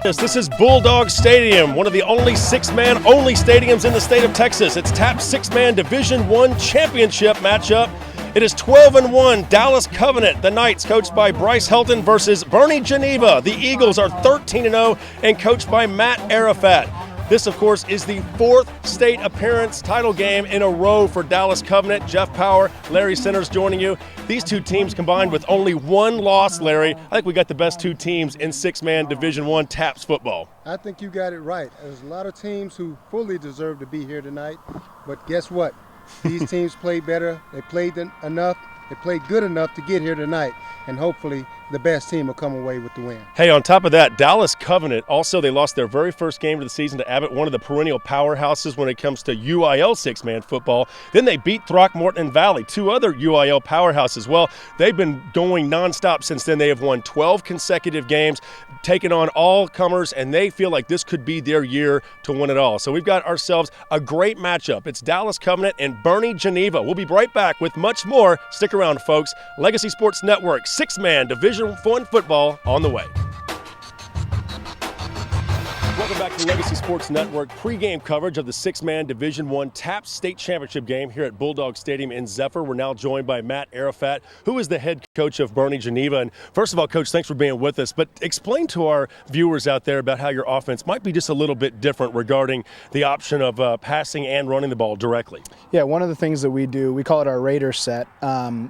This is Bulldog Stadium, one of the only six-man only stadiums in the state of Texas. It's TAPPS six-man Division I championship matchup. It is 12-1 Dallas Covenant, the Knights, coached by Bryce Helton, versus Boerne Geneva. The Eagles are 13-0 and coached by Matt Arafat. This, of course, is the fourth state appearance title game in a row for Dallas Covenant. Jeff Power, Larry Centers joining you. These two teams combined with only one loss, Larry. I think we got the best two teams in six-man Division I TAPPS football. I think you got it right. There's a lot of teams who fully deserve to be here tonight, but guess what? These teams played better. They played enough. They played good enough to get here tonight, and hopefully the best team will come away with the win. Hey, on top of that, Dallas Covenant, also they lost their very first game of the season to Abbott, one of the perennial powerhouses when it comes to UIL six-man football. Then they beat Throckmorton and Valley, two other UIL powerhouses. Well, they've been going nonstop since then. They have won 12 consecutive games, taken on all comers, and they feel like this could be their year to win it all. So we've got ourselves a great matchup. It's Dallas Covenant and Boerne Geneva. We'll be right back with much more. Stick around, folks. Legacy Sports Network, six-man Division I football on the way. Welcome back to Legacy Sports Network. Pre-game coverage of the six-man Division I TAPPS State Championship game here at Bulldog Stadium in Zephyr. We're now joined by Matt Arafat, who is the head coach of Boerne Geneva. And first of all, Coach, thanks for being with us. But explain to our viewers out there about how your offense might be just a little bit different regarding the option of passing and running the ball directly. Yeah, one of the things that we do, we call it our Raider set.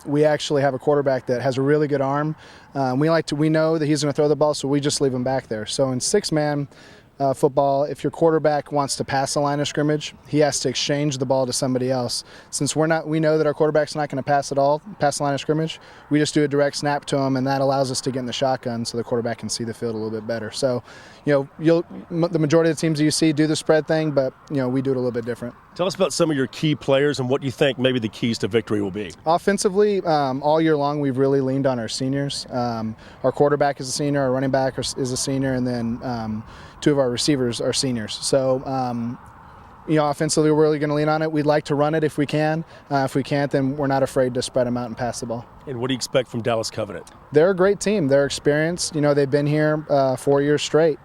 We actually have a quarterback that has a really good arm. We know that he's going to throw the ball, so we just leave him back there. So in six-man football, if your quarterback wants to pass the line of scrimmage, he has to exchange the ball to somebody else. Since we know that our quarterback's not going to pass the line of scrimmage, we just do a direct snap to him, and that allows us to get in the shotgun so the quarterback can see the field a little bit better. So, the majority of the teams that you see do the spread thing, but we do it a little bit different. Tell us about some of your key players and what you think maybe the keys to victory will be. Offensively, all year long, we've really leaned on our seniors. Our quarterback is a senior, our running back is a senior, and then two of our receivers are seniors. So, offensively, we're really going to lean on it. We'd like to run it if we can. If we can't, then we're not afraid to spread them out and pass the ball. And what do you expect from Dallas Covenant? They're a great team. They're experienced. They've been here 4 years straight.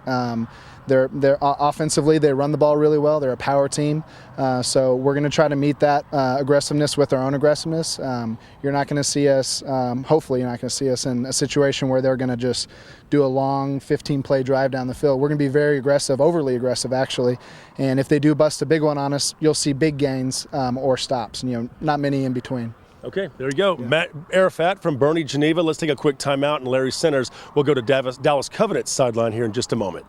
They're offensively, they run the ball really well. They're a power team. So we're going to try to meet that aggressiveness with our own aggressiveness. You're not going to see us, hopefully you're not going to see us in a situation where they're going to just do a long 15-play drive down the field. We're going to be very aggressive, overly aggressive actually. And if they do bust a big one on us, you'll see big gains or stops, not many in between. Okay, there you go. Yeah. Matt Arafat from Boerne Geneva. Let's take a quick timeout, and Larry Centers will go to Dallas Covenant's sideline here in just a moment.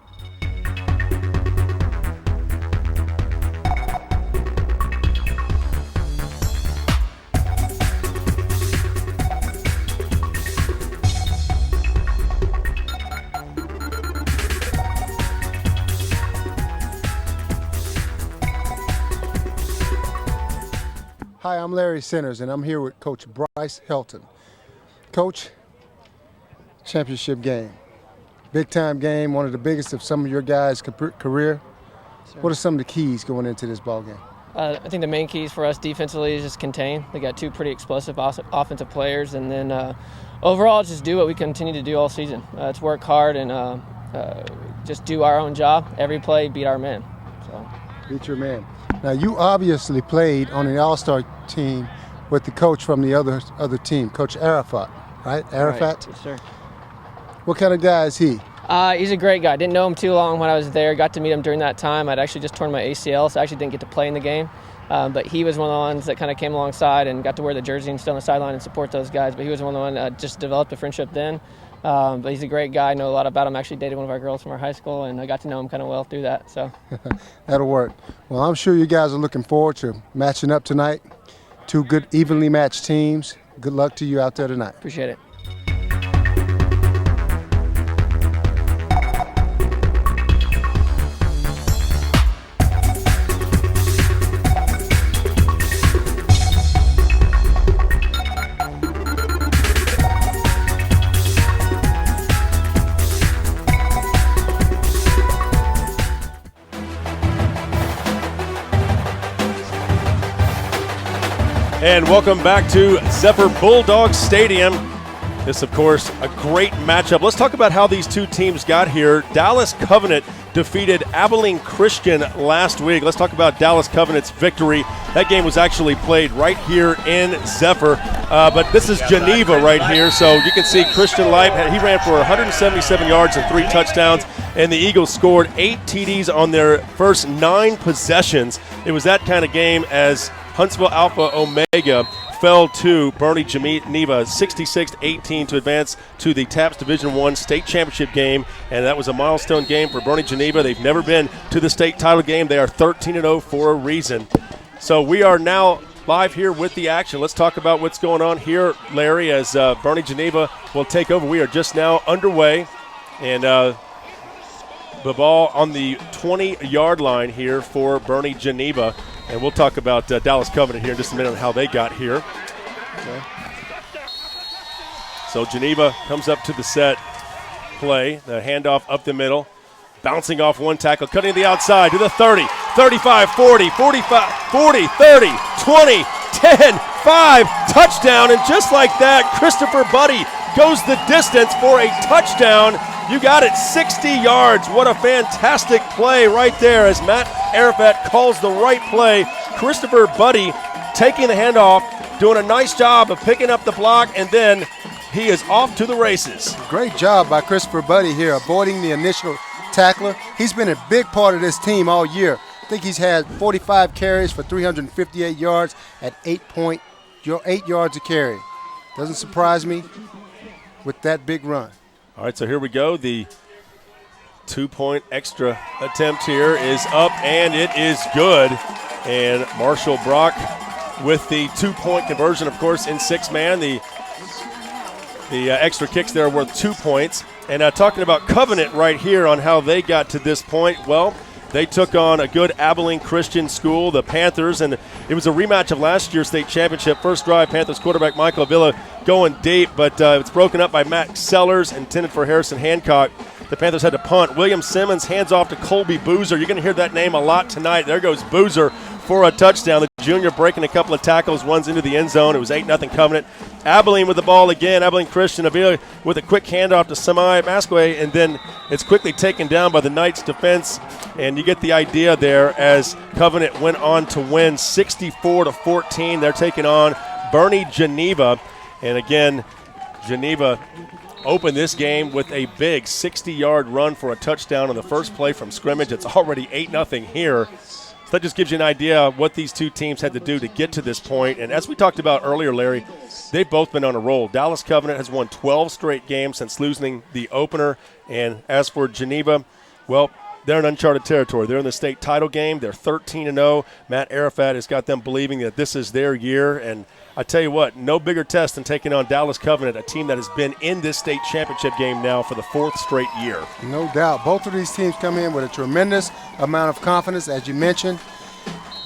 Hi, I'm Larry Centers, and I'm here with Coach Bryce Helton. Coach, championship game. Big-time game, one of the biggest of some of your guys' career. Sure. What are some of the keys going into this ball game? I think the main keys for us defensively is just contain. They got two pretty explosive offensive players, and then overall just do what we continue to do all season. It's work hard and just do our own job. Every play, beat our man. So. Beat your man. Now, you obviously played on an all-star team with the coach from the other team, Coach Arafat, right? Arafat? Right. Yes, sir. What kind of guy is he? He's a great guy. Didn't know him too long when I was there. Got to meet him during that time. I'd actually just torn my ACL, so I actually didn't get to play in the game. But he was one of the ones that kind of came alongside and got to wear the jersey and stay on the sideline and support those guys. But he was one of the ones that just developed a friendship then. But he's a great guy. I know a lot about him. Actually dated one of our girls from our high school, and I got to know him kind of well through that. So that'll work. Well, I'm sure you guys are looking forward to matching up tonight. Two good, evenly matched teams. Good luck to you out there tonight. Appreciate it. And welcome back to Zephyr Bulldog Stadium. This, of course, a great matchup. Let's talk about how these two teams got here. Dallas Covenant defeated Abilene Christian last week. Let's talk about Dallas Covenant's victory. That game was actually played right here in Zephyr, but this is Geneva right here. So you can see Christian Light, he ran for 177 yards and 3 touchdowns, and the Eagles scored 8 TDs on their first 9 possessions. It was that kind of game as Huntsville Alpha Omega fell to Boerne Geneva 66-18 to advance to the TAPPS Division I state championship game, and that was a milestone game for Boerne Geneva. They've never been to the state title game. They are 13-0 for a reason. So we are now live here with the action. Let's talk about what's going on here, Larry, as Boerne Geneva will take over. We are just now underway, and the ball on the 20-yard line here for Boerne Geneva. And we'll talk about Dallas Covenant here in just a minute on how they got here. Okay. So Geneva comes up to the set play, the handoff up the middle, bouncing off one tackle, cutting to the outside to the 30, 35, 40, 45, 40, 30, 20, 10, 5, touchdown. And just like that, Christopher Buddy goes the distance for a touchdown. You got it, 60 yards. What a fantastic play right there as Matt Arafat calls the right play. Christopher Buddy taking the handoff, doing a nice job of picking up the block, and then he is off to the races. Great job by Christopher Buddy here, avoiding the initial tackler. He's been a big part of this team all year. I think he's had 45 carries for 358 yards at 8 yards a carry. Doesn't surprise me with that big run. All right, so here we go. The 2-point extra attempt here is up, and it is good. And Marshall Brock with the 2-point conversion, of course, in 6-man. The extra kicks there are worth 2 points. And talking about Covenant right here on how they got to this point, well, they took on a good Abilene Christian school, the Panthers, and it was a rematch of last year's state championship. First drive, Panthers quarterback Michael Avila going deep, but it's broken up by Max Sellers, intended for Harrison Hancock. The Panthers had to punt. William Simmons hands off to Colby Boozer. You're going to hear that name a lot tonight. There goes Boozer for a touchdown. The junior breaking a couple of tackles, runs into the end zone. It was 8-0 Covenant. Abilene with the ball again. Abilene Christian, Avila with a quick handoff to Samai Masqué, and then it's quickly taken down by the Knights defense. And you get the idea there as Covenant went on to win 64-14. They're taking on Boerne Geneva. And again, Geneva opened this game with a big 60-yard run for a touchdown on the first play from scrimmage. It's already 8-0 here. So that just gives you an idea of what these two teams had to do to get to this point. And as we talked about earlier, Larry, they've both been on a roll. Dallas Covenant has won 12 straight games since losing the opener. And as for Geneva, well, they're in uncharted territory. They're in the state title game. They're 13-0. Matt Arafat has got them believing that this is their year. And I tell you what, no bigger test than taking on Dallas Covenant, a team that has been in this state championship game now for the 4th straight year. No doubt. Both of these teams come in with a tremendous amount of confidence, as you mentioned.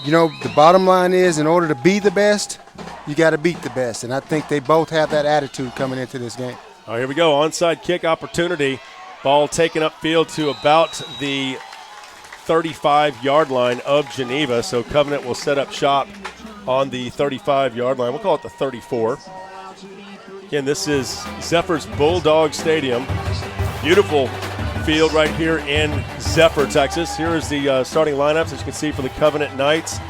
You know, the bottom line is, in order to be the best, you got to beat the best. And I think they both have that attitude coming into this game. All right, here we go. Onside kick opportunity. Ball taken upfield to about the 35-yard line of Geneva. So Covenant will set up shop on the 35-yard line. We'll call it the 34. Again, this is Zephyr's Bulldog Stadium. Beautiful field right here in Zephyr, Texas. Here is the starting lineups, as you can see, for the Covenant Knights.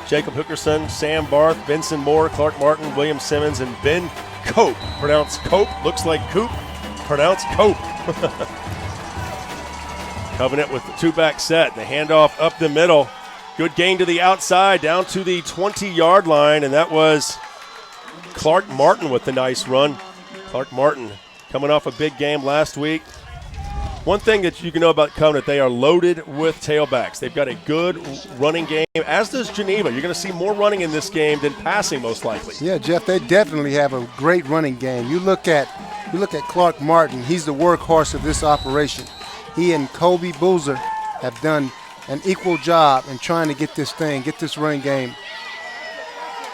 Jacob Hookerson, Sam Barth, Benson Moore, Clark Martin, William Simmons, and Ben Cope. Pronounced Cope, looks like Coop, pronounced Cope. Covenant with the 2-back set. The handoff up the middle. Good gain to the outside, down to the 20-yard line, and that was Clark Martin with the nice run. Clark Martin coming off a big game last week. One thing that you can know about Covenant, they are loaded with tailbacks. They've got a good running game, as does Geneva. You're going to see more running in this game than passing, most likely. Yeah, Jeff, they definitely have a great running game. You look at Clark Martin. He's the workhorse of this operation. He and Colby Boozer have done an equal job in trying to get this running game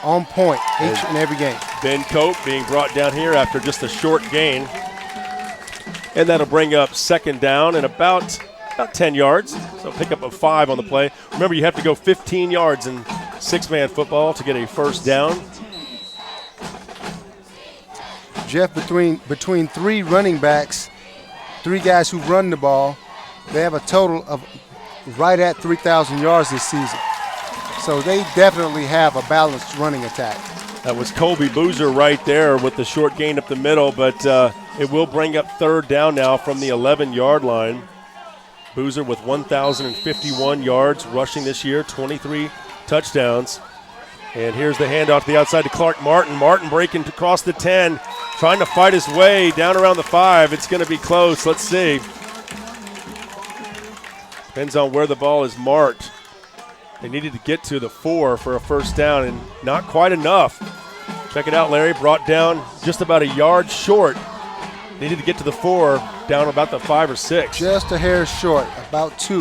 on point each and every game. Ben Cope being brought down here after just a short gain. And that'll bring up second down and about 10 yards. So pick up a 5 on the play. Remember, you have to go 15 yards in 6-man football to get a first down. Jeff, between three running backs, three guys who run the ball, they have a total of right at 3,000 yards this season. So they definitely have a balanced running attack. That was Colby Boozer right there with the short gain up the middle, but it will bring up third down now from the 11-yard line. Boozer with 1,051 yards rushing this year, 23 touchdowns. And here's the handoff to the outside to Clark Martin. Martin breaking across the 10, trying to fight his way down around the 5. It's going to be close. Let's see. Depends on where the ball is marked. They needed to get to the 4 for a first down, and not quite enough. Check it out, Larry. Brought down just about a yard short. Needed to get to the 4, down about the 5 or 6. Just a hair short, about 2.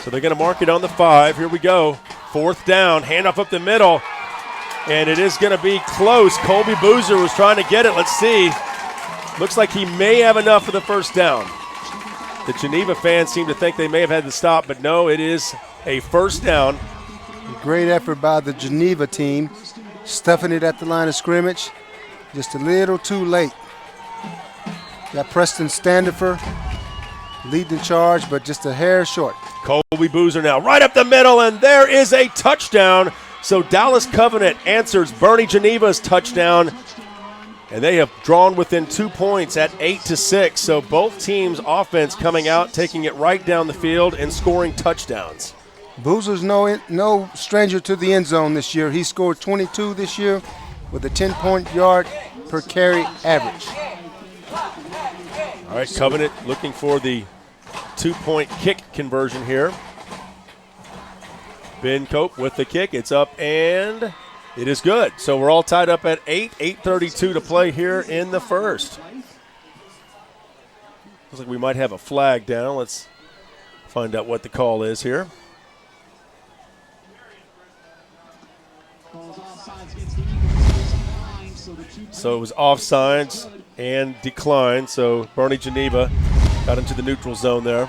So they're going to mark it on the 5. Here we go. Fourth down, handoff up the middle, and it is going to be close. Colby Boozer was trying to get it. Let's see. Looks like he may have enough for the first down. The Geneva fans seem to think they may have had the stop, but no, it is a first down. Great effort by the Geneva team, stuffing it at the line of scrimmage. Just a little too late. Got Preston Standifer leading the charge, but just a hair short. Colby Boozer now right up the middle, and there is a touchdown. So Dallas Covenant answers Boerne Geneva's touchdown, and they have drawn within 2 points at 8-6. So both teams' offense coming out, taking it right down the field and scoring touchdowns. Boozer's no stranger to the end zone this year. He scored 22 this year with a 10-point yard per carry average. All right, Covenant looking for the 2-point kick conversion here. Ben Cope with the kick. It's up, and it is good. So we're all tied up at 8:32 to play here in the first. Looks like we might have a flag down. Let's find out what the call is here. So it was offsides and declined. So Boerne Geneva got into the neutral zone there.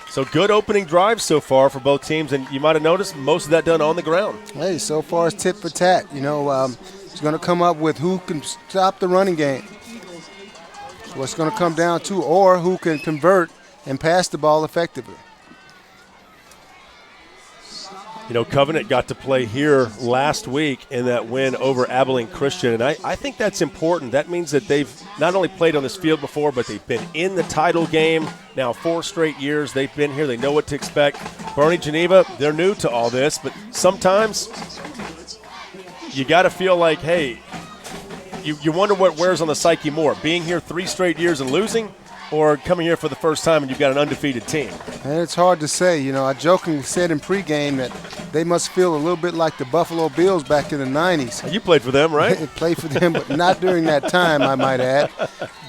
So good opening drive so far for both teams, and you might have noticed most of that done on the ground. Hey, so far it's tit for tat. It's going to come up with who can stop the running game. So it's going to come down to, or who can convert and pass the ball effectively. You know, Covenant got to play here last week in that win over Abilene Christian, and I think that's important. That means that they've not only played on this field before, but they've been in the title game now 4 straight years. They've been here. They know what to expect. Boerne Geneva, they're new to all this, but sometimes you got to feel like, hey, you wonder what wears on the psyche more, being here 3 straight years and losing, or coming here for the first time and you've got an undefeated team? And it's hard to say. You know, I jokingly said in pregame that they must feel a little bit like the Buffalo Bills back in the 90s. You played for them, right? Played for them, but not during that time, I might add.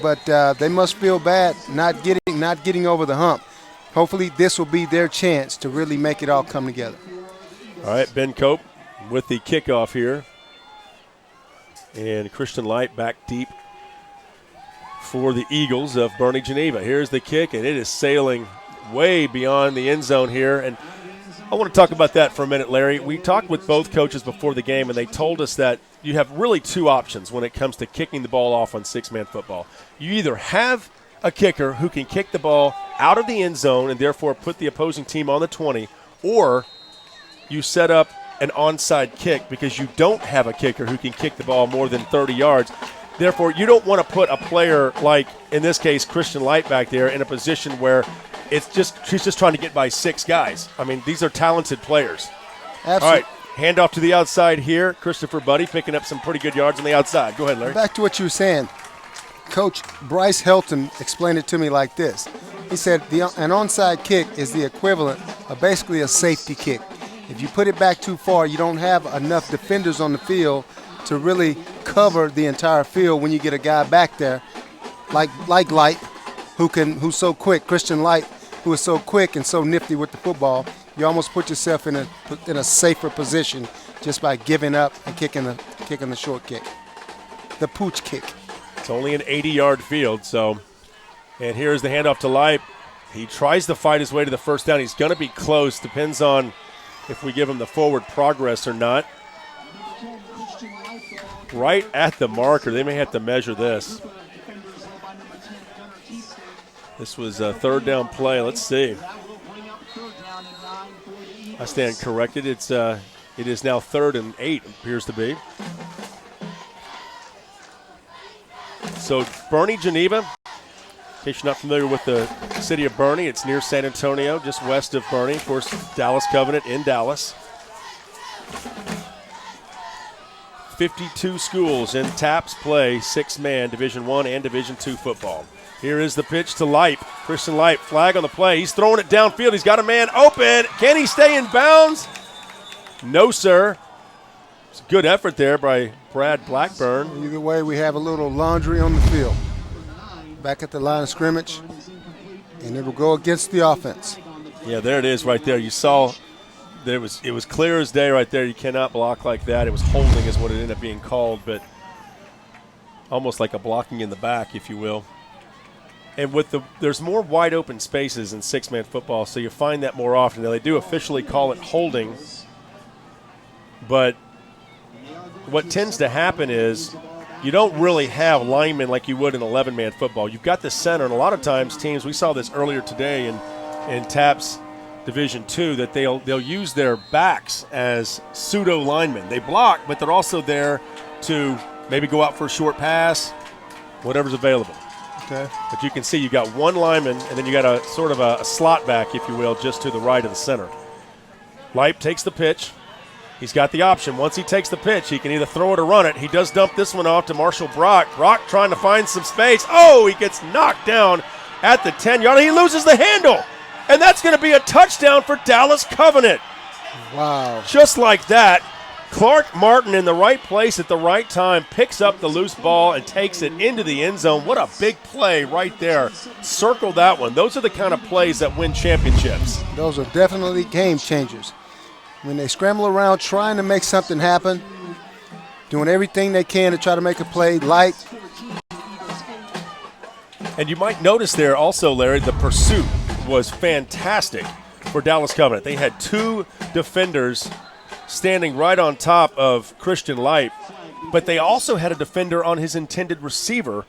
But they must feel bad not getting over the hump. Hopefully this will be their chance to really make it all come together. All right, Ben Cope with the kickoff here. And Christian Light back deep for the Eagles of Boerne Geneva. Here's the kick, and it is sailing way beyond the end zone here. And I want to talk about that for a minute, Larry. We talked with both coaches before the game, and they told us that you have really 2 options when it comes to kicking the ball off on 6-man football. You either have a kicker who can kick the ball out of the end zone and therefore put the opposing team on the 20, or you set up an onside kick because you don't have a kicker who can kick the ball more than 30 yards. Therefore, you don't want to put a player like, in this case, Christian Light back there in a position where she's just trying to get by 6 guys. I mean, these are talented players. Absolutely. All right, handoff to the outside here. Christopher Buddy picking up some pretty good yards on the outside. Go ahead, Larry. Back to what you were saying. Coach Bryce Helton explained it to me like this. He said an onside kick is the equivalent of basically a safety kick. If you put it back too far, you don't have enough defenders on the field to really cover the entire field when you get a guy back there like Light, who's so quick, Christian Light, who is so quick and so nifty with the football. You almost put yourself in a safer position just by giving up and kicking the short kick, the pooch kick. It's only an 80-yard field, and here's the handoff to Light. He tries to fight his way to the first down. He's going to be close. Depends on if we give him the forward progress or not. right at the marker. They may have to measure this. This was a third down play. Let's see. I stand corrected. It is now 3rd and 8, appears to be. So Boerne Geneva, in case you're not familiar with the city of Boerne, it's near San Antonio, just west of Boerne. Of course, Dallas Covenant in Dallas. 52 schools in TAPPS play 6-man Division I and Division II football. Here is the pitch to Leip. Christian Leip, flag on the play. He's throwing it downfield. He's got a man open. Can he stay in bounds? No, sir. It's a good effort there by Brad Blackburn. Either way, we have a little laundry on the field. Back at the line of scrimmage, and it will go against the offense. Yeah, there it is right there. You saw it was clear as day right there. You cannot block like that. It was holding is what it ended up being called, but almost like a blocking in the back, if you will. And there's more wide open spaces in 6-man football, so you find that more often. Now, they do officially call it holding, but what tends to happen is you don't really have linemen like you would in 11-man football. You've got the center, and a lot of times teams, we saw this earlier today in TAPPS Division II, that they'll use their backs as pseudo linemen. They block, but they're also there to maybe go out for a short pass, whatever's available. Okay. But you can see you got one lineman, and then you got a sort of a slot back, if you will, just to the right of the center. Leip takes the pitch. He's got the option. Once he takes the pitch, he can either throw it or run it. He does dump this one off to Marshall Brock. Brock trying to find some space. Oh, he gets knocked down at the 10-yard. He loses the handle. And that's going to be a touchdown for Dallas Covenant. Wow. Just like that, Clark Martin in the right place at the right time picks up the loose ball and takes it into the end zone. What a big play right there. Circle that one. Those are the kind of plays that win championships. Those are definitely game changers. When they scramble around trying to make something happen, doing everything they can to try to make a play, light. And you might notice there also, Larry, the pursuit was fantastic for Dallas Covenant. They had 2 defenders standing right on top of Christian Leip, but they also had a defender on his intended receiver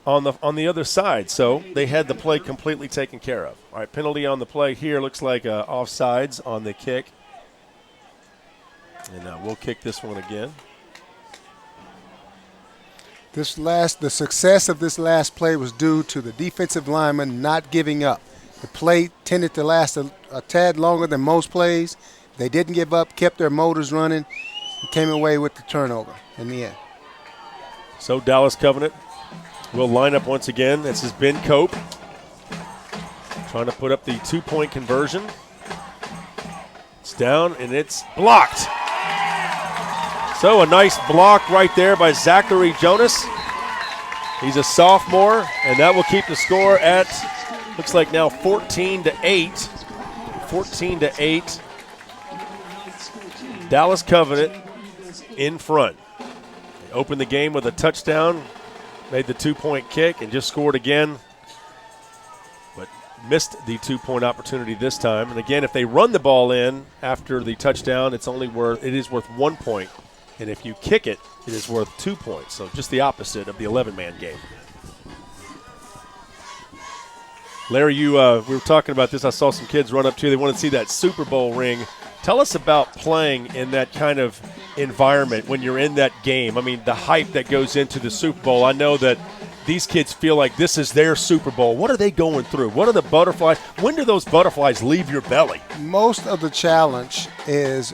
on the other side. So they had the play completely taken care of. All right, penalty on the play here. Looks like offsides on the kick. And we'll kick this one again. The success of this last play was due to the defensive lineman not giving up. The play tended to last a tad longer than most plays. They didn't give up, kept their motors running, and came away with the turnover in the end. So Dallas Covenant will line up once again. This is Ben Cope trying to put up the 2-point conversion. It's down, and it's blocked. So a nice block right there by Zachary Jonas. He's a sophomore, and that will keep the score at, looks like now 14-8. 14-8. Dallas Covenant in front. They opened the game with a touchdown, made the 2-point kick, and just scored again, but missed the 2-point opportunity this time. And again, if they run the ball in after the touchdown, it is worth 1 point. And if you kick it, it is worth 2 points. So just the opposite of the 11-man game. Larry, we were talking about this. I saw some kids run up to you. They want to see that Super Bowl ring. Tell us about playing in that kind of environment when you're in that game. I mean, the hype that goes into the Super Bowl. I know that these kids feel like this is their Super Bowl. What are they going through? What are the butterflies? When do those butterflies leave your belly? Most of the challenge is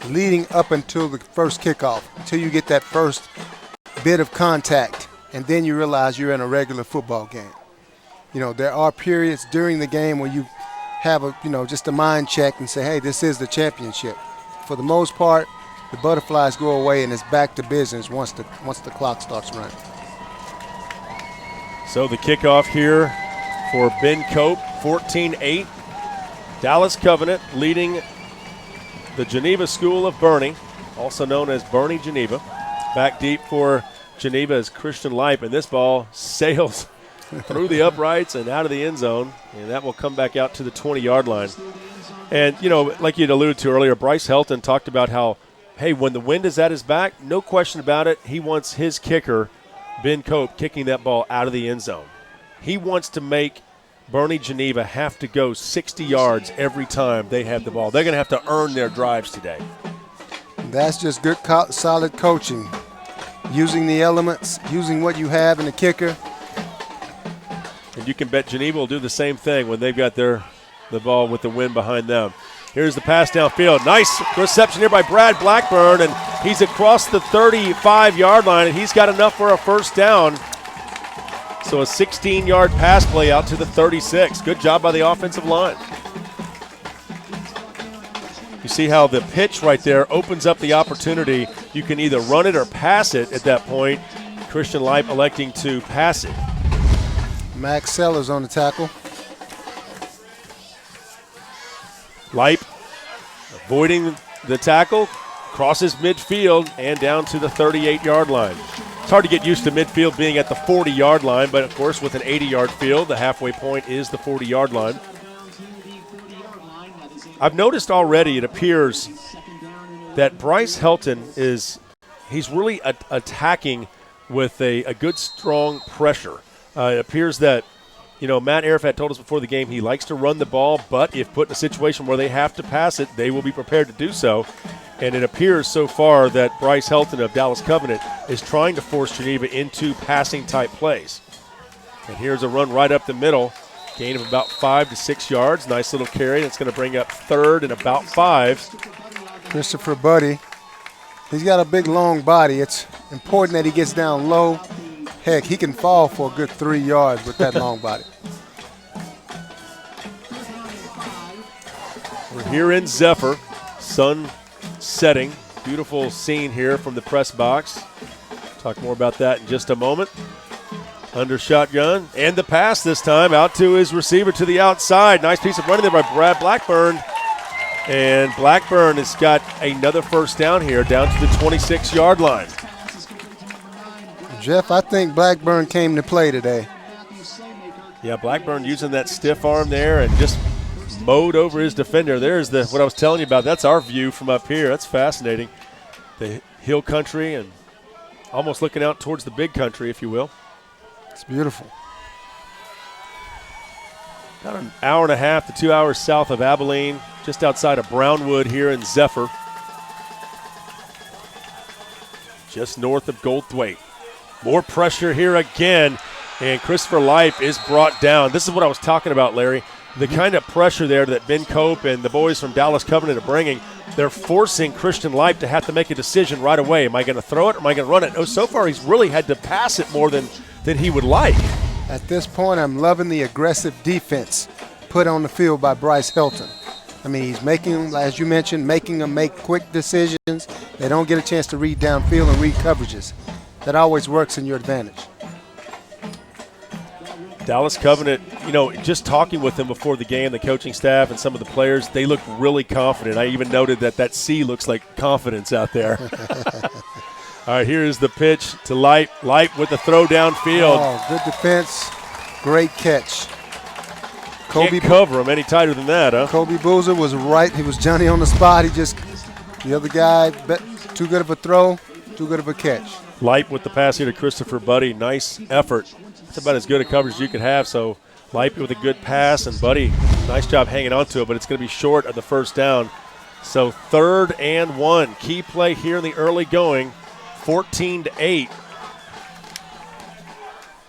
leading up until the first kickoff, until you get that first bit of contact, and then you realize you're in a regular football game. You know, there are periods during the game where you have just a mind check and say, hey, this is the championship. For the most part, the butterflies go away and it's back to business once the clock starts running. So the kickoff here for Ben Cope, 14-8. Dallas Covenant leading the Geneva School of Boerne, also known as Boerne Geneva. Back deep for Geneva is Christian Leip, and this ball sails through the uprights and out of the end zone, and that will come back out to the 20-yard line. And, like you'd alluded to earlier, Bryce Helton talked about how hey, when the wind is at his back, no question about it, he wants his kicker, Ben Cope, kicking that ball out of the end zone. He wants to make Boerne Geneva have to go 60 yards every time they have the ball. They're going to have to earn their drives today. That's just good, solid coaching. Using the elements, using what you have in the kicker. And you can bet Geneva will do the same thing when they've got the ball with the wind behind them. Here's the pass downfield. Nice reception here by Brad Blackburn, and he's across the 35-yard line, and he's got enough for a first down. So a 16-yard pass play out to the 36. Good job by the offensive line. You see how the pitch right there opens up the opportunity. You can either run it or pass it at that point. Christian Lipe electing to pass it. Max Sellers on the tackle. Lipe avoiding the tackle, crosses midfield and down to the 38-yard line. It's hard to get used to midfield being at the 40-yard line, but of course with an 80-yard field, the halfway point is the 40-yard line. I've noticed already, it appears that Bryce Helton he's really attacking with a good, strong pressure. It appears that, Matt Arafat told us before the game he likes to run the ball, but if put in a situation where they have to pass it, they will be prepared to do so. And it appears so far that Bryce Helton of Dallas Covenant is trying to force Geneva into passing-type plays. And here's a run right up the middle. Gain of about 5 to 6 yards. Nice little carry. That's going to bring up third and about 5. Christopher Buddy. He's got a big, long body. It's important that he gets down low. Heck, he can fall for a good 3 yards with that long body. We're here in Zephyr. Sun setting. Beautiful scene here from the press box. Talk more about that in just a moment. Under shotgun, and the pass this time out to his receiver to the outside. Nice piece of running there by Brad Blackburn. And Blackburn has got another first down here, down to the 26-yard line. Jeff, I think Blackburn came to play today. Yeah, Blackburn using that stiff arm there and just mowed over his defender. There's what I was telling you about. That's our view from up here. That's fascinating. The hill country and almost looking out towards the big country, if you will. It's beautiful. About an hour and a half to 2 hours south of Abilene, just outside of Brownwood here in Zephyr. Just north of Goldthwaite. More pressure here again, and Christopher Lipe is brought down. This is what I was talking about, Larry. The kind of pressure there that Ben Cope and the boys from Dallas Covenant are bringing, they're forcing Christian Lipe to have to make a decision right away. Am I going to throw it or am I going to run it? Oh, so far he's really had to pass it more than he would like. At this point, I'm loving the aggressive defense put on the field by Bryce Helton. I mean, he's making, as you mentioned, making them make quick decisions. They don't get a chance to read downfield and read coverages. That always works in your advantage. Dallas Covenant, just talking with them before the game, the coaching staff and some of the players, they look really confident. I even noted that C looks like confidence out there. All right, here is the pitch to Lipe. Lipe with the throw downfield. Oh, good defense. Great catch. Can't cover him any tighter than that, huh? Kobe Boozer was right. He was Johnny on the spot. The other guy, too good of a throw, too good of a catch. Lipe with the pass here to Christopher Buddy. Nice effort. It's about as good a coverage as you could have. So Lipe with a good pass, and Buddy, nice job hanging on to it, but it's going to be short of the first down. So 3rd and 1. Key play here in the early going. 14-8.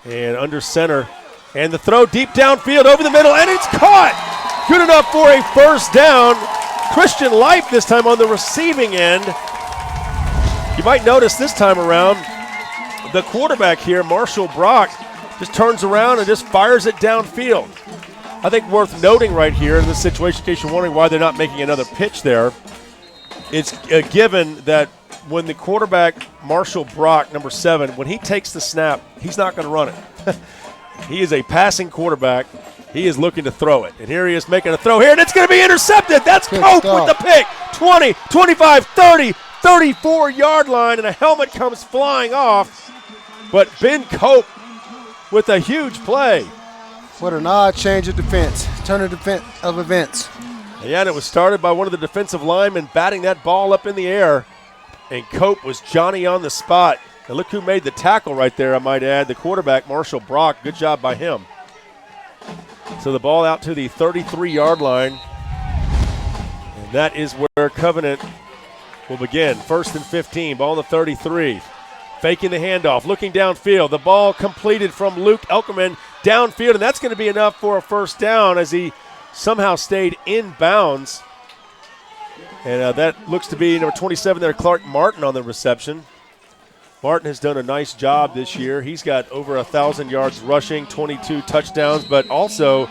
And under center. And the throw deep downfield over the middle, and it's caught. Good enough for a first down. Christian Lipe this time on the receiving end. You might notice this time around, the quarterback here, Marshall Brock, just turns around and just fires it downfield. I think worth noting right here in this situation, in case you're wondering why they're not making another pitch there, it's a given that when the quarterback, Marshall Brock, number 7, when he takes the snap, he's not going to run it. He is a passing quarterback. He is looking to throw it. And here he is making a throw here, and it's going to be intercepted. That's Cope with the pick. 20, 25, 30, 34-yard line, and a helmet comes flying off. But Ben Cope with a huge play. What an odd change of defense. Turn of events. Yeah, and it was started by one of the defensive linemen batting that ball up in the air. And Cope was Johnny on the spot. And look who made the tackle right there, I might add. The quarterback, Marshall Brock. Good job by him. So the ball out to the 33-yard line. And that is where Covenant will begin. 1st and 15, ball on the 33. Faking the handoff, looking downfield. The ball completed from Luke Elkerman downfield, and that's going to be enough for a first down as he somehow stayed in bounds. And that looks to be number 27 there, Clark Martin, on the reception. Martin has done a nice job this year. He's got over 1,000 yards rushing, 22 touchdowns, but also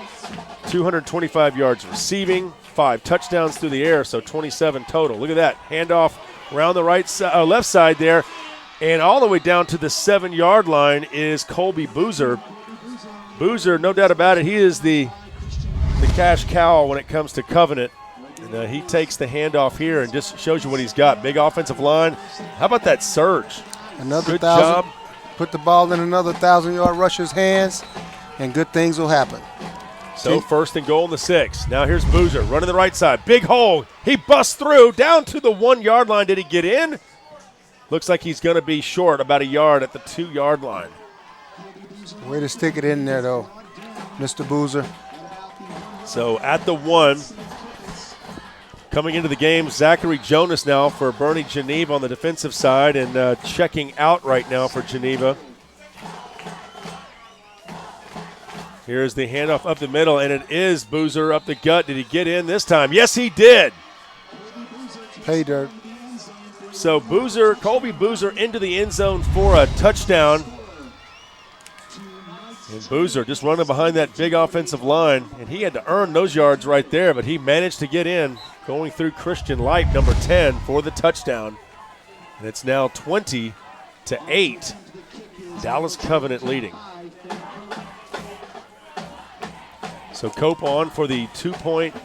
225 yards receiving, 5 touchdowns through the air, so 27 total. Look at that handoff around the left side there, and all the way down to the 7-yard line is Colby Boozer. Boozer, no doubt about it, he is the cash cow when it comes to Covenant. And he takes the handoff here and just shows you what he's got. Big offensive line. How about that surge? Another good 1,000. Job. Put the ball in another 1,000-yard rusher's hands, and good things will happen. So 1st and goal in the 6. Now here's Boozer running the right side. Big hole. He busts through down to the 1-yard line. Did he get in? Looks like he's going to be short about a yard at the 2-yard line. Way to stick it in there, though, Mr. Boozer. So at the 1, coming into the game, Zachary Jonas now for Boerne Geneva on the defensive side, and checking out right now for Geneva. Here's the handoff up the middle, and it is Boozer up the gut. Did he get in this time? Yes, he did. Pay dirt. So Colby Boozer into the end zone for a touchdown. And Boozer just running behind that big offensive line, and he had to earn those yards right there, but he managed to get in, going through Christian Light, number 10, for the touchdown. And it's now 20-8. Dallas Covenant leading. So Cope on for the 2-point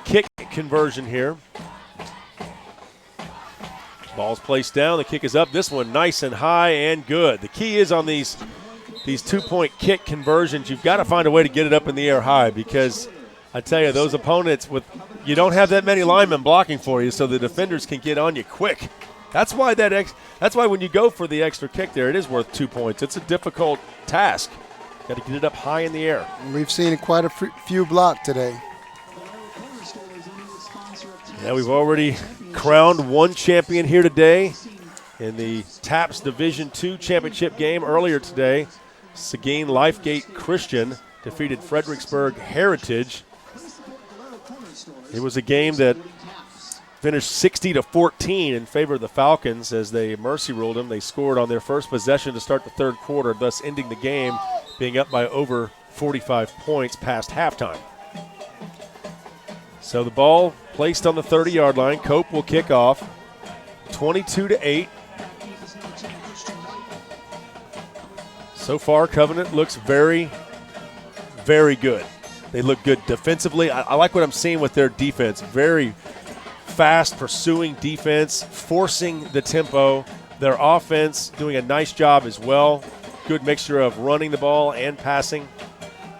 kick conversion here. Ball's placed down. The kick is up. This one nice and high and good. The key is on these 2-point kick conversions, you've got to find a way to get it up in the air high, because I tell you, those opponents, you don't have that many linemen blocking for you, so the defenders can get on you quick. That's why when you go for the extra kick there, it is worth 2 points. It's a difficult task. Got to get it up high in the air. We've seen quite a few blocked today. Yeah, we've already crowned one champion here today in the TAPPS Division II championship game earlier today. Seguin Lifegate Christian defeated Fredericksburg Heritage. It was a game that finished 60-14 in favor of the Falcons as they mercy ruled them. They scored on their first possession to start the 3rd quarter, thus ending the game being up by over 45 points past halftime. So the ball placed on the 30-yard line. Cope will kick off. 22-8. So far, Covenant looks very, very good. They look good defensively. I like what I'm seeing with their defense. Very fast pursuing defense, forcing the tempo. Their offense doing a nice job as well. Good mixture of running the ball and passing.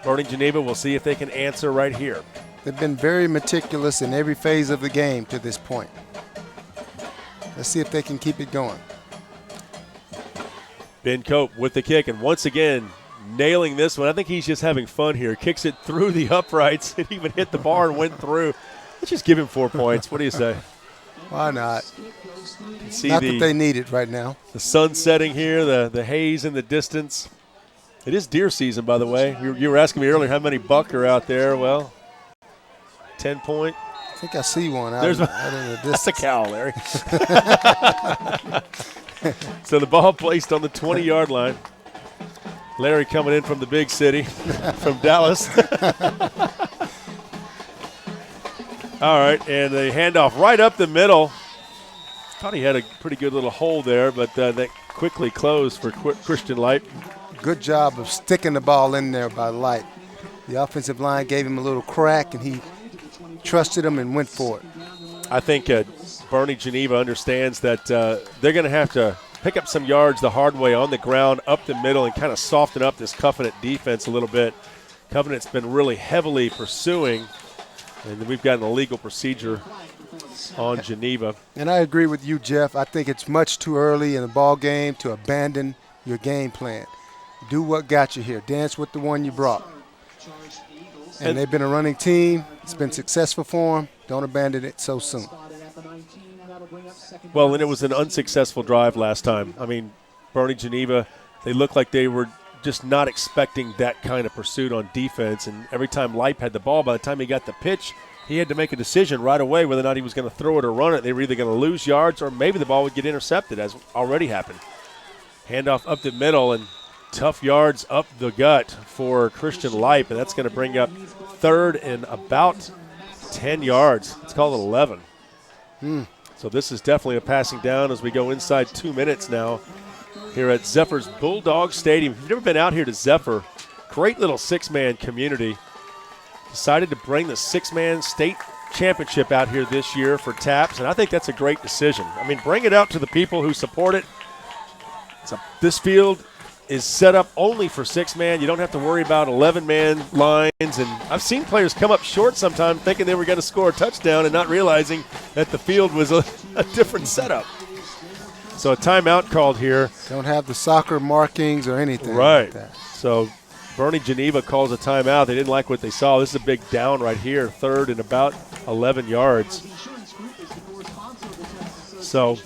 Boerne Geneva, we'll see if they can answer right here. They've been very meticulous in every phase of the game to this point. Let's see if they can keep it going. Ben Cope with the kick, and once again, nailing this one. I think he's just having fun here. Kicks it through the uprights. It even hit the bar and went through. Let's just give him 4 points. What do you say? Why not? See not that they need it right now. The sun setting here, the haze in the distance. It is deer season, by the way. You were asking me earlier how many buck are out there. Well, 10-point. I think I see one out in the distance. That's a cow, Larry. So the ball placed on the 20-yard line. Larry coming in from the big city, from Dallas. All right, and the handoff right up the middle. Thought he had a pretty good little hole there, but that quickly closed for Christian Light. Good job of sticking the ball in there by Light. The offensive line gave him a little crack, and he trusted him and went for it. I think Boerne Geneva understands that they're going to have to pick up some yards the hard way on the ground, up the middle, and kind of soften up this Covenant defense a little bit. Covenant's been really heavily pursuing, and we've got an illegal procedure on Geneva. And I agree with you, Jeff. I think it's much too early in the ball game to abandon your game plan. Do what got you here. Dance with the one you brought. And they've been a running team. It's been successful for them. Don't abandon it so soon. Well, and it was an unsuccessful drive last time. I mean, Boerne Geneva, they looked like they were just not expecting that kind of pursuit on defense. And every time Leip had the ball, by the time he got the pitch, he had to make a decision right away whether or not he was going to throw it or run it. They were either going to lose yards or maybe the ball would get intercepted, as already happened. Handoff up the middle and tough yards up the gut for Christian Leip, and that's going to bring up third and about 10 yards. It's called 11. So this is definitely a passing down as we go inside 2 minutes now here at Zephyr's Bulldog Stadium. If you've never been out here to Zephyr, great little six-man community. Decided to bring the six-man state championship out here this year for TAPPS, and I think that's a great decision. I mean, bring it out to the people who support it. This field is set up only for six-man. You don't have to worry about 11-man lines. And I've seen players come up short sometimes thinking they were going to score a touchdown and not realizing that the field was a different setup. So a timeout called here. Don't have the soccer markings or anything. Right. Like that. So Boerne Geneva calls a timeout. They didn't like what they saw. This is a big down right here, third and about 11 yards. So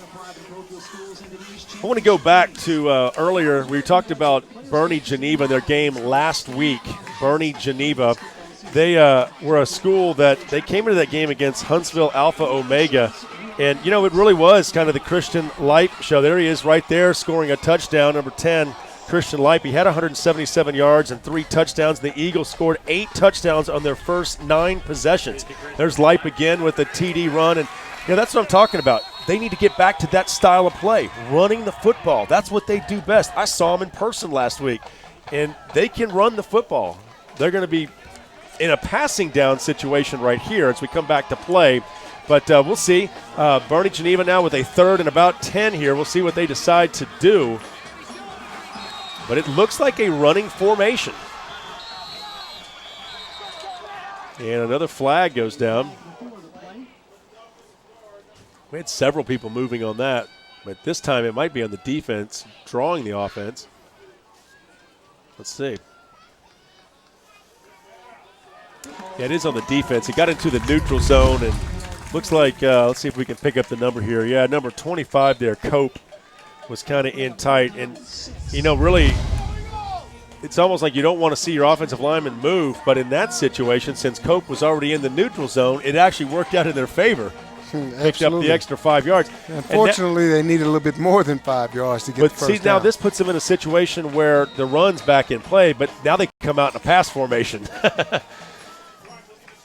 I want to go back to earlier. We talked about Boerne Geneva, their game last week. Boerne Geneva, they were a school that they came into that game against Huntsville Alpha Omega. And, you know, it really was kind of the Christian Leip show. There he is right there scoring a touchdown, number 10, Christian Leip. He had 177 yards and 3 touchdowns. The Eagles scored 8 touchdowns on their first 9 possessions. There's Leip again with a TD run. And, you know, that's what I'm talking about. They need to get back to that style of play, running the football. That's what they do best. I saw them in person last week, and they can run the football. They're going to be in a passing down situation right here as we come back to play. But we'll see. Boerne Geneva now with a third and about 10 here. We'll see what they decide to do. But it looks like a running formation. And another flag goes down. We had several people moving on that, but this time it might be on the defense, drawing the offense. Let's see. Yeah, it is on the defense. He got into the neutral zone, and looks like, let's see if we can pick up the number here. Yeah, number 25 there, Cope, was kind of in tight. And, you know, really, it's almost like you don't want to see your offensive lineman move, but in that situation, since Cope was already in the neutral zone, it actually worked out in their favor. Picked up the extra 5 yards. Unfortunately, they needed a little bit more than 5 yards to get the first down. But see, now this puts them in a situation where the run's back in play, but now they can come out in a pass formation.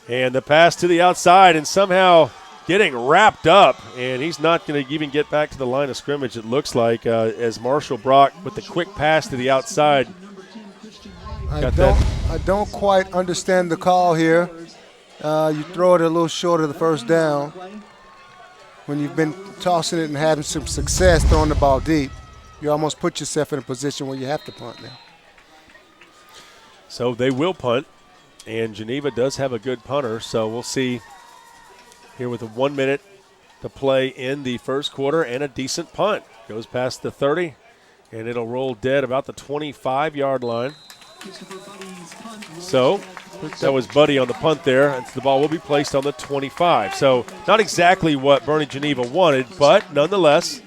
And the pass to the outside, and somehow getting wrapped up, and he's not going to even get back to the line of scrimmage, it looks like, as Marshall Brock with the quick pass to the outside. I don't quite understand the call here. You throw it a little short of the first down. When you've been tossing it and having some success throwing the ball deep, you almost put yourself in a position where you have to punt now. So they will punt, and Geneva does have a good punter, so we'll see here with 1 minute to play in the first quarter, and a decent punt. Goes past the 30, and it'll roll dead about the 25-yard line. So that was Buddy on the punt there, and the ball will be placed on the 25. So not exactly what Boerne Geneva wanted, but nonetheless,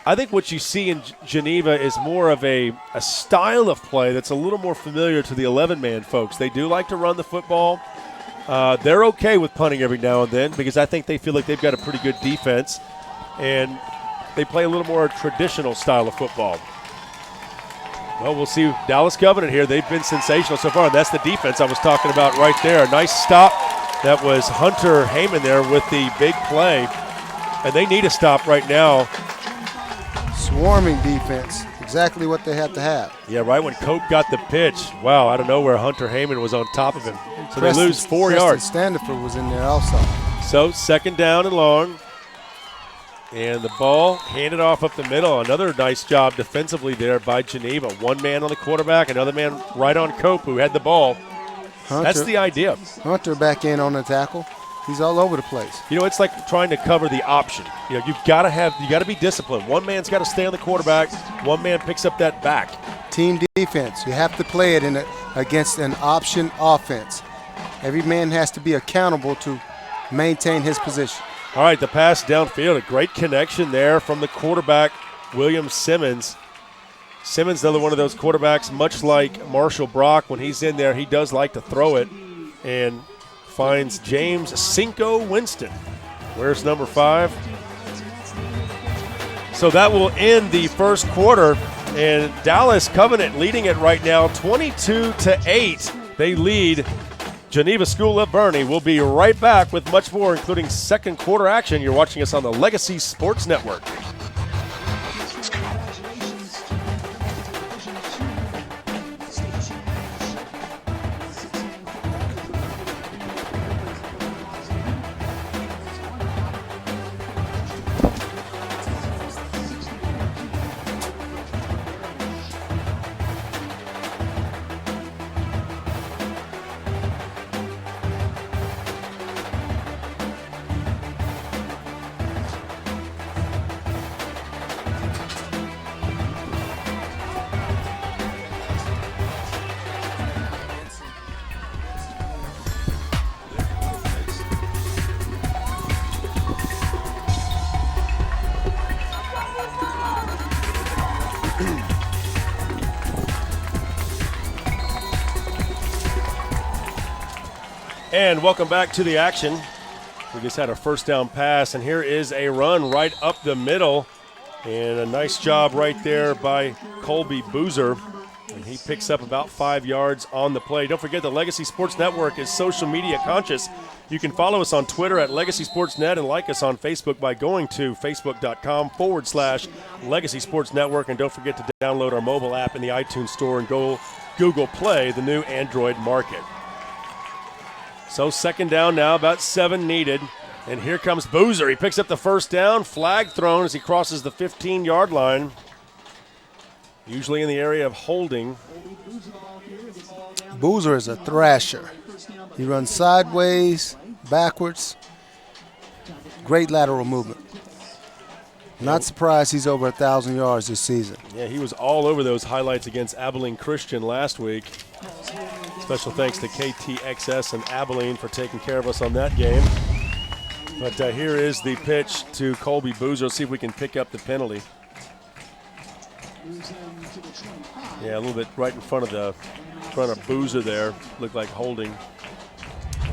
I think what you see in Geneva is more of a style of play that's a little more familiar to the 11-man folks. They do like to run the football. They're okay with punting every now and then because I think they feel like they've got a pretty good defense, and they play a little more traditional style of football. Well, we'll see Dallas Covenant here. They've been sensational so far, and that's the defense I was talking about right there. A nice stop. That was Hunter Heyman there with the big play, and they need a stop right now. Swarming defense, exactly what they had to have. Yeah, right when Cope got the pitch, wow, I don't know where Hunter Heyman was on top of him. So they lose 4 yards. Standiford was in there also. So second down and long. And the ball handed off up the middle. Another nice job defensively there by Geneva. One man on the quarterback, another man right on Cope who had the ball. That's the idea. Hunter back in on the tackle. He's all over the place. You know, it's like trying to cover the option. You know, you got to be disciplined. One man's got to stay on the quarterback. One man picks up that back. Team defense. You have to play it against an option offense. Every man has to be accountable to maintain his position. All right, the pass downfield. A great connection there from the quarterback, William Simmons. Simmons, another one of those quarterbacks, much like Marshall Brock. When he's in there, he does like to throw it and finds James Cinco Winston. Where's number 5? So that will end the first quarter, and Dallas Covenant leading it right now 22-8. They lead Geneva School of Boerne. We'll be right back with much more, including second quarter action. You're watching us on the Legacy Sports Network. And welcome back to the action. We just had a first down pass, and here is a run right up the middle. And a nice job right there by Colby Boozer. And he picks up about 5 yards on the play. Don't forget the Legacy Sports Network is social media conscious. You can follow us on Twitter at Legacy Sports Net and like us on Facebook by going to facebook.com/Legacy Sports Network. And don't forget to download our mobile app in the iTunes Store and go Google Play, the new Android market. So second down now, about 7 needed. And here comes Boozer. He picks up the first down. Flag thrown as he crosses the 15-yard line. Usually in the area of holding. Boozer is a thrasher. He runs sideways, backwards. Great lateral movement. Not surprised he's over 1,000 yards this season. Yeah, he was all over those highlights against Abilene Christian last week. Special thanks to KTXS and Abilene for taking care of us on that game. But here is the pitch to Colby Boozer. Let's see if we can pick up the penalty. Yeah, a little bit right in front of Boozer there. Looked like holding.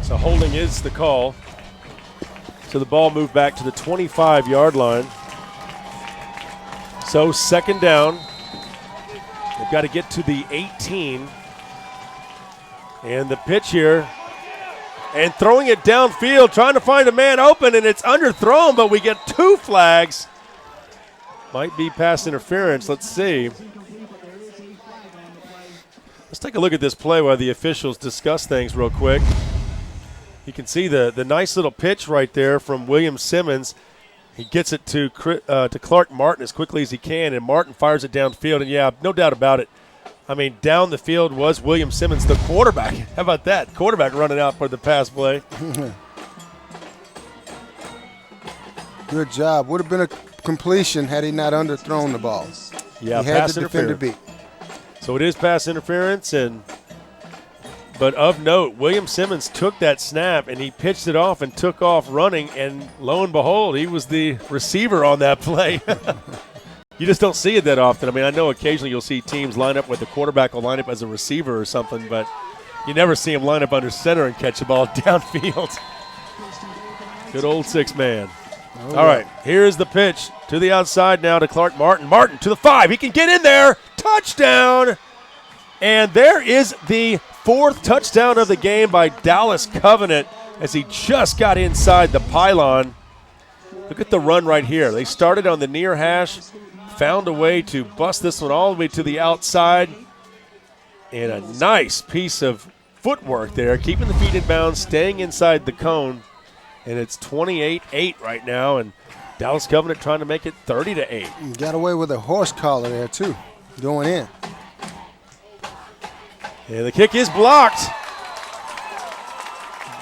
So holding is the call. So the ball moved back to the 25-yard line. So second down. They've got to get to the 18. And the pitch here. And throwing it downfield, trying to find a man open, and it's underthrown, but we get 2 flags. Might be pass interference. Let's see. Let's take a look at this play while the officials discuss things real quick. You can see the nice little pitch right there from William Simmons. He gets it to Clark Martin as quickly as he can, and Martin fires it downfield. And, yeah, no doubt about it. I mean, down the field was William Simmons, the quarterback. How about that? Quarterback running out for the pass play. Good job. Would have been a completion had he not underthrown the ball. Yeah, he had pass the defender beat. So it is pass interference, but of note, William Simmons took that snap and he pitched it off and took off running, and lo and behold, he was the receiver on that play. You just don't see it that often. I mean, I know occasionally you'll see teams line up where the quarterback will line up as a receiver or something, but you never see him line up under center and catch the ball downfield. Good old 6-man. All right, here's the pitch to the outside now to Clark Martin. Martin to the 5. He can get in there. Touchdown. And there is the 4th touchdown of the game by Dallas Covenant as he just got inside the pylon. Look at the run right here. They started on the near hash, found a way to bust this one all the way to the outside. And a nice piece of footwork there, keeping the feet in bounds, staying inside the cone. And it's 28-8 right now, and Dallas Covenant trying to make it 30-8. Got away with a horse collar there, too, going in. And the kick is blocked.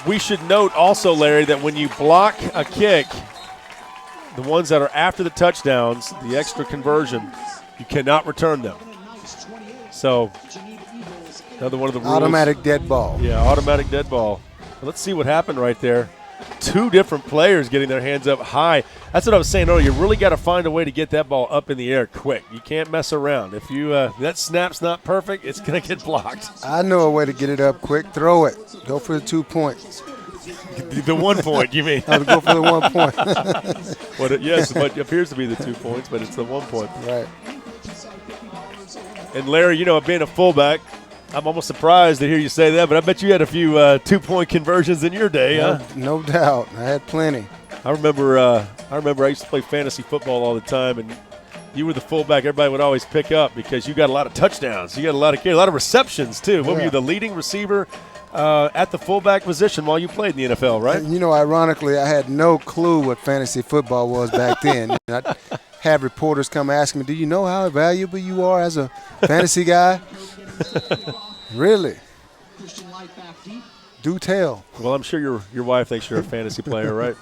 We should note also, Larry, that when you block a kick, the ones that are after the touchdowns, the extra conversion, you cannot return them. So another one of the rules. Automatic dead ball. Yeah, automatic dead ball. Let's see what happened right there. Two different players getting their hands up high. That's what I was saying earlier. You really got to find a way to get that ball up in the air quick. You can't mess around. If you that snap's not perfect, it's going to get blocked. I know a way to get it up quick. Throw it. Go for the 2 points. The 1 point, you mean? I would go for the 1 point. Yes, but it appears to be the 2 points, but it's the 1 point. Right. And Larry, being a fullback, I'm almost surprised to hear you say that, but I bet you had a few 2-point conversions in your day, huh? No doubt. I had plenty. I remember I used to play fantasy football all the time, and you were the fullback everybody would always pick up because you got a lot of touchdowns. You got a lot of receptions, too. What were you, the leading receiver at the fullback position while you played in the NFL, right? And, ironically, I had no clue what fantasy football was back then. I'd have reporters come ask me, do you know how valuable you are as a fantasy guy? Really? Do tell. Well, I'm sure your wife thinks you're a fantasy player, right?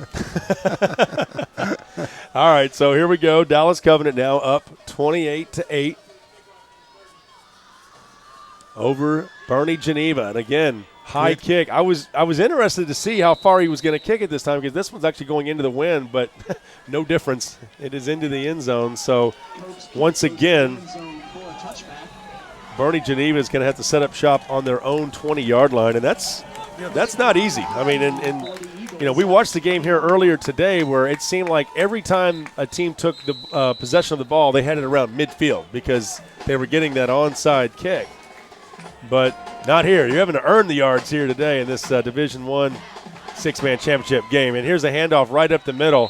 All right, so here we go. Dallas Covenant now up 28-8 over Boerne Geneva. And again, high kick. I was interested to see how far he was going to kick it this time because this one's actually going into the wind, but no difference. It is into the end zone. So once again, Boerne Geneva is going to have to set up shop on their own 20-yard line, and that's not easy. I mean, and we watched the game here earlier today where it seemed like every time a team took the possession of the ball, they had it around midfield because they were getting that onside kick. But not here. You're having to earn the yards here today in this Division I 6-man championship game. And here's a handoff right up the middle.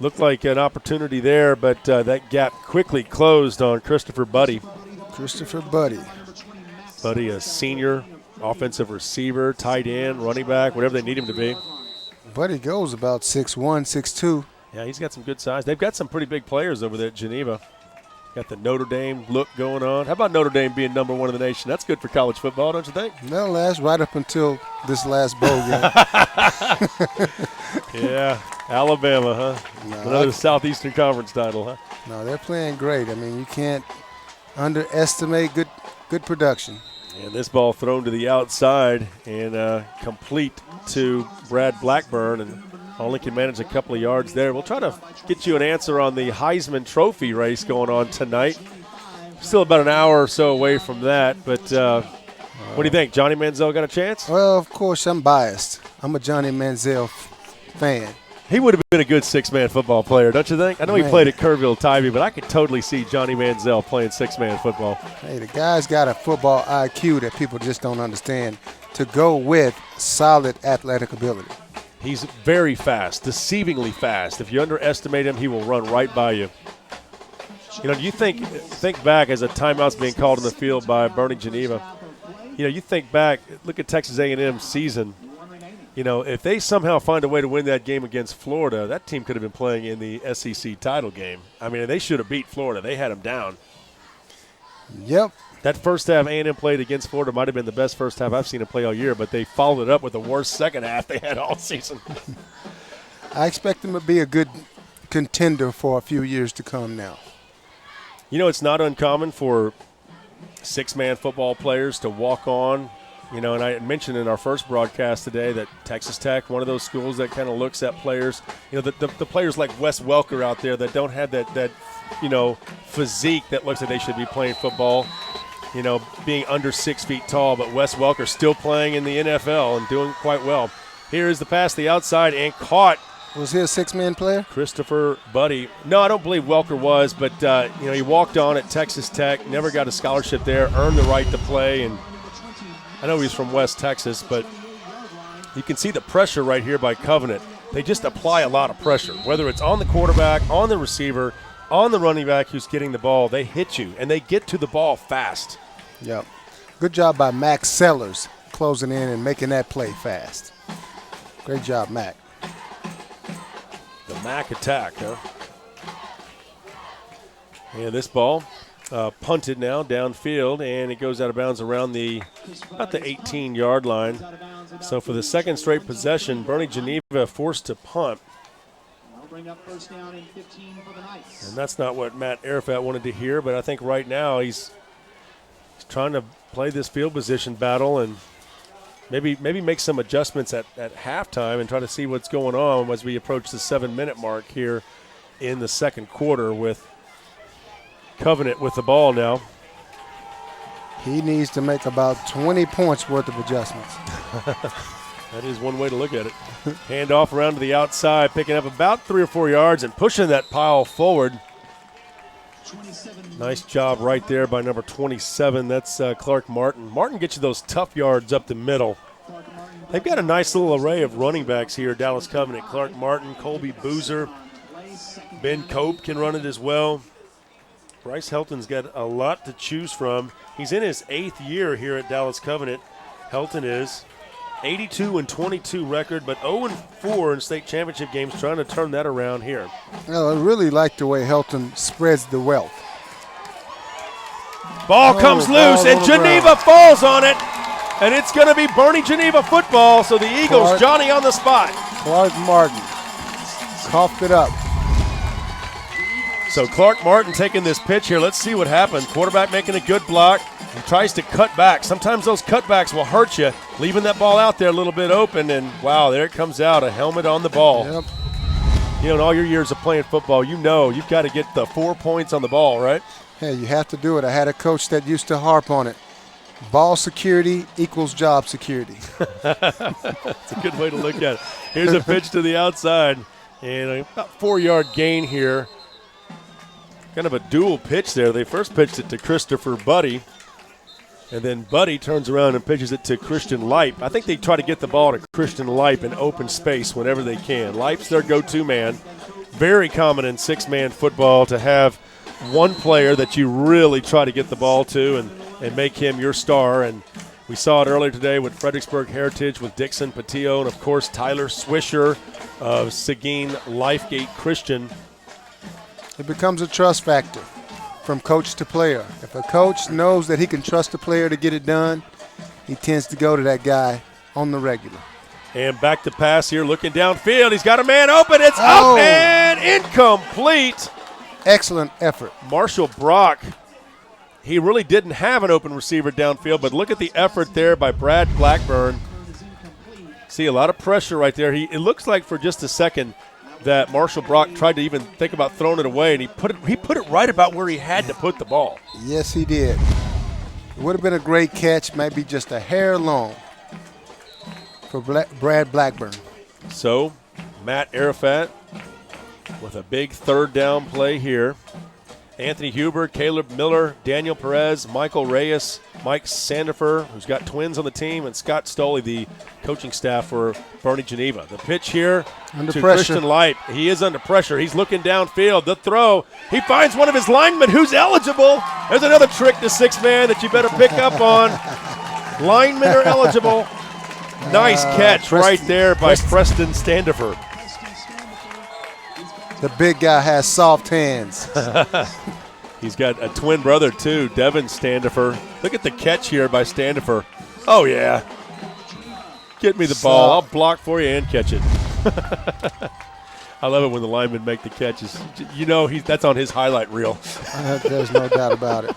Looked like an opportunity there, but that gap quickly closed on Christopher Buddy. Christopher Buddy. Buddy, a senior offensive receiver, tight end, running back, whatever they need him to be. Buddy goes about 6'1", 6'2". Yeah, he's got some good size. They've got some pretty big players over there at Geneva. Got the Notre Dame look going on. How about Notre Dame being number 1 in the nation? That's good for college football, don't you think? That'll last right up until this last bowl game. Yeah, Alabama, huh? No, Another Southeastern Conference title, huh? No, they're playing great. I mean, you can't underestimate good production. And this ball thrown to the outside and complete to Brad Blackburn, and only can manage a couple of yards there. We'll try to get you an answer on the Heisman Trophy race going on tonight. Still about an hour or so away from that, but what do you think? Johnny Manziel got a chance? Well, of course, I'm biased. I'm a Johnny Manziel fan. He would have been a good 6-man football player, don't you think? I know he played at Kerrville Tybee, but I could totally see Johnny Manziel playing 6-man football. Hey, the guy's got a football IQ that people just don't understand to go with solid athletic ability. He's very fast, deceivingly fast. If you underestimate him, he will run right by you. Do you think back as a timeout's being called in the field by Boerne Geneva. You think back, look at Texas A&M season. If they somehow find a way to win that game against Florida, that team could have been playing in the SEC title game. I mean, they should have beat Florida. They had them down. Yep. That first half A&M played against Florida might have been the best first half I've seen them play all year, but they followed it up with the worst second half they had all season. I expect them to be a good contender for a few years to come now. It's not uncommon for 6-man football players to walk on. And I mentioned in our first broadcast today that Texas Tech, one of those schools that kind of looks at players, the players like Wes Welker out there that don't have that physique that looks like they should be playing football, being under 6 feet tall. But Wes Welker still playing in the NFL and doing quite well. Here is the pass to the outside and caught. Was he a 6-man player? Christopher Buddy. No, I don't believe Welker was, but, he walked on at Texas Tech, never got a scholarship there, earned the right to play, and I know he's from West Texas, but you can see the pressure right here by Covenant. They just apply a lot of pressure, whether it's on the quarterback, on the receiver, on the running back who's getting the ball. They hit you, and they get to the ball fast. Yep. Good job by Max Sellers closing in and making that play fast. Great job, Mac. The Mac attack, huh? And this ball punted now downfield, and it goes out of bounds around about the 18-yard line. So for the second straight possession, Boerne Geneva forced to punt. And that's not what Matt Arafat wanted to hear, but I think right now he's trying to play this field position battle and maybe make some adjustments at halftime and try to see what's going on as we approach the 7-minute mark here in the second quarter with Covenant with the ball now. He needs to make about 20 points worth of adjustments. That is one way to look at it. Hand off around to the outside, picking up about 3 or 4 yards and pushing that pile forward. Nice job right there by number 27. That's Clark Martin. Martin gets you those tough yards up the middle. They've got a nice little array of running backs here, Dallas Covenant. Clark Martin, Colby Boozer, Ben Cope can run it as well. Bryce Helton's got a lot to choose from. He's in his 8th year here at Dallas Covenant. Helton is 82-22 record, but 0-4 in state championship games, trying to turn that around here. Well, I really like the way Helton spreads the wealth. Ball comes loose, and Geneva falls on it, and it's going to be Boerne Geneva football, so the Eagles, Johnny on the spot. Clark Martin coughed it up. So Clark Martin taking this pitch here. Let's see what happens. Quarterback making a good block. He tries to cut back. Sometimes those cutbacks will hurt you, leaving that ball out there a little bit open, and wow, there it comes out, a helmet on the ball. Yep. You know, in all your years of playing football, you know you've got to get the 4 points on the ball, right? Hey, you have to do it. I had a coach that used to harp on it. Ball security equals job security. That's a good way to look at it. Here's a pitch to the outside, and about 4-yard gain here. Kind of a dual pitch there. They first pitched it to Christopher Buddy, and then Buddy turns around and pitches it to Christian Leip. I think they try to get the ball to Christian Leip in open space whenever they can. Leip's their go-to man. Very common in 6-man football to have one player that you really try to get the ball to and make him your star. And we saw it earlier today with Fredericksburg Heritage with Dixon Patillo and, of course, Tyler Swisher of Seguin Lifegate Christian. It becomes a trust factor from coach to player. If a coach knows that he can trust a player to get it done, he tends to go to that guy on the regular. And back to pass here, looking downfield. He's got a man open. It's up and incomplete. Excellent effort. Marshall Brock, he really didn't have an open receiver downfield, but look at the effort there by Brad Blackburn. See a lot of pressure right there. It looks like for just a second that Marshall Brock tried to even think about throwing it away, and he put it right about where he had to put the ball. Yes, he did. It would have been a great catch, maybe just a hair long for Brad Blackburn. So Matt Arafat with a big 3rd down play here. Anthony Huber, Caleb Miller, Daniel Perez, Michael Reyes, Mike Sandifer, who's got twins on the team, and Scott Stoley, the coaching staff for Boerne Geneva. The pitch here under to pressure. Christian Leip. He is under pressure. He's looking downfield. The throw. He finds one of his linemen who's eligible. There's another trick to 6-man that you better pick up on. Linemen are eligible. Nice catch right there by Preston Standifer. The big guy has soft hands. He's got a twin brother, too, Devin Standifer. Look at the catch here by Standifer. Oh, yeah. Get me the ball. I'll block for you and catch it. I love it when the linemen make the catches. You know that's on his highlight reel. There's no doubt about it.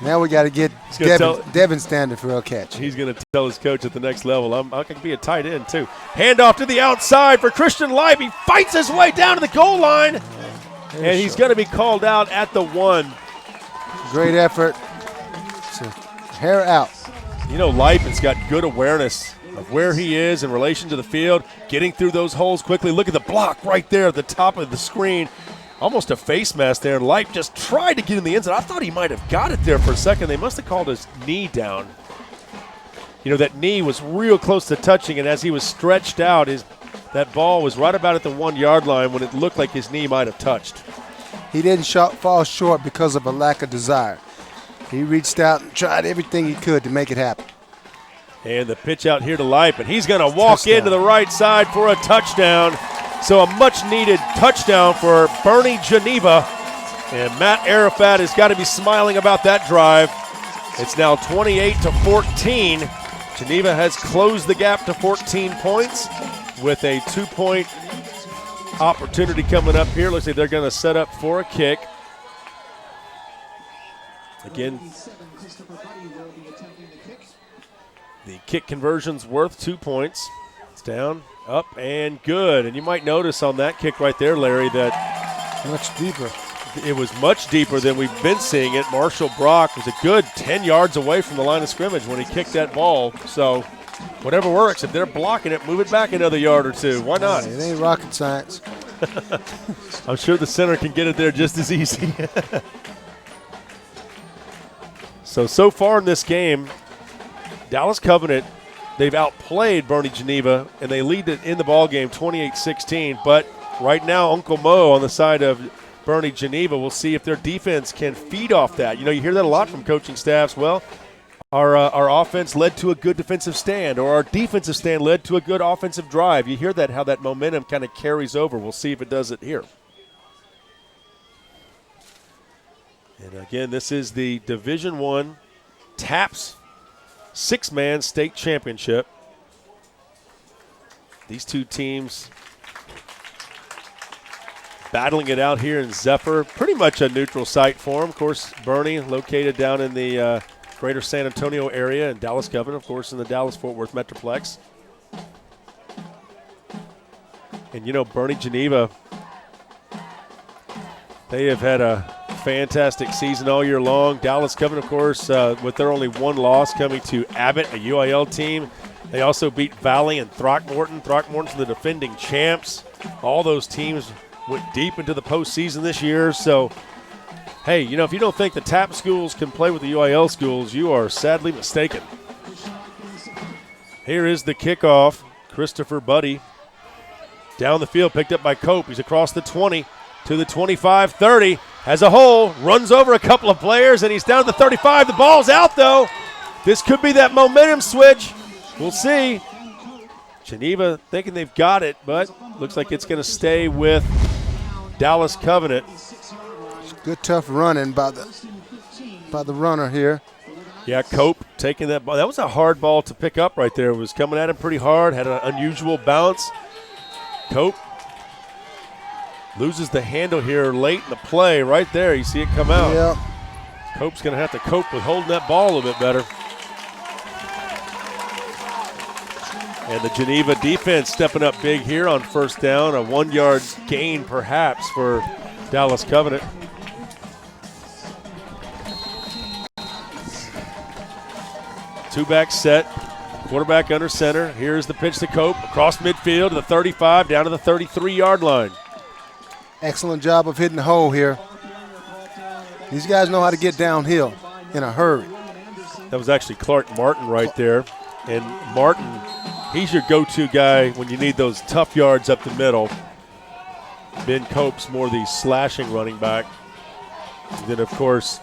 Now we got to get Devin Standifer a catch. He's going to tell his coach at the next level, I can be a tight end, too. Hand off to the outside for Christian Leip. He fights his way down to the goal line, and he's going to be called out at the 1. Great effort. Hair out. You know, Leip has got good awareness of where he is in relation to the field, getting through those holes quickly. Look at the block right there at the top of the screen. Almost a face mask there. Leip just tried to get in the end zone. I thought he might have got it there for a second. They must have called his knee down. You know, that knee was real close to touching, and as he was stretched out, that ball was right about at the 1-yard line when it looked like his knee might have touched. He didn't fall short because of a lack of desire. He reached out and tried everything he could to make it happen. And the pitch out here to Leip, and he's going to walk into the right side for a touchdown. So a much-needed touchdown for Boerne Geneva, And Matt Arafat has got to be smiling about that drive. It's now 28-14. Geneva has closed the gap to 14 points with a 2-point opportunity coming up here. Looks like they're going to set up for a kick. Again, the kick conversion's worth 2 points. It's down, up, and good. And you might notice on that kick right there, Larry, that much deeper. It was much deeper than we've been seeing it. Marshall Brock was a good 10 yards away from the line of scrimmage when he kicked that ball. So whatever works. If they're blocking it, move it back another yard or two. Why not? It ain't rocket science. I'm sure the center can get it there just as easy. So far in this game, Dallas Covenant, they've outplayed Boerne Geneva, and they lead it in the ball game 28-16. But right now, Uncle Mo on the side of Boerne Geneva, we'll see if their defense can feed off that. You know, you hear that a lot from coaching staffs. Well, our offense led to a good defensive stand, or our defensive stand led to a good offensive drive. You hear that, how that momentum kind of carries over. We'll see if it does it here. And again, this is the Division I TAPPS six-man state championship. These two teams battling it out here in Zephyr. Pretty much a neutral site for them. Of course, Boerne located down in the greater San Antonio area, and Dallas Covenant, of course, in the Dallas-Fort Worth Metroplex. And, you know, Boerne Geneva, they have had a fantastic season all year long. Dallas Covenant, of course, with their only one loss coming to Abbott, a UIL team. They also beat Valley and Throckmorton. Throckmorton's the defending champs. All those teams went deep into the postseason this year. So, hey, you know, if you don't think the TAP schools can play with the UIL schools, you are sadly mistaken. Here is the kickoff. Christopher Buddy down the field, picked up by Cope. He's across the 20 to the 25-30. Has a hole, runs over a couple of players, and he's down to the 35. The ball's out, though. This could be that momentum switch. We'll see. Geneva thinking they've got it, but looks like it's going to stay with Dallas Covenant. Good tough running by the runner here. Yeah, Cope taking that ball. That was a hard ball to pick up right there. It was coming at him pretty hard, had an unusual bounce. Cope loses the handle here late in the play. Right there, you see it come out. Yep. Cope's going to have to cope with holding that ball a little bit better. And the Geneva defense stepping up big here on first down. A 1 yard gain perhaps for Dallas Covenant. Two-back set. Quarterback under center. Here's the pitch to Cope. Across midfield to the 35, down to the 33-yard line. Excellent job of hitting the hole here. These guys know how to get downhill in a hurry. That was actually Clark Martin right there. And Martin, he's your go-to guy when you need those tough yards up the middle. Ben Cope's more the slashing running back. And then, of course,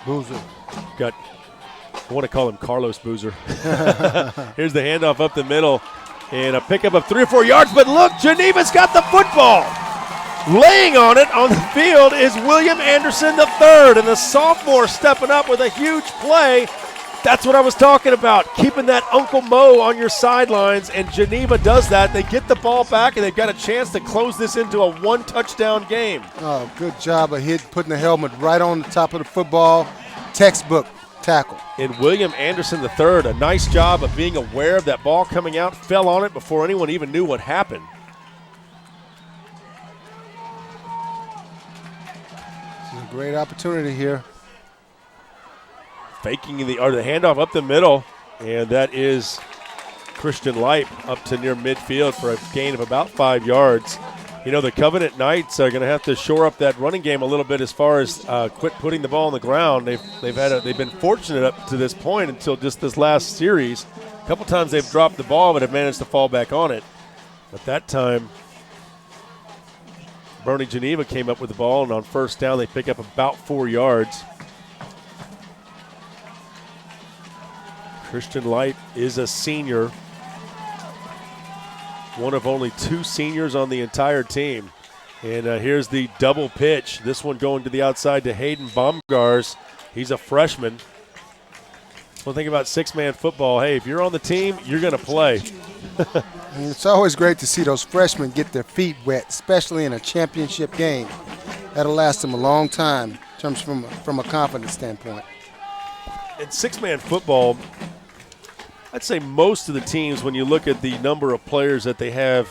Boozer. Got, I want to call him Carlos Boozer. Here's the handoff up the middle. And a pickup of 3 or 4 yards. But look, Geneva's got the football. Laying on it on the field is William Anderson III, and the sophomore stepping up with a huge play. That's what I was talking about, keeping that Uncle Mo on your sidelines, and Geneva does that. They get the ball back, and they've got a chance to close this into a one-touchdown game. Oh, good job of putting the helmet right on the top of the football. Textbook tackle. And William Anderson III, a nice job of being aware of that ball coming out, fell on it before anyone even knew what happened. Great opportunity here. Faking the handoff up the middle, and that is Christian Lipe up to near midfield for a gain of about 5 yards. You know, the Covenant Knights are going to have to shore up that running game a little bit as far as quit putting the ball on the ground. They've been fortunate up to this point until just this last series. A couple times they've dropped the ball, but have managed to fall back on it. But that time, Boerne Geneva came up with the ball, and on first down they pick up about 4 yards. Christian Light is a senior, one of only 2 seniors on the entire team. And here's the double pitch. This one going to the outside to Hayden Baumgars. He's a freshman. One thing about six-man football, hey, if you're on the team, you're going to play. And it's always great to see those freshmen get their feet wet, especially in a championship game. That'll last them a long time in terms from a confidence standpoint. In six-man football, I'd say most of the teams, when you look at the number of players that they have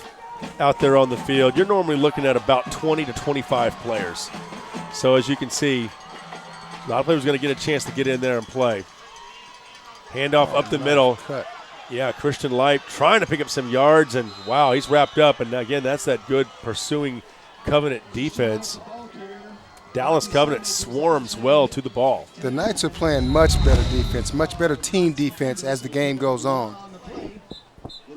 out there on the field, you're normally looking at about 20 to 25 players. So as you can see, a lot of players are going to get a chance to get in there and play. Handoff up the middle. Cut. Yeah, Christian Light trying to pick up some yards, and wow, he's wrapped up. And again, that's that good pursuing Covenant defense. Dallas Covenant swarms well to the ball. The Knights are playing much better defense, much better team defense as the game goes on.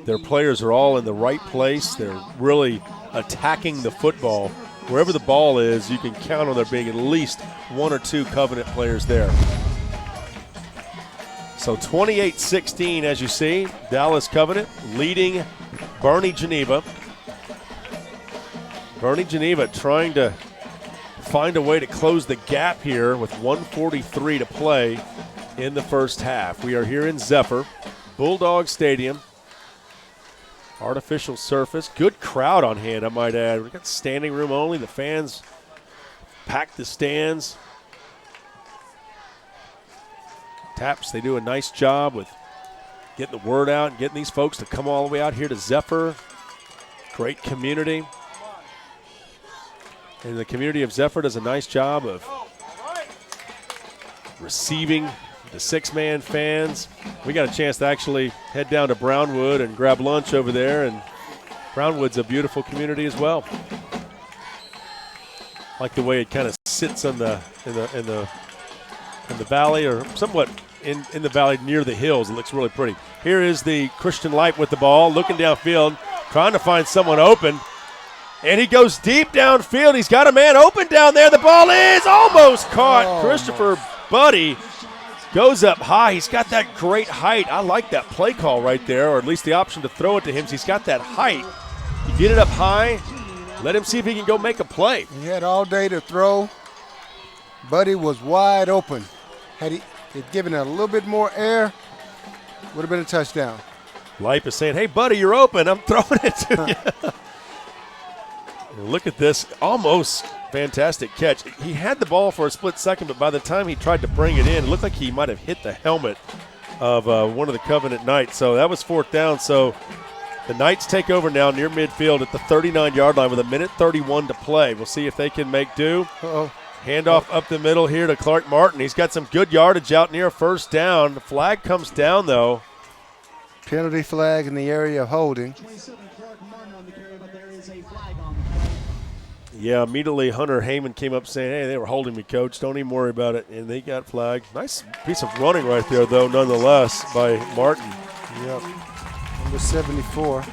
Their players are all in the right place. They're really attacking the football. Wherever the ball is, you can count on there being at least one or two Covenant players there. So 28-16, as you see, Dallas Covenant leading Boerne Geneva. Boerne Geneva trying to find a way to close the gap here with 1:43 to play in the first half. We are here in Zephyr, Bulldog Stadium. Artificial surface. Good crowd on hand, I might add. We've got standing room only. The fans pack the stands. TAPPS, they do a nice job with getting the word out and getting these folks to come all the way out here to Zephyr. Great community. And the community of Zephyr does a nice job of receiving the six-man fans. We got a chance to actually head down to Brownwood and grab lunch over there, and Brownwood's a beautiful community as well. Like the way it kind of sits in the valley, or somewhat in the valley near the hills. It looks really pretty. Here is the Christian Light with the ball, looking downfield, trying to find someone open. And he goes deep downfield. He's got a man open down there. The ball is almost caught. Christopher Buddy goes up high. He's got that great height. I like that play call right there, or at least the option to throw it to him. So he's got that height. You get it up high, let him see if he can go make a play. He had all day to throw. Buddy was wide open. Had he given it a little bit more air, would have been a touchdown. Lipe is saying, hey, Buddy, you're open. I'm throwing it to you. And look at this, almost fantastic catch. He had the ball for a split second, but by the time he tried to bring it in, it looked like he might have hit the helmet of one of the Covenant Knights. So that was fourth down. So the Knights take over now near midfield at the 39-yard line with 1:31 to play. We'll see if they can make do. Uh-oh. Handoff up the middle here to Clark Martin. He's got some good yardage out near first down. The flag comes down, though. Penalty flag in the area of holding. Yeah, immediately Hunter Heyman came up saying, hey, they were holding me, Coach. Don't even worry about it. And they got flagged. Nice piece of running right there, though, nonetheless, by Martin. Yep. Number 74.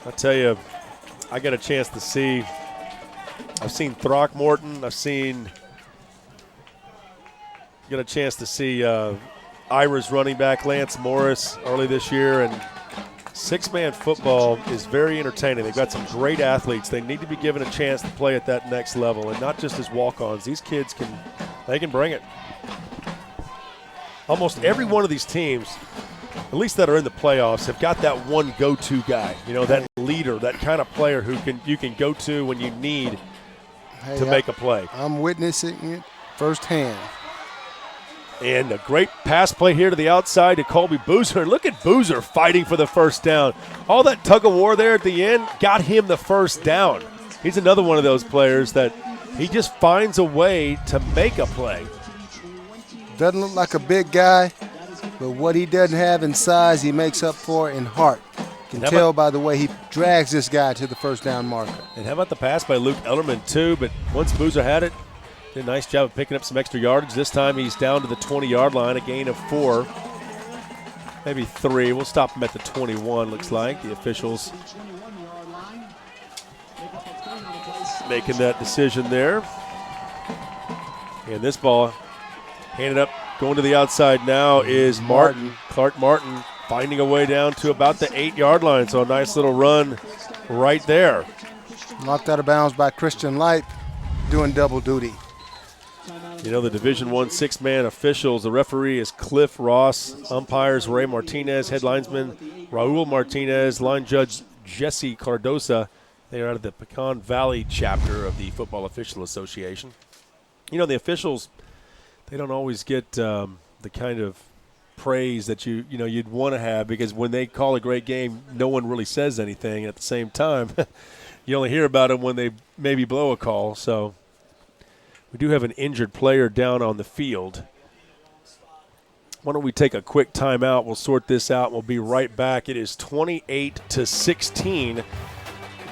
I tell you, I got a chance to see, I've seen Throckmorton. Got a chance to see Ira's running back, Lance Morris, early this year. And six-man football is very entertaining. They've got some great athletes. They need to be given a chance to play at that next level, and not just as walk-ons. These kids can bring it. Almost every one of these teams, at least that are in the playoffs, have got that one go-to guy. You know, that leader, that kind of player who you can go to when you need to make a play. I'm witnessing it firsthand. And a great pass play here to the outside to Colby Boozer. Look at Boozer fighting for the first down. All that tug of war there at the end got him the first down. He's another one of those players that he just finds a way to make a play. Doesn't look like a big guy, but what he doesn't have in size, he makes up for in heart. You can tell by the way he drags this guy to the first down marker. And how about the pass by Luke Ellerman, too? But once Boozer had it, did a nice job of picking up some extra yardage. This time he's down to the 20-yard line, a gain of 4, maybe 3. We'll stop him at the 21, looks like. The officials making that decision there. And this ball handed up, going to the outside now is Martin. Clark Martin finding a way down to about the 8-yard line. So a nice little run right there. Knocked out of bounds by Christian Light, doing double duty. You know, the Division I 6-man officials, the referee is Cliff Ross, umpires Ray Martinez, head linesman Raul Martinez, line judge Jesse Cardosa. They are out of the Pecan Valley chapter of the Football Official Association. You know, the officials, they don't always get the kind of praise that you'd want to have, because when they call a great game, no one really says anything. At the same time, you only hear about them when they maybe blow a call. So we do have an injured player down on the field. Why don't we take a quick timeout? We'll sort this out, and we'll be right back. It is 28-16.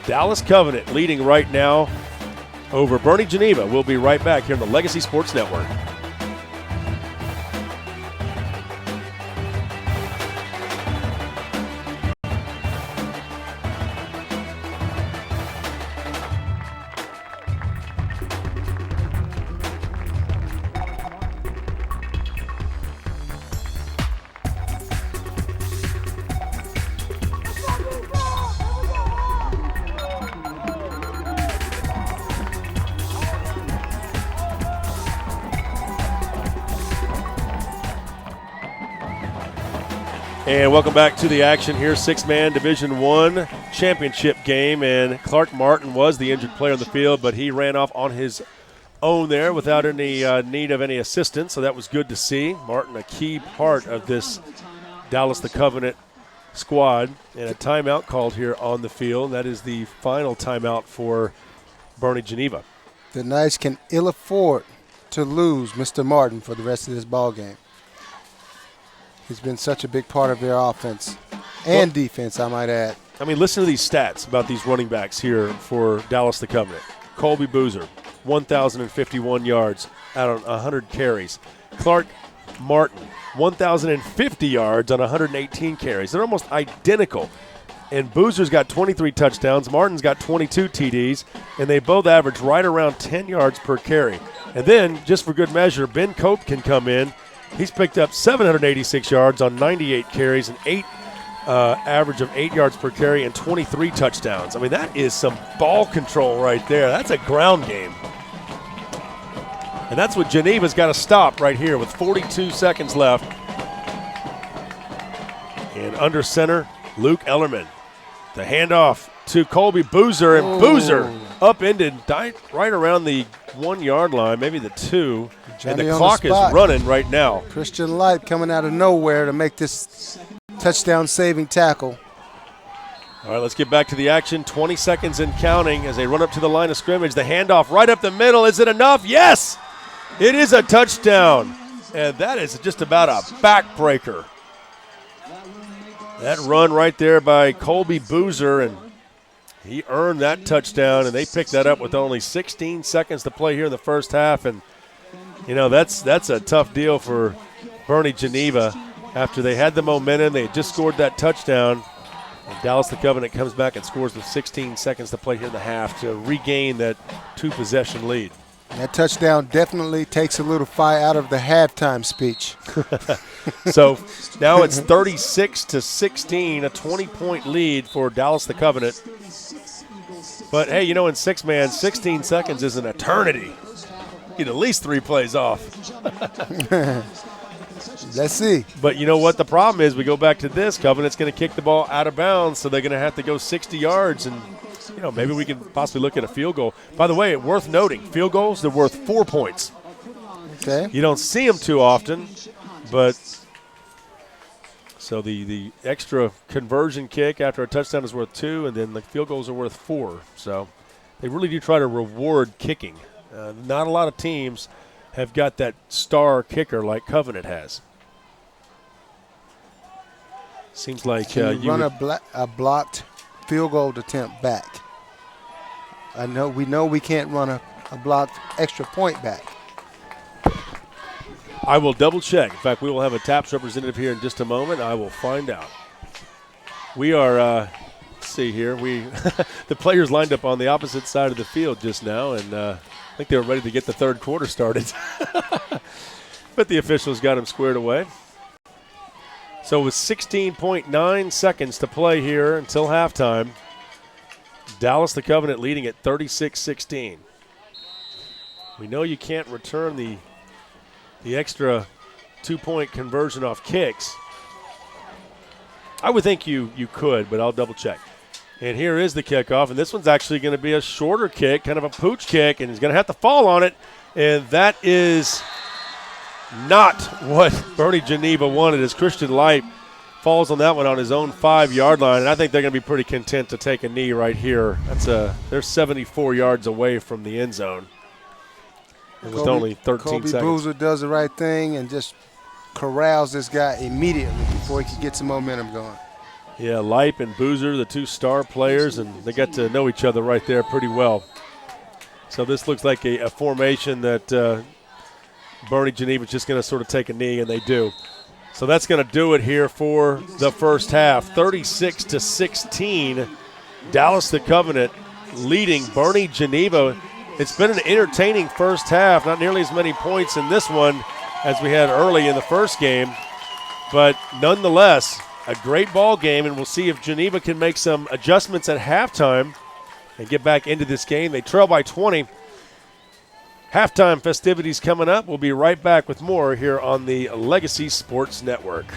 Dallas Covenant leading right now over Boerne Geneva. We'll be right back here on the Legacy Sports Network. And welcome back to the action here. 6-man Division I championship game. And Clark Martin was the injured player on the field, but he ran off on his own there without any need of any assistance. So that was good to see. Martin, a key part of this Dallas the Covenant squad. And a timeout called here on the field. That is the final timeout for Boerne Geneva. The Knights can ill afford to lose Mr. Martin for the rest of this ball game. He's been such a big part of their offense and defense, I might add. I mean, listen to these stats about these running backs here for Dallas the Covenant. Colby Boozer, 1,051 yards out on 100 carries. Clark Martin, 1,050 yards on 118 carries. They're almost identical. And Boozer's got 23 touchdowns. Martin's got 22 TDs. And they both average right around 10 yards per carry. And then, just for good measure, Ben Cope can come in. He's picked up 786 yards on 98 carries, and average of 8 yards per carry and 23 touchdowns. I mean, that is some ball control right there. That's a ground game. And that's what Geneva's got to stop right here with 42 seconds left. And under center, Luke Ellerman. The handoff to Colby Boozer, and Boozer upended right around the 1 yard line, maybe the 2. Johnny, and the clock is running right now. Christian Light coming out of nowhere to make this touchdown-saving tackle. All right, let's get back to the action. 20 seconds and counting as they run up to the line of scrimmage. The handoff right up the middle. Is it enough? Yes! It is a touchdown. And that is just about a backbreaker. That run right there by Colby Boozer, and he earned that touchdown, and they picked that up with only 16 seconds to play here in the first half. And you know, that's a tough deal for Boerne Geneva. After they had the momentum, they had just scored that touchdown. And Dallas the Covenant comes back and scores with 16 seconds to play here in the half to regain that 2-possession lead. That touchdown definitely takes a little fire out of the halftime speech. So now it's 36-16, a 20-point lead for Dallas the Covenant. But, hey, you know, in 6-man, 16 seconds is an eternity. Get at least 3 plays off. Let's see. But you know what the problem is? We go back to this. Covenant's going to kick the ball out of bounds, so they're going to have to go 60 yards. And, you know, maybe we can possibly look at a field goal. By the way, worth noting, field goals, they're worth 4 points. Okay. You don't see them too often, but so the extra conversion kick after a touchdown is worth 2, and then the field goals are worth 4. So they really do try to reward kicking. Not a lot of teams have got that star kicker like Covenant has. Seems like you run a blocked field goal attempt back. We know we can't run a blocked extra point back. I will double check. In fact, we will have a TAPPS representative here in just a moment. I will find out. We are, let's see here. The players lined up on the opposite side of the field just now, and I think they were ready to get the third quarter started. But the officials got them squared away. So with 16.9 seconds to play here until halftime, Dallas the Covenant leading at 36-16. We know you can't return the extra 2-point conversion off kicks. I would think you could, but I'll double check. And here is the kickoff, and this one's actually going to be a shorter kick, kind of a pooch kick, and he's going to have to fall on it, and that is not what Boerne Geneva wanted, as Christian Light falls on that one on his own 5-yard line, and I think they're going to be pretty content to take a knee right here. They're 74 yards away from the end zone. It was only 13 seconds. Boozer does the right thing and just corrals this guy immediately before he can get some momentum going. Yeah, Lipe and Boozer, the two star players, and they got to know each other right there pretty well. So this looks like a formation that Boerne Geneva is just going to sort of take a knee, and they do. So that's going to do it here for the first half. 36-16, Dallas the Covenant leading Boerne Geneva. It's been an entertaining first half, not nearly as many points in this one as we had early in the first game, but nonetheless, a great ball game, and we'll see if Geneva can make some adjustments at halftime and get back into this game. They trail by 20. Halftime festivities coming up. We'll be right back with more here on the Legacy Sports Network.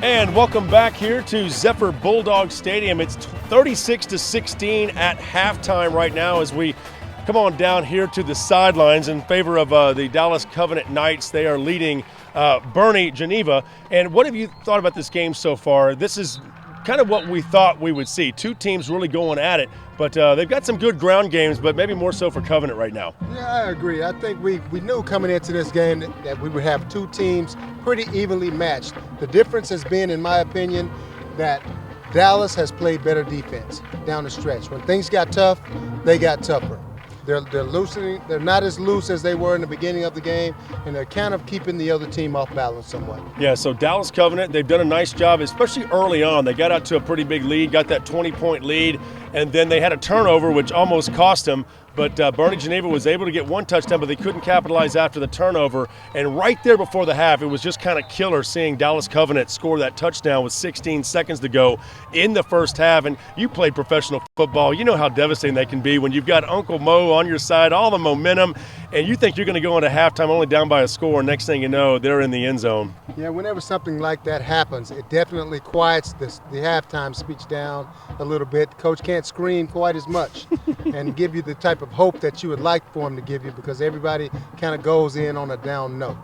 And welcome back here to Zephyr Bulldog Stadium. It's 36-16 at halftime right now as we come on down here to the sidelines in favor of the Dallas Covenant Knights. They are leading Boerne Geneva. And what have you thought about this game so far? This is kind of what we thought we would see. Two teams really going at it, but they've got some good ground games, but maybe more so for Covenant right now. Yeah, I agree. I think we knew coming into this game that we would have two teams pretty evenly matched. The difference has been, in my opinion, that Dallas has played better defense down the stretch. When things got tough, they got tougher. They're loosening. They're not as loose as they were in the beginning of the game, and they're kind of keeping the other team off balance somewhat. Yeah, so Dallas Covenant, they've done a nice job, especially early on. They got out to a pretty big lead, got that 20-point lead, and then they had a turnover, which almost cost them. But Boerne Geneva was able to get one touchdown, but they couldn't capitalize after the turnover. And right there before the half, it was just kind of killer seeing Dallas Covenant score that touchdown with 16 seconds to go in the first half. And you played professional football. You know how devastating that can be when you've got Uncle Mo on your side, all the momentum, and you think you're going to go into halftime only down by a score. And next thing you know, they're in the end zone. Yeah, whenever something like that happens, it definitely quiets the halftime speech down a little bit. Coach can't scream quite as much and give you the type of hope that you would like for him to give you, because everybody kind of goes in on a down note.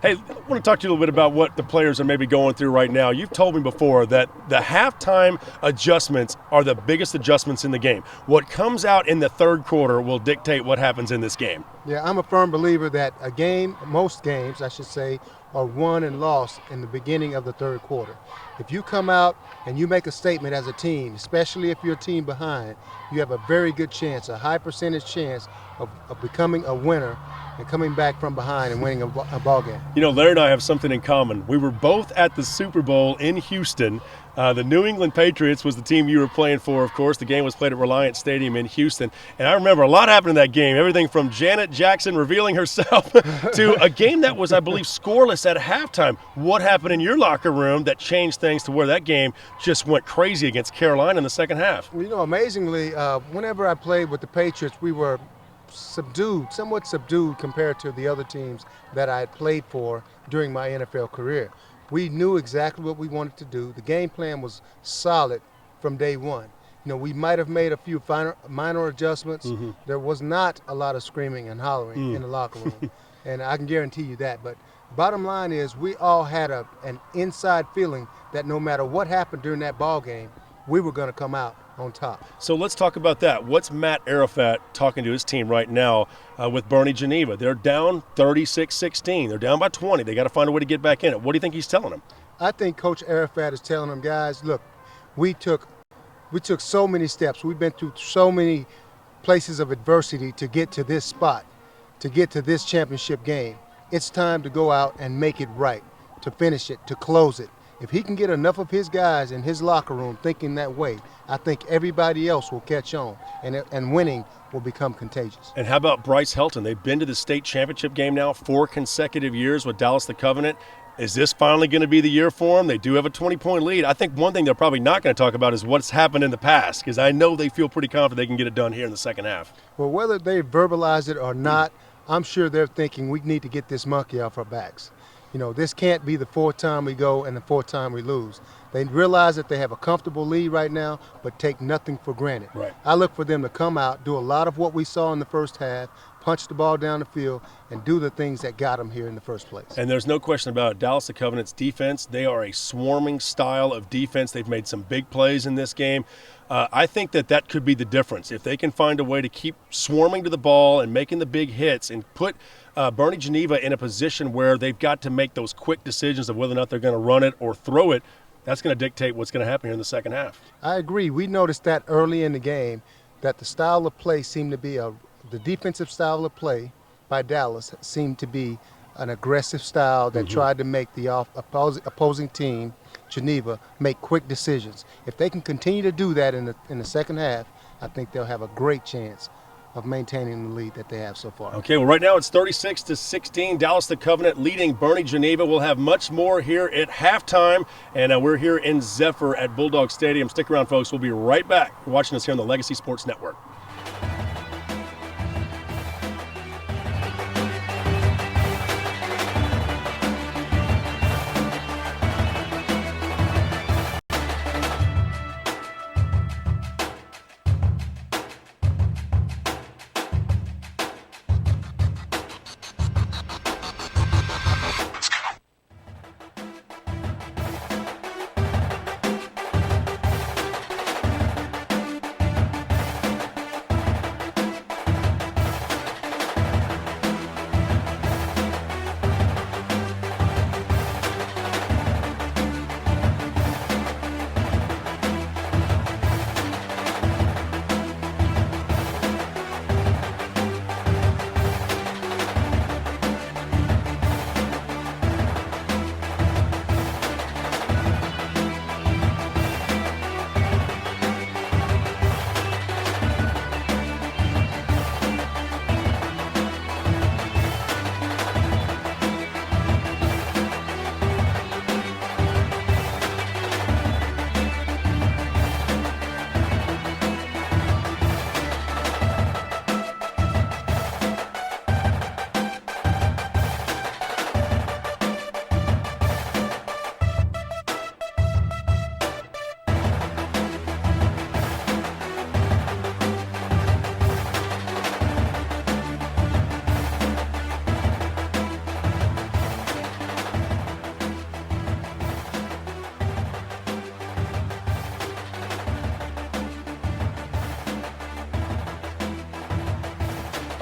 Hey, I want to talk to you a little bit about what the players are maybe going through right now. You've told me before that the halftime adjustments are the biggest adjustments in the game. What comes out in the third quarter will dictate what happens in this game. Yeah, I'm a firm believer that a game, most games, I should say, are won and lost in the beginning of the third quarter. If you come out and you make a statement as a team, especially if you're a team behind, you have a very good chance, a high percentage chance of becoming a winner and coming back from behind and winning a ball game. You know, Larry and I have something in common. We were both at the Super Bowl in Houston. The New England Patriots was the team you were playing for, of course. The game was played at Reliant Stadium in Houston. And I remember a lot happened in that game. Everything from Janet Jackson revealing herself to a game that was, I believe, scoreless at halftime. What happened in your locker room that changed things to where that game just went crazy against Carolina in the second half? Well, you know, amazingly, whenever I played with the Patriots, we were somewhat subdued compared to the other teams that I had played for during my NFL career. We knew exactly what we wanted to do. The game plan was solid from day one. You know, we might have made a few minor adjustments. Mm-hmm. There was not a lot of screaming and hollering in the locker room, and I can guarantee you that. But bottom line is, we all had an inside feeling that no matter what happened during that ball game, we were going to come out on top. So let's talk about that. What's Matt Arafat talking to his team right now with Boerne Geneva? They're down 36-16. They're down by 20. They got to find a way to get back in it. What do you think he's telling them? I think Coach Arafat is telling them, guys, look, we took so many steps. We've been through so many places of adversity to get to this spot, to get to this championship game. It's time to go out and make it right, to finish it, to close it. If he can get enough of his guys in his locker room thinking that way, I think everybody else will catch on, and winning will become contagious. And how about Bryce Helton? They've been to the state championship game now 4 consecutive years with Dallas the Covenant. Is this finally going to be the year for them? They do have a 20-point lead. I think one thing they're probably not going to talk about is what's happened in the past, because I know they feel pretty confident they can get it done here in the second half. Well, whether they verbalize it or not, I'm sure they're thinking we need to get this monkey off our backs. You know, this can't be the fourth time we go and the fourth time we lose. They realize that they have a comfortable lead right now, but take nothing for granted. Right. I look for them to come out, do a lot of what we saw in the first half, punch the ball down the field, and do the things that got them here in the first place. And there's no question about it. Dallas the Covenant's defense, they are a swarming style of defense. They've made some big plays in this game. I think that could be the difference. If they can find a way to keep swarming to the ball and making the big hits and put Boerne Geneva in a position where they've got to make those quick decisions of whether or not they're going to run it or throw it, that's going to dictate what's going to happen here in the second half. I agree. We noticed that early in the game, that the style of play seemed to be the defensive style of play by Dallas seemed to be an aggressive style that tried to make the opposing team, Geneva, make quick decisions. If they can continue to do that in the second half, I think they'll have a great chance of maintaining the lead that they have so far. Okay, well, right now it's 36-16. Dallas the Covenant leading Boerne Geneva. We'll have much more here at halftime, and we're here in Zephyr at Bulldog Stadium. Stick around, folks. We'll be right back. You're watching us here on the Legacy Sports Network.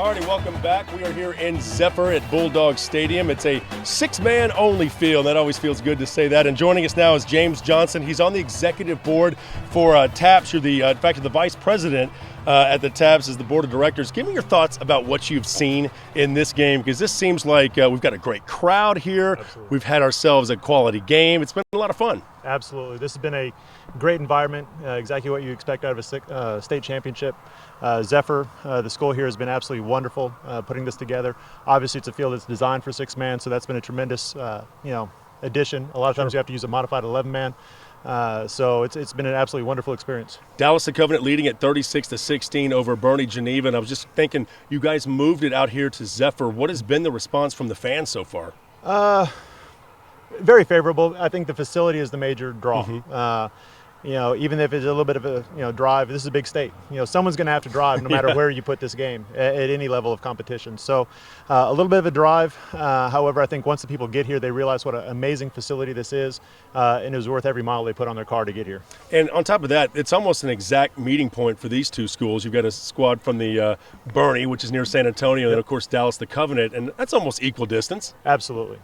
Alrighty, welcome back. We are here in Zephyr at Bulldog Stadium. It's a six-man only field. That always feels good to say that. And joining us now is James Johnson. He's on the executive board for TAPPS. You're in fact, the vice president at the TAPPS as the board of directors. Give me your thoughts about what you've seen in this game, because this seems like we've got a great crowd here. Absolutely. We've had ourselves a quality game. It's been a lot of fun. Absolutely. This has been a great environment, exactly what you expect out of a state championship. Zephyr, the school here, has been absolutely wonderful putting this together. Obviously, it's a field that's designed for six-man, so that's been a tremendous addition. A lot of times you have to use a modified 11-man. So it's been an absolutely wonderful experience. Dallas the Covenant leading at 36-16 over Boerne Geneva. And I was just thinking, you guys moved it out here to Zephyr. What has been the response from the fans so far? Very favorable. I think the facility is the major draw. Mm-hmm. Even if it's a little bit of a drive, this is a big state. Someone's going to have to drive no matter where you put this game at any level of competition. So a little bit of a drive. However, I think once the people get here, they realize what an amazing facility this is, and it was worth every mile they put on their car to get here. And on top of that, it's almost an exact meeting point for these two schools. You've got a squad from the Boerne, which is near San Antonio, and then of course Dallas the Covenant, and that's almost equal distance. Absolutely.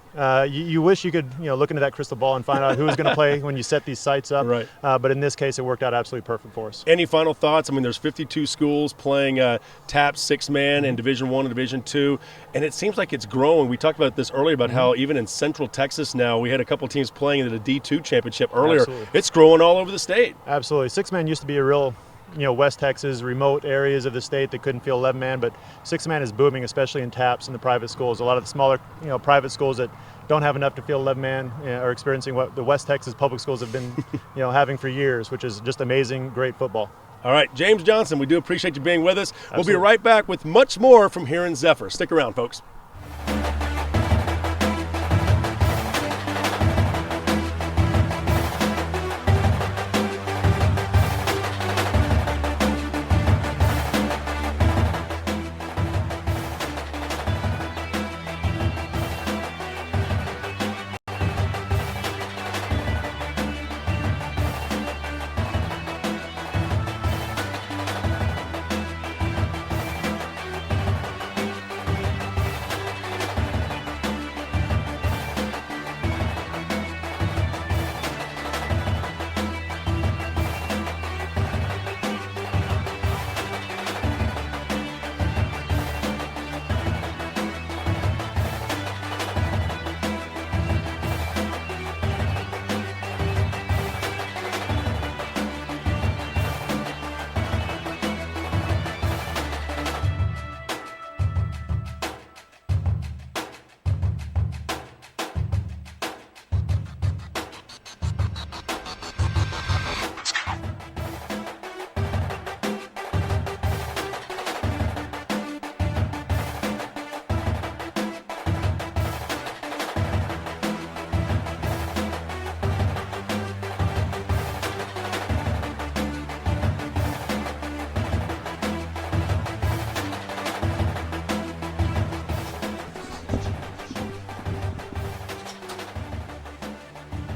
You wish you could look into that crystal ball and find out who is going to play when you set these sites up. Right. But in this case, it worked out absolutely perfect for us. Any final thoughts? I mean, there's 52 schools playing TAPPS six-man in Division I and Division II, and it seems like it's growing. We talked about this earlier about how even in Central Texas now, we had a couple teams playing in the D2 championship earlier. Absolutely. It's growing all over the state. Absolutely. Six-man used to be a real West Texas, remote areas of the state that couldn't field 11-man, but six-man is booming, especially in TAPPS and the private schools. A lot of the smaller, private schools that don't have enough to field 11-man are experiencing what the West Texas public schools have been, having for years, which is just amazing, great football. All right, James Johnson, we do appreciate you being with us. Absolutely. We'll be right back with much more from here in Zephyr. Stick around, folks.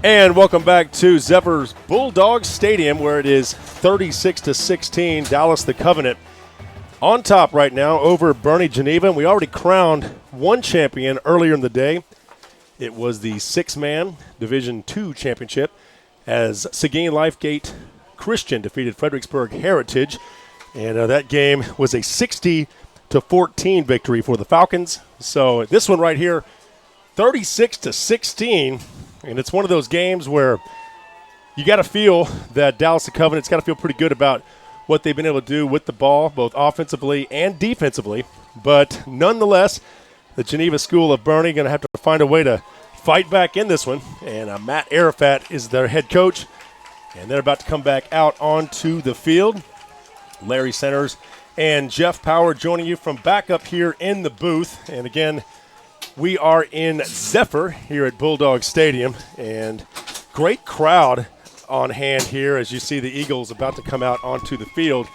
And welcome back to Zephyr's Bulldog Stadium, where it is 36-16, Dallas the Covenant on top right now over Boerne Geneva. And we already crowned one champion earlier in the day. It was the six-man Division II championship as Seguin Lifegate Christian defeated Fredericksburg Heritage. And that game was a 60-14 victory for the Falcons. So this one right here, 36-16. And it's one of those games where you got to feel that Dallas the Covenant's got to feel pretty good about what they've been able to do with the ball, both offensively and defensively. But nonetheless, the Geneva School of Boerne going to have to find a way to fight back in this one. And Matt Arafat is their head coach, and they're about to come back out onto the field. Larry Centers and Jeff Power joining you from back up here in the booth. And again, we are in Zephyr here at Bulldog Stadium, and great crowd on hand here as you see the Eagles about to come out onto the field.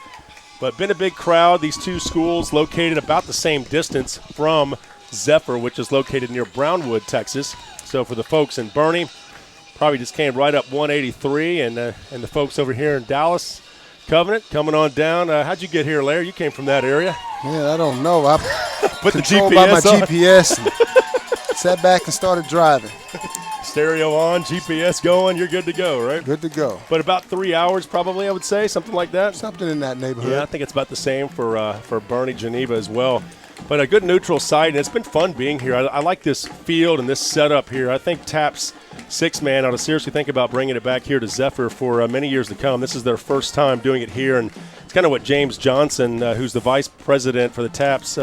But been a big crowd. These two schools located about the same distance from Zephyr, which is located near Brownwood, Texas. So for the folks in Boerne, probably just came right up 183, and the folks over here in Dallas, Covenant coming on down. How'd you get here, Larry? You came from that area. Yeah, I don't know. I Put the controlled GPS by my on. GPS and sat back and started driving. Stereo on, GPS going, you're good to go, right? Good to go. But about 3 hours probably, I would say, something like that. Something in that neighborhood. Yeah, I think it's about the same for Boerne Geneva as well. But a good neutral site, and it's been fun being here. I like this field and this setup here. I think TAPPS six-man ought to seriously think about bringing it back here to Zephyr for many years to come. This is their first time doing it here, and it's kind of what James Johnson, who's the vice president for the TAPPS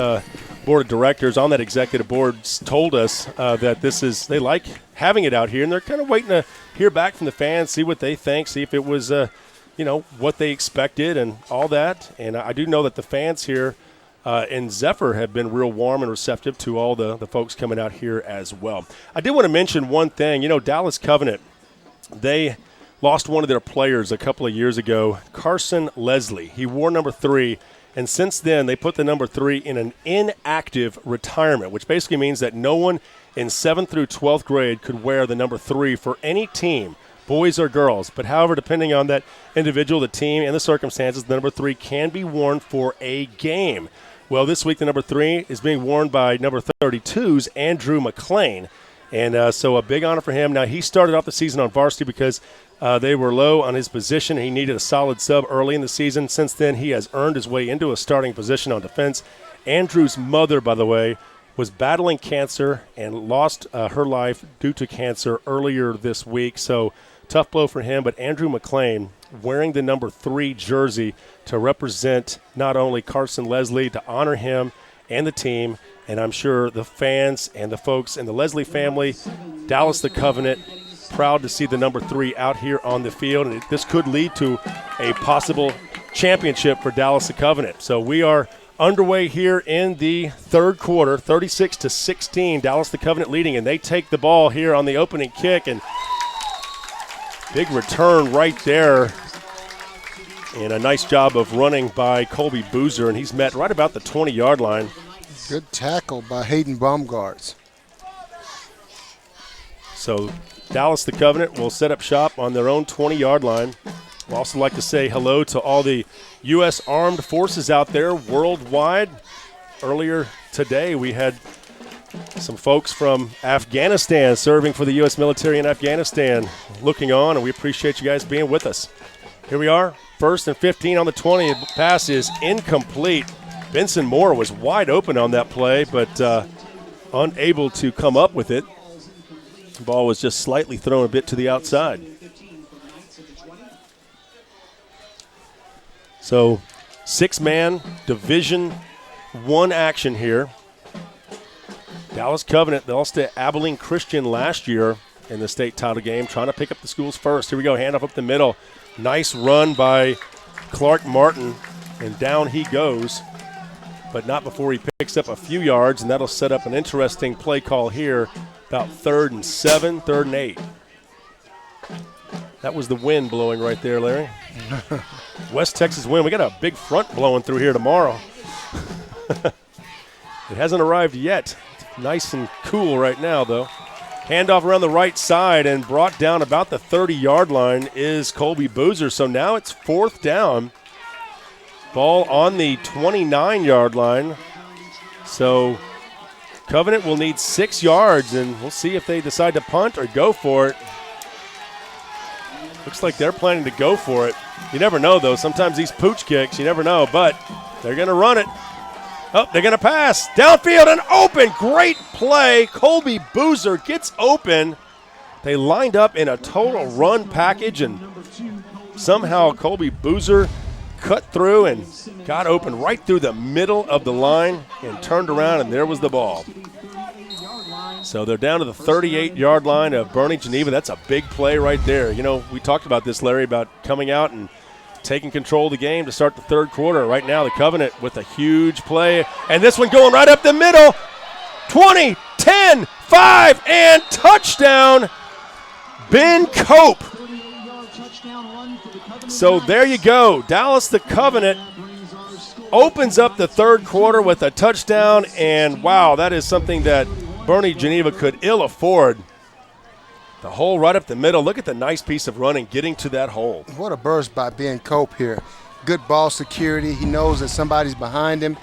board of directors on that executive board, told us that they like having it out here, and they're kind of waiting to hear back from the fans, see what they think, see if it was, what they expected and all that. And I do know that the fans here in Zephyr have been real warm and receptive to all the folks coming out here as well. I did want to mention one thing. Dallas Covenant, they lost one of their players a couple of years ago, Carson Leslie. He wore number 3, and since then they put the number 3 in an inactive retirement, which basically means that no one in 7th through 12th grade could wear the number 3 for any team, boys or girls. But however, depending on that individual, the team, and the circumstances, the number 3 can be worn for a game. Well, this week the number 3 is being worn by number 32's Andrew McLean, and so a big honor for him. Now, he started off the season on varsity because they were low on his position. He needed a solid sub early in the season. Since then, he has earned his way into a starting position on defense. Andrew's mother, by the way, was battling cancer and lost her life due to cancer earlier this week, so tough blow for him. But Andrew McLean wearing the number 3 jersey to represent not only Carson Leslie, to honor him and the team, and I'm sure the fans and the folks in the Leslie family, Dallas the Covenant, proud to see the number 3 out here on the field, and this could lead to a possible championship for Dallas the Covenant. So we are underway here in the third quarter, 36-16, Dallas the Covenant leading, and they take the ball here on the opening kick, and big return right there, and a nice job of running by Colby Boozer, and he's met right about the 20-yard line. Good tackle by Hayden Baumgartz. So Dallas the Covenant will set up shop on their own 20-yard line. We'd also like to say hello to all the U.S. Armed Forces out there worldwide. Earlier today we had some folks from Afghanistan serving for the U.S. military in Afghanistan looking on, and we appreciate you guys being with us. Here we are, 1st and 15 on the 20. The pass is incomplete. Benson Moore was wide open on that play, but unable to come up with it. The ball was just slightly thrown a bit to the outside. So 6-man Division I action here. Dallas Covenant, they lost to Abilene Christian last year in the state title game, trying to pick up the schools first. Here we go, handoff up the middle. Nice run by Clark Martin, and down he goes, but not before he picks up a few yards, and that'll set up an interesting play call here, about 3rd and 7, 3rd and 8. That was the wind blowing right there, Larry. West Texas wind. We got a big front blowing through here tomorrow. It hasn't arrived yet. It's nice and cool right now, though. Handoff around the right side and brought down about the 30-yard line is Colby Boozer. So now it's 4th down. Ball on the 29-yard line. So Covenant will need 6 yards, and we'll see if they decide to punt or go for it. Looks like they're planning to go for it. You never know, though. Sometimes these pooch kicks, you never know, but they're going to run it. Oh, they're going to pass. Downfield and open. Great play. Colby Boozer gets open. They lined up in a total run package, and somehow Colby Boozer cut through and got open right through the middle of the line and turned around, and there was the ball. So they're down to the 38-yard line of Boerne Geneva. That's a big play right there. You know, we talked about this, Larry, about coming out and taking control of the game to start the third quarter. Right now, the Covenant with a huge play. And this one going right up the middle. 20, 10, 5, and touchdown, Ben Cope. So there you go. Dallas, the Covenant, opens up the third quarter with a touchdown. And, wow, that is something that Boerne Geneva could ill afford. The hole right up the middle. Look at the nice piece of running getting to that hole. What a burst by Ben Cope here. good ball security. He knows that somebody's behind him.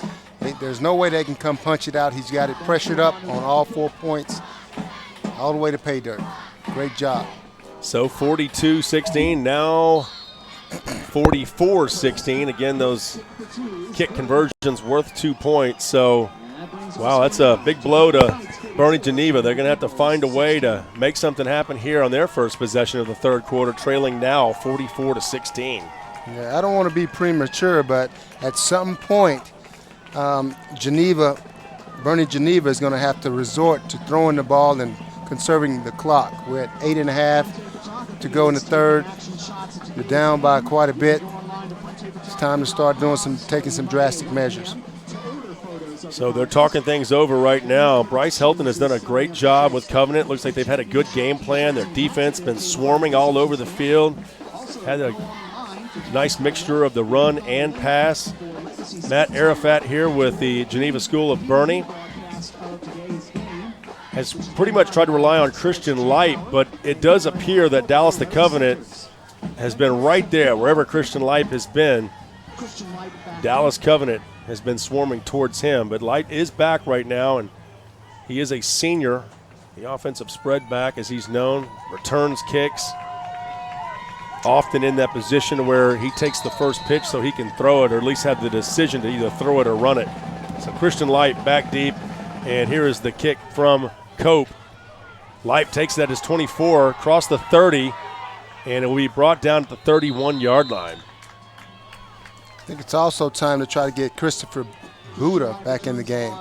There's no way they can come punch it out. He's got it pressured up on all 4 points, all the way to pay dirt. Great job. So 42-16, now 44-16. Again, those kick conversions worth 2 points. So, wow, that's a big blow to Boerne Geneva. They're going to have to find a way to make something happen here on their first possession of the third quarter, trailing now 44-16. Yeah, I don't want to be premature, but at some point, Boerne Geneva is going to have to resort to throwing the ball and conserving the clock. We're at 8.5 to go in the third. We're down by quite a bit. It's time to start taking some drastic measures. So they're talking things over right now. Bryce Helton has done a great job with Covenant. Looks like they've had a good game plan. Their defense been swarming all over the field. Had a nice mixture of the run and pass. Matt Arafat here with the Geneva School of Boerne has pretty much tried to rely on Christian Light, but it does appear that Dallas the Covenant has been right there. Wherever Christian Light has been, Dallas Covenant has been swarming towards him. But Light is back right now, and he is a senior. The offensive spread back, as he's known, returns kicks. Often in that position where he takes the first pitch so he can throw it, or at least have the decision to either throw it or run it. So Christian Light back deep, and here is the kick from Cope. Light takes that as 24, across the 30, and it will be brought down at the 31-yard line. I think it's also time to try to get Christopher Buddha back in the game.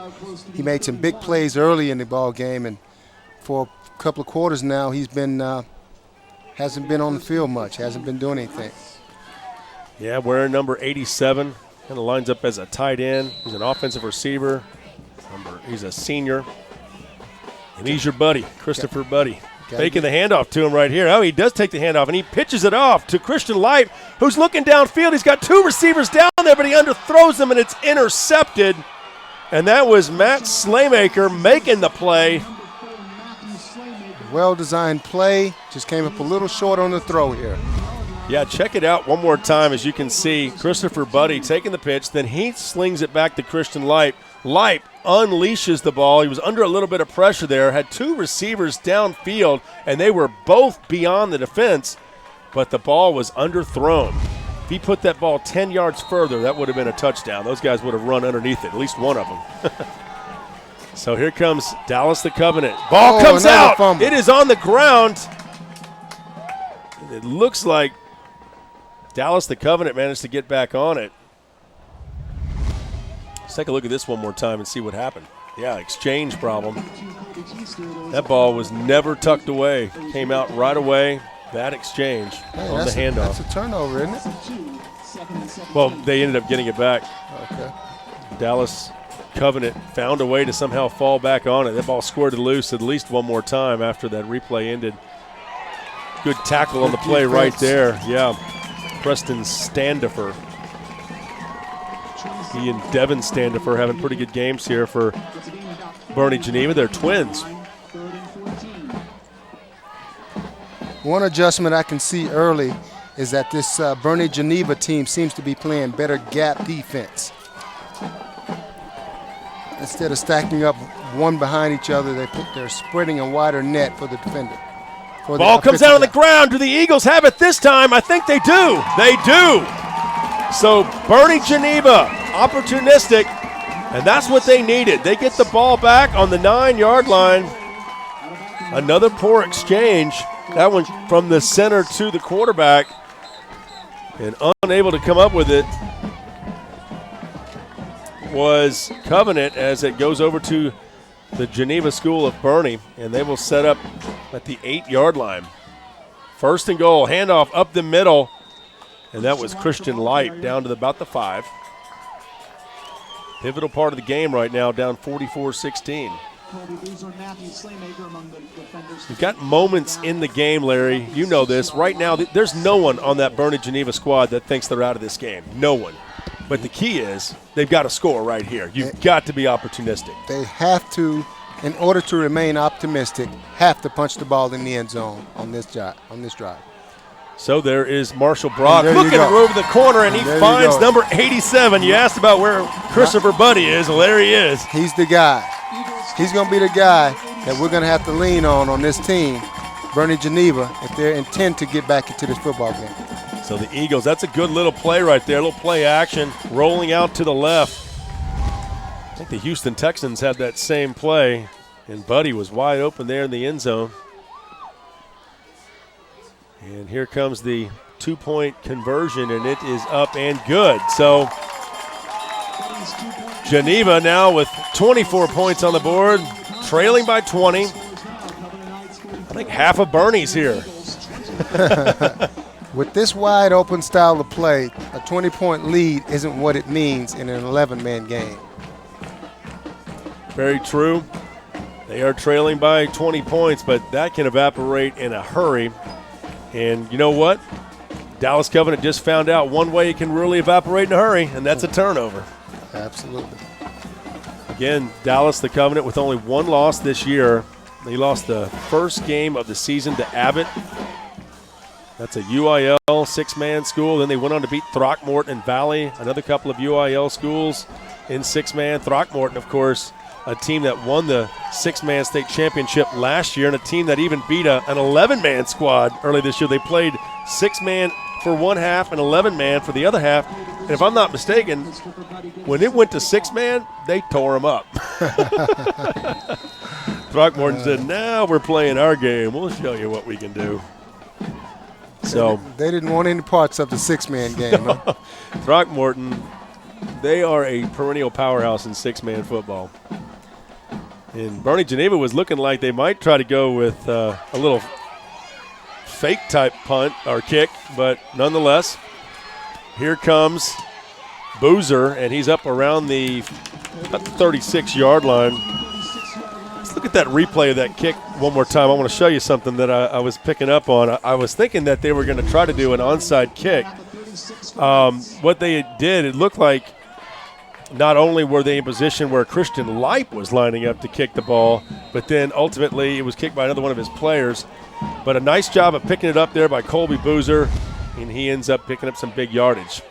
He made some big plays early in the ball game, and for a couple of quarters now, he's been hasn't been on the field much, hasn't been doing anything. Yeah, wearing number 87, kind of lines up as a tight end. He's an offensive receiver. He's a senior. And he's your buddy, Christopher Buddy. Faking the handoff to him right here. Oh, he does take the handoff, and he pitches it off to Christian Light, who's looking downfield. He's got two receivers down there, but he underthrows them, and it's intercepted. And that was Matt Slaymaker making the play. Well-designed play, just came up a little short on the throw here. Yeah, check it out one more time. As you can see, Christopher Buddy taking the pitch, then he slings it back to Christian Light. Light unleashes the ball. He was under a little bit of pressure there, had two receivers downfield, and they were both beyond the defense, but the ball was underthrown. If he put that ball 10 yards further, that would have been a touchdown. Those guys would have run underneath it, at least one of them. So here comes Dallas the Covenant. Ball comes out. Fumble. It is on the ground. It looks like Dallas the Covenant managed to get back on it. Let's take a look at this one more time and see what happened. Yeah, exchange problem. That ball was never tucked away. Came out right away. That exchange on the handoff. That's a turnover, isn't it? Well, they ended up getting it back. Okay. Dallas Covenant found a way to somehow fall back on it. That ball squirted loose at least one more time after that replay ended. Good tackle on the play right there. Yeah, Preston Standifer. He and Devin Standifer having pretty good games here for Boerne Geneva. They're twins. One adjustment I can see early is that this Boerne Geneva team seems to be playing better gap defense. Instead of stacking up one behind each other, they're spreading a wider net for the defender. Ball comes out on the ground. Do the Eagles have it this time? I think they do. They do. So Boerne Geneva, opportunistic, and that's what they needed. They get the ball back on the 9-yard line. Another poor exchange. That one from the center to the quarterback, and unable to come up with it was Covenant as it goes over to the Geneva School of Boerne, and they will set up at the 8-yard line. First and goal, handoff up the middle, and that was Christian Light down to about the 5. Pivotal part of the game right now, down 44-16. We've got moments in the game, Larry. You know this. Right now, there's no one on that Boerne Geneva squad that thinks they're out of this game. No one. But the key is they've got to score right here. You've got to be opportunistic. They have to, in order to remain optimistic, have to punch the ball in the end zone on this drive. So there is Marshall Brock And there you looking go. over the corner, and he And there you finds go. number 87. You asked about where Christopher Buddy is. Well, there he is. He's the guy. He's going to be the guy that we're going to have to lean on this team, Boerne Geneva, if they intend to get back into this football game. So the Eagles, that's a good little play right there, little play action, rolling out to the left. I think the Houston Texans had that same play, and Buddy was wide open there in the end zone. And here comes the two-point conversion, and it is up and good. So Geneva now with 24 points on the board, trailing by 20. I think half of Boerne's here. With this wide open style of play, a 20-point lead isn't what it means in an 11-man game. Very true. They are trailing by 20 points, but that can evaporate in a hurry. And you know what? Dallas Covenant just found out one way it can really evaporate in a hurry, and that's a turnover. Absolutely. Again, Dallas, the Covenant, with only one loss this year. They lost the first game of the season to Abbott. That's a UIL six-man school. Then they went on to beat Throckmorton and Valley, another couple of UIL schools in six-man. Throckmorton, of course, a team that won the six-man state championship last year, and a team that even beat an 11-man squad early this year. They played six-man for one half and 11-man for the other half. And if I'm not mistaken, when it went to six-man, they tore them up. Throckmorton said, now we're playing our game. We'll show you what we can do. So They didn't want any parts of the six-man game. Huh? Throckmorton, they are a perennial powerhouse in six-man football. And Boerne Geneva was looking like they might try to go with a little fake-type punt or kick, but nonetheless, here comes Boozer, and he's up around the 36-yard line. Let's look at that replay of that kick one more time. I want to show you something that I was picking up on. I was thinking that they were going to try to do an onside kick. What they did, it looked like not only were they in position where Christian Leip was lining up to kick the ball, but then ultimately it was kicked by another one of his players. But a nice job of picking it up there by Colby Boozer, and he ends up picking up some big yardage.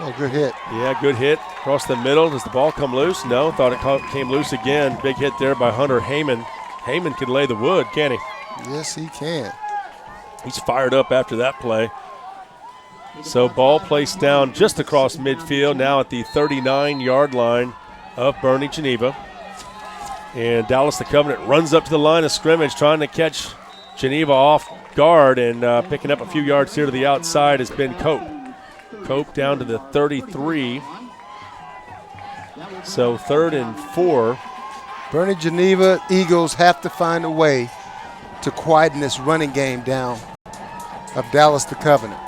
Oh, good hit. Yeah, good hit across the middle. Does the ball come loose? No, thought it came loose again. Big hit there by Hunter Heyman. Heyman can lay the wood, can't he? Yes, he can. He's fired up after that play. So ball placed down just across midfield, now at the 39-yard line of Boerne Geneva. And Dallas the Covenant runs up to the line of scrimmage, trying to catch Geneva off guard, and picking up a few yards here to the outside has been Cope. Cope down to the 33. So 3rd and 4. Boerne Geneva Eagles have to find a way to quieten this running game down of Dallas the Covenant.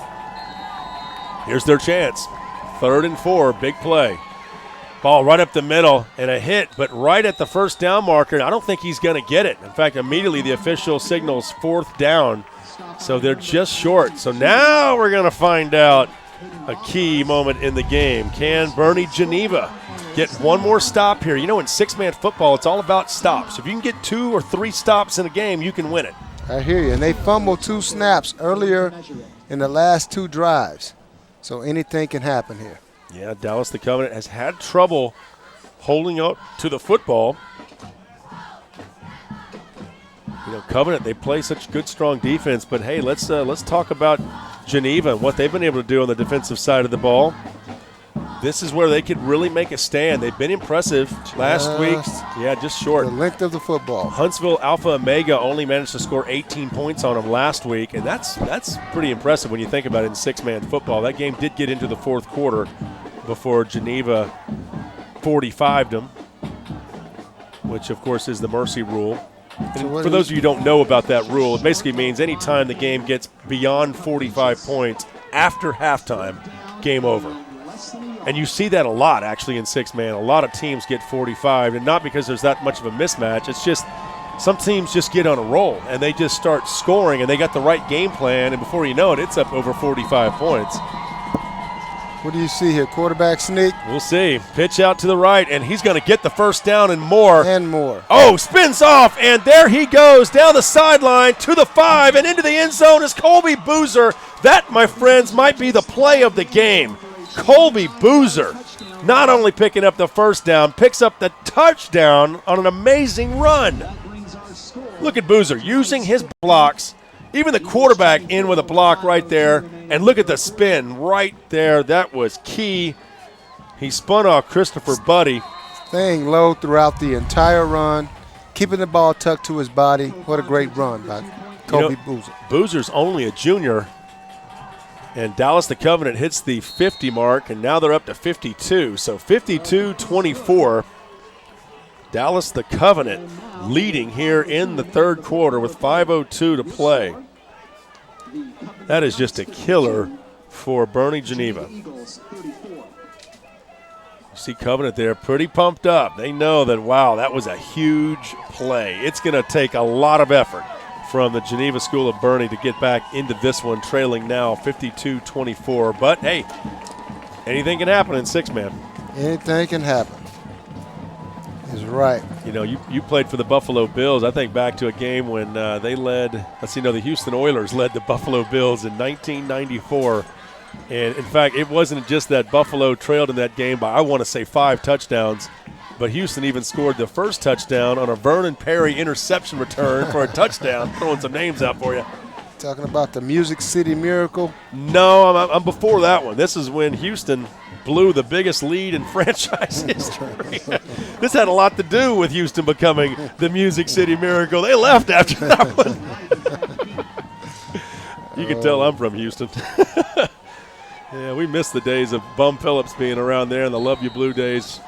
Here's their chance. 3rd and 4, big play. Ball right up the middle and a hit, but right at the first down marker. I don't think he's going to get it. In fact, immediately the official signals 4th down. So they're just short. So now we're going to find out a key moment in the game. Can Boerne Geneva get one more stop here? You know, in six-man football, it's all about stops. If you can get 2 or 3 stops in a game, you can win it. I hear you. And they fumbled 2 snaps earlier in the last 2 drives. So anything can happen here. Yeah, Dallas the Covenant has had trouble holding up to the football. You know, Covenant, they play such good, strong defense. But, hey, let's talk about Geneva and what they've been able to do on the defensive side of the ball. This is where they could really make a stand. They've been impressive last week. Yeah, just short. The length of the football. Huntsville Alpha Omega only managed to score 18 points on them last week, and that's pretty impressive when you think about it in six-man football. That game did get into the 4th quarter before Geneva 45'd them, which, of course, is the mercy rule. And for those of you who don't know about that rule, it basically means any time the game gets beyond 45 points after halftime, game over. And you see that a lot, actually, in six-man. A lot of teams get 45, and not because there's that much of a mismatch. It's just some teams just get on a roll, and they just start scoring, and they got the right game plan, and before you know it, it's up over 45 points. What do you see here? Quarterback sneak? We'll see. Pitch out to the right, and he's going to get the first down and more. And more. Oh, spins off, and there he goes down the sideline to the 5 and into the end zone is Colby Boozer. That, my friends, might be the play of the game. Colby Boozer not only picking up the first down, picks up the touchdown on an amazing run. Look at Boozer using his blocks. Even the quarterback in with a block right there. And look at the spin right there. That was key. He spun off Christopher Buddy. Staying low throughout the entire run, keeping the ball tucked to his body. What a great run by Colby Boozer. Boozer's only a junior. And Dallas the Covenant hits the 50 mark, and now they're up to 52. So 52-24. Dallas the Covenant leading here in the third quarter with 5:02 to play. That is just a killer for Boerne Geneva. You see Covenant there pretty pumped up. They know that, wow, that was a huge play. It's going to take a lot of effort from the Geneva School of Boerne to get back into this one, trailing now 52-24. But, hey, anything can happen in six-man. Anything can happen. Is right. You know, you played for the Buffalo Bills. I think back to a game when they led, the Houston Oilers led the Buffalo Bills in 1994. And, in fact, it wasn't just that Buffalo trailed in that game by, I want to say, 5 touchdowns. But Houston even scored the first touchdown on a Vernon Perry interception return for a touchdown. Throwing some names out for you. Talking about the Music City Miracle? No, I'm before that one. This is when Houston blew the biggest lead in franchise history. This had a lot to do with Houston becoming the Music City Miracle. They left after that one. You can tell I'm from Houston. Yeah, we miss the days of Bum Phillips being around there and the Love You Blue days.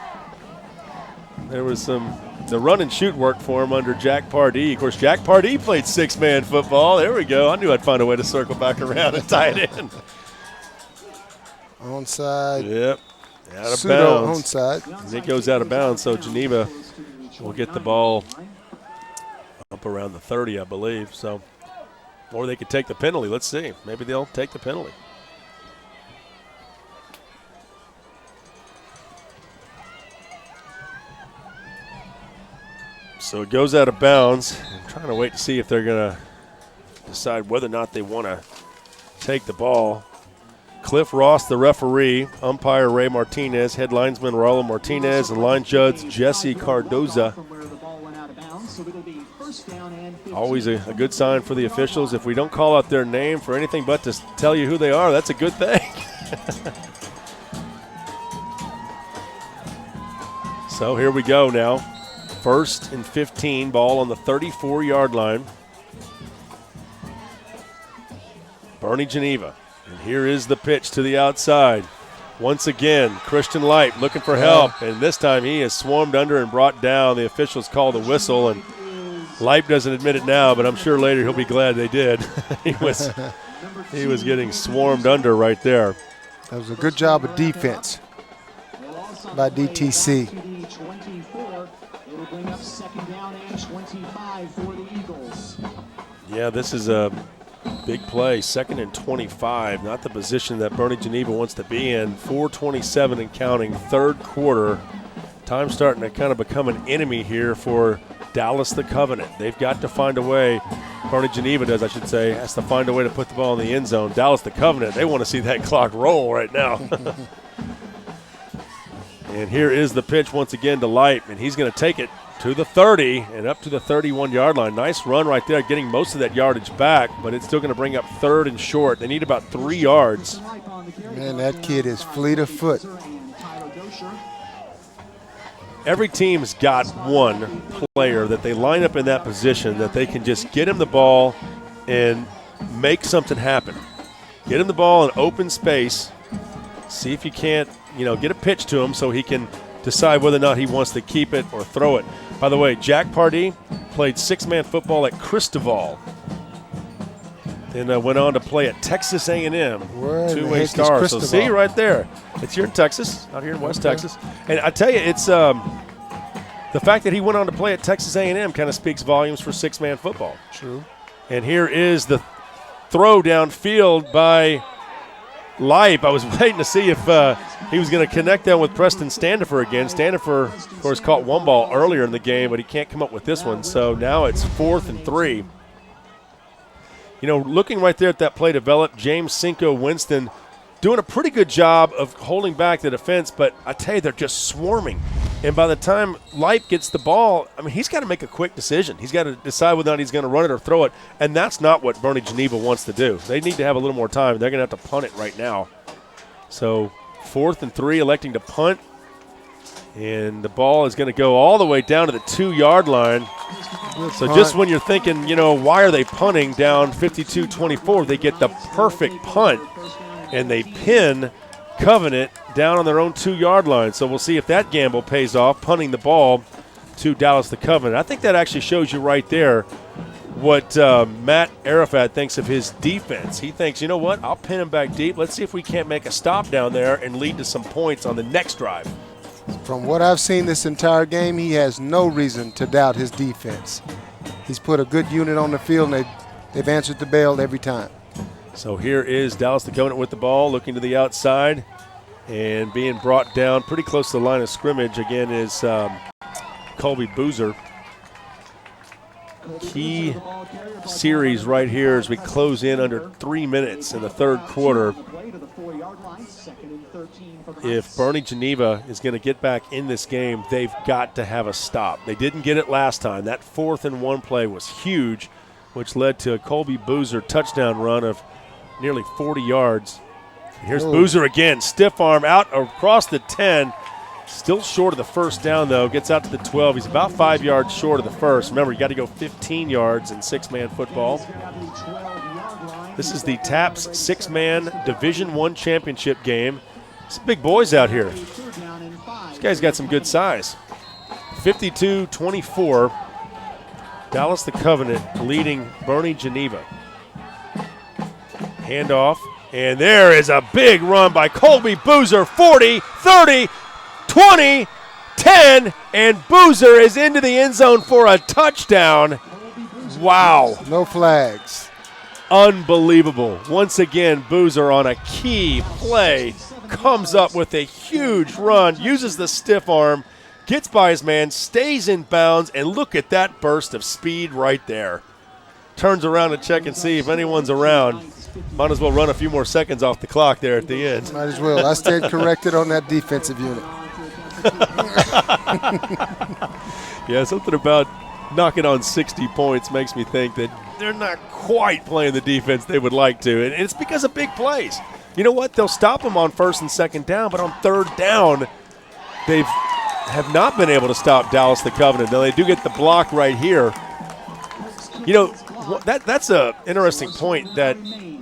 There was the run and shoot work for him under Jack Pardee. Of course, Jack Pardee played six-man football. There we go. I knew I'd find a way to circle back around and tie it in. Onside. Yep. Out of Pseudo bounds. onside. And it goes out of bounds, so Geneva will get the ball up around the 30, I believe. So, or they could take the penalty. Let's see. Maybe they'll take the penalty. So it goes out of bounds. I'm trying to wait to see if they're going to decide whether or not they want to take the ball. Cliff Ross, the referee, umpire Ray Martinez, head linesman Raul Martinez, and line judge Jesse Cardoza. Always a good sign for the officials. If we don't call out their name for anything but to tell you who they are, that's a good thing. So here we go now. 1st and 15, ball on the 34-yard line. Boerne Geneva. And here is the pitch to the outside. Once again, Christian Light looking for help, and this time he is swarmed under and brought down. The officials call the whistle, and Light doesn't admit it now, but I'm sure later he'll be glad they did. He was getting swarmed under right there. That was a good job of defense by DTC. Yeah, this is a big play, 2nd and 25, not the position that Boerne Geneva wants to be in. 4:27 and counting, third quarter. Time starting to kind of become an enemy here for Dallas the Covenant. They've got to find a way, Boerne Geneva does, I should say, has to find a way to put the ball in the end zone. Dallas the Covenant, they want to see that clock roll right now. And here is the pitch once again to Light, and he's going to take it to the 30 and up to the 31-yard line. Nice run right there, getting most of that yardage back, but it's still going to bring up 3rd and short. They need about 3 yards. Man, that kid is fleet of foot. Every team's got one player that they line up in that position that they can just get him the ball and make something happen. Get him the ball in open space. See if you can't, get a pitch to him so he can decide whether or not he wants to keep it or throw it. By the way, Jack Pardee played six-man football at Cristobal. Then went on to play at Texas A&M, two-way star. So see right there, it's here in Texas, out here in West Texas. And I tell you, it's the fact that he went on to play at Texas A&M kind of speaks volumes for six-man football. True. And here is the throw downfield by Lipe, I was waiting to see if he was going to connect that with Preston Standifer again. Standifer, of course, caught one ball earlier in the game, but he can't come up with this one. So now it's 4th and 3. You know, looking right there at that play developed, James Cinco Winston doing a pretty good job of holding back the defense, but I tell you, they're just swarming. And by the time Lipe gets the ball, I mean, he's got to make a quick decision. He's got to decide whether or not he's going to run it or throw it, and that's not what Boerne Geneva wants to do. They need to have a little more time. They're going to have to punt it right now. So 4th and 3, electing to punt, and the ball is going to go all the way down to the 2-yard line. So just when you're thinking, you know, why are they punting down 52-24, they get the perfect punt, and they pin Covenant down on their own 2-yard line. So we'll see if that gamble pays off, punting the ball to Dallas the Covenant. I think that actually shows you right there what Matt Arafat thinks of his defense. He thinks, you know what, I'll pin him back deep. Let's see if we can't make a stop down there and lead to some points on the next drive. From what I've seen this entire game, he has no reason to doubt his defense. He's put a good unit on the field, and they've answered the bell every time. So here is Dallas the Covenant with the ball, looking to the outside and being brought down pretty close to the line of scrimmage. Again is Colby Boozer. Key series right here as we close in under 3 minutes in the third quarter. If Boerne Geneva is going to get back in this game, they've got to have a stop. They didn't get it last time. That 4th and 1 play was huge, which led to a Colby Boozer touchdown run of nearly 40 yards. And here's Boozer again, stiff arm out across the 10. Still short of the first down, though. Gets out to the 12. He's about 5 yards short of the first. Remember, you got to go 15 yards in 6-man football. This is the TAPPS 6-man Division I championship game. Some big boys out here. This guy's got some good size. 52-24. Dallas the Covenant leading Boerne Geneva. Handoff, and there is a big run by Colby Boozer. 40, 30, 20, 10, and Boozer is into the end zone for a touchdown. Wow. No flags. Unbelievable. Once again, Boozer on a key play comes up with a huge run, uses the stiff arm, gets by his man, stays in bounds, and look at that burst of speed right there. Turns around to check and see if anyone's around. Might as well run a few more seconds off the clock there at the end. Might as well. I stayed corrected on that defensive unit. Yeah, something about knocking on 60 points makes me think that they're not quite playing the defense they would like to. And it's because of big plays. You know what? They'll stop them on 1st and 2nd down, but on 3rd down, they have not been able to stop Dallas the Covenant. Now, they do get the block right here. You know, that's an interesting point that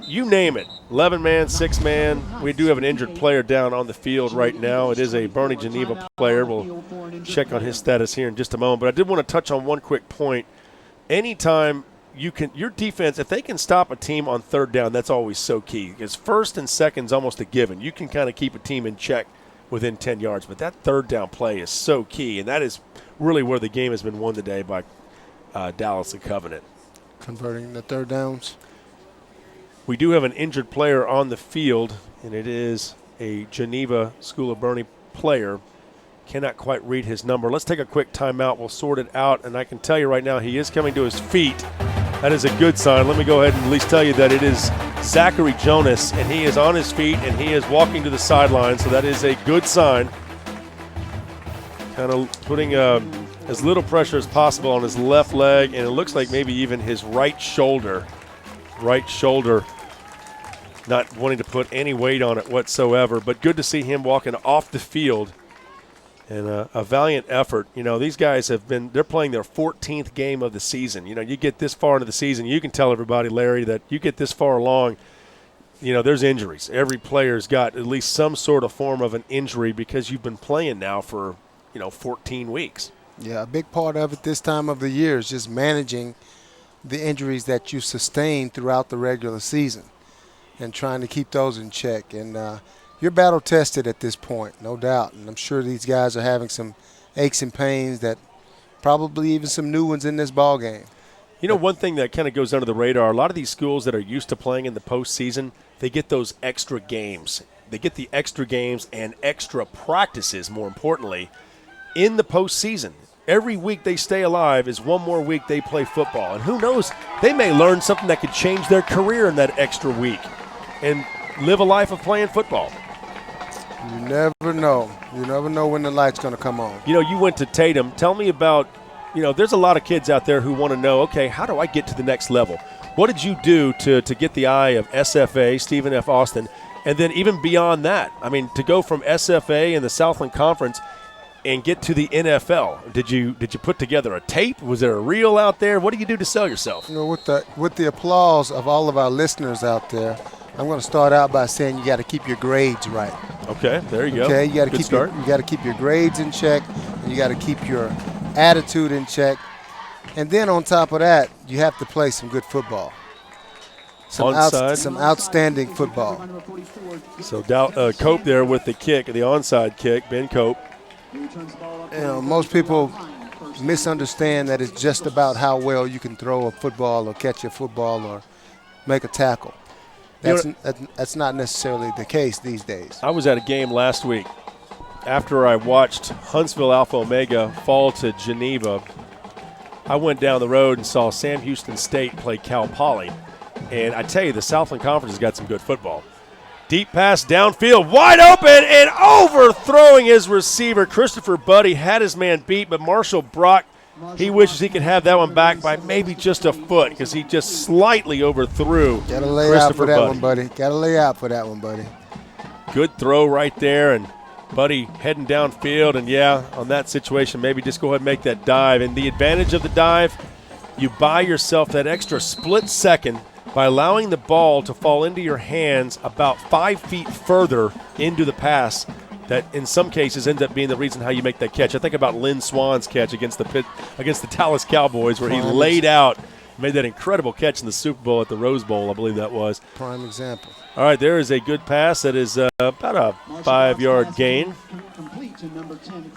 you name it, 11-man, 6-man. We do have an injured player down on the field right now. It is a Boerne Geneva player. We'll check on his status here in just a moment. But I did want to touch on one quick point. Anytime your defense, if they can stop a team on 3rd down, that's always so key. Because 1st and 2nd is almost a given. You can kind of keep a team in check within 10 yards. But that 3rd down play is so key, and that is really where the game has been won today by Dallas the Covenant. Converting the 3rd downs. We do have an injured player on the field, and it is a Geneva School of Boerne player. Cannot quite read his number. Let's take a quick timeout. We'll sort it out, and I can tell you right now he is coming to his feet. That is a good sign. Let me go ahead and at least tell you that it is Zachary Jonas, and he is on his feet, and he is walking to the sideline, so that is a good sign. Kind of putting as little pressure as possible on his left leg, and it looks like maybe even his right shoulder. Not wanting to put any weight on it whatsoever, but good to see him walking off the field. And a valiant effort. You know, these guys they're playing their 14th game of the season. You know, you get this far into the season, you can tell everybody, Larry, that you get this far along, you know, there's injuries. Every player's got at least some sort of form of an injury because you've been playing now for, 14 weeks. Yeah, a big part of it this time of the year is just managing the injuries that you sustain throughout the regular season and trying to keep those in check. And you're battle tested at this point, no doubt. And I'm sure these guys are having some aches and pains, that probably even some new ones in this ball game. You know, one thing that kind of goes under the radar, a lot of these schools that are used to playing in the postseason, they get those extra games. They get the extra games and extra practices, more importantly, in the postseason. Every week they stay alive is one more week they play football. And who knows, they may learn something that could change their career in that extra week and live a life of playing football. You never know. You never know when the light's going to come on. You know, you went to Tatum. Tell me about, you know, there's a lot of kids out there who want to know, okay, how do I get to the next level? What did you do to get the eye of SFA, Stephen F. Austin, and then even beyond that? I mean, to go from SFA in the Southland Conference and get to the NFL. Did you put together a tape? Was there a reel out there? What do you do to sell yourself? You know, with the applause of all of our listeners out there, I'm going to start out by saying you got to keep your grades right. Okay, there you go. Okay, you got to keep your grades in check, and you got to keep your attitude in check, and then on top of that, you have to play some good football. Some outstanding football. So Cope there with the kick, the onside kick, Ben Cope. You know, most people misunderstand that it's just about how well you can throw a football or catch a football or make a tackle. That's not necessarily the case these days. I was at a game last week after I watched Huntsville Alpha Omega fall to Geneva. I went down the road and saw Sam Houston State play Cal Poly. And I tell you, the Southland Conference has got some good football. Deep pass downfield, wide open and overthrowing his receiver. Christopher Buddy had his man beat, but Marshall Brock, he wishes he could have that one back by maybe just a foot because he just slightly overthrew Got to lay out for that one, buddy. Got to lay out for that one, buddy. Good throw right there, and Buddy heading downfield. And, yeah, on that situation, maybe just go ahead and make that dive. And the advantage of the dive, you buy yourself that extra split second by allowing the ball to fall into your hands about 5 feet further into the pass. That in some cases ends up being the reason how you make that catch. I think about Lynn Swan's catch against the Dallas Cowboys, where he laid out, made that incredible catch in the Super Bowl at the Rose Bowl, I believe that was. Prime example. All right, there is a good pass. That is about a 5-yard gain.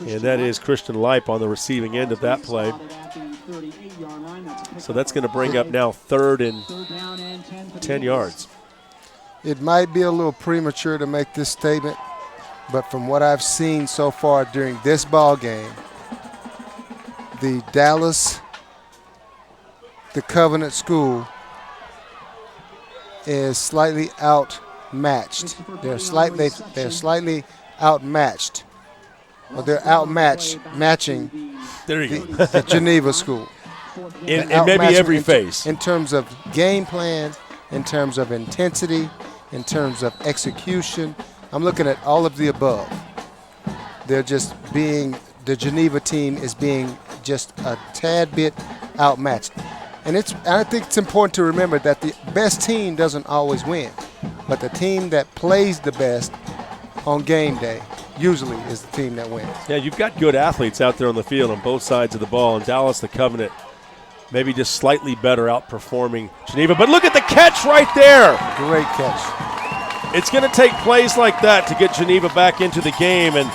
And that is Christian Lipe on the receiving end of that play. So that's going to bring up now 3rd and 10 yards. It might be a little premature to make this statement, but from what I've seen so far during this ball game, the Covenant School is slightly outmatched. They're slightly outmatched. Well, they're matching there you go. the Geneva School. In maybe every phase. In terms of game plan, in terms of intensity, in terms of execution. I'm looking at all of the above. They're just the Geneva team is being just a tad bit outmatched. And I think it's important to remember that the best team doesn't always win, but the team that plays the best on game day usually is the team that wins. Yeah, you've got good athletes out there on the field on both sides of the ball. And Dallas, the Covenant, maybe just slightly better outperforming Geneva. But look at the catch right there. Great catch. It's going to take plays like that to get Geneva back into the game. And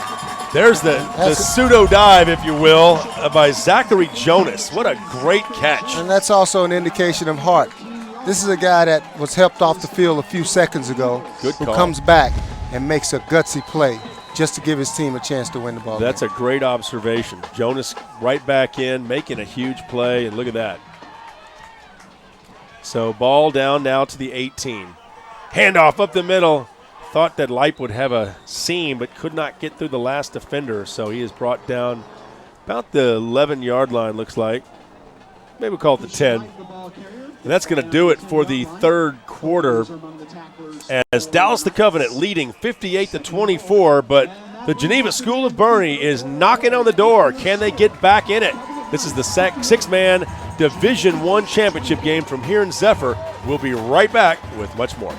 there's the pseudo dive, if you will, by Zachary Jonas. What a great catch. And that's also an indication of heart. This is a guy that was helped off the field a few seconds ago, who comes back and makes a gutsy play just to give his team a chance to win the ball. That's a great observation. Jonas right back in, making a huge play, and look at that. So ball down now to the 18. Handoff up the middle. Thought that Lipe would have a seam, but could not get through the last defender, so he is brought down about the 11-yard line, looks like. Maybe we'll call it the 10. And that's going to do it for the third quarter as Dallas the Covenant leading 58-24, but the Geneva School of Boerne is knocking on the door. Can they get back in it? This is the six-man Division I championship game from here in Zephyr. We'll be right back with much more.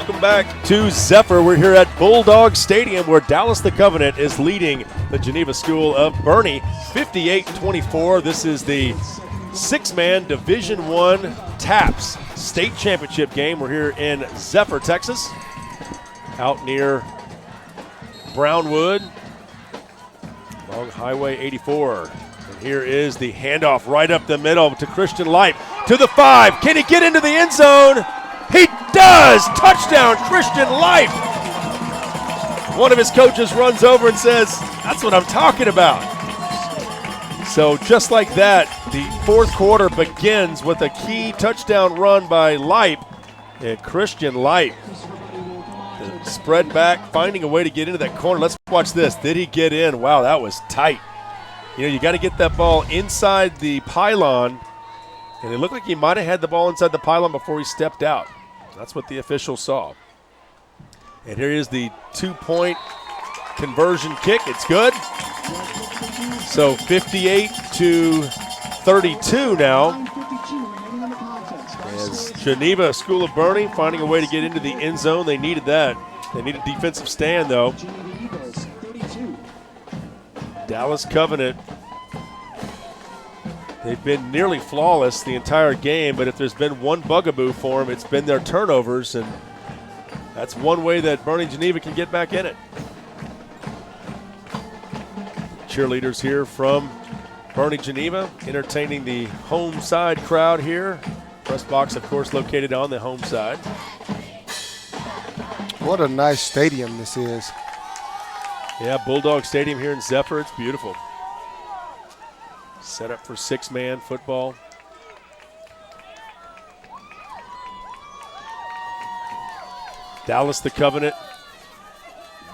Welcome back to Zephyr. We're here at Bulldog Stadium where Dallas the Covenant is leading the Geneva School of Boerne 58-24. This is the six-man Division I TAPPS state championship game. We're here in Zephyr, Texas, out near Brownwood along Highway 84. And here is the handoff right up the middle to Christian Light to the 5. Can he get into the end zone? He does! Touchdown, Christian Light! One of his coaches runs over and says, "That's what I'm talking about." So just like that, the fourth quarter begins with a key touchdown run by Light. And Christian Light, the spread back, finding a way to get into that corner. Let's watch this. Did he get in? Wow, that was tight. You know, you got to get that ball inside the pylon. And it looked like he might have had the ball inside the pylon before he stepped out. That's what the officials saw. And here is the two-point conversion kick. It's good. So 58-32 now. As Geneva School of Boerne finding a way to get into the end zone. They needed that. They need a defensive stand, though. Dallas Covenant, they've been nearly flawless the entire game, but if there's been one bugaboo for them, it's been their turnovers, and that's one way that Boerne Geneva can get back in it. Cheerleaders here from Boerne Geneva entertaining the home side crowd here. Press box, of course, located on the home side. What a nice stadium this is. Yeah, Bulldog Stadium here in Zephyr. It's beautiful. Set up for six-man football. Dallas the Covenant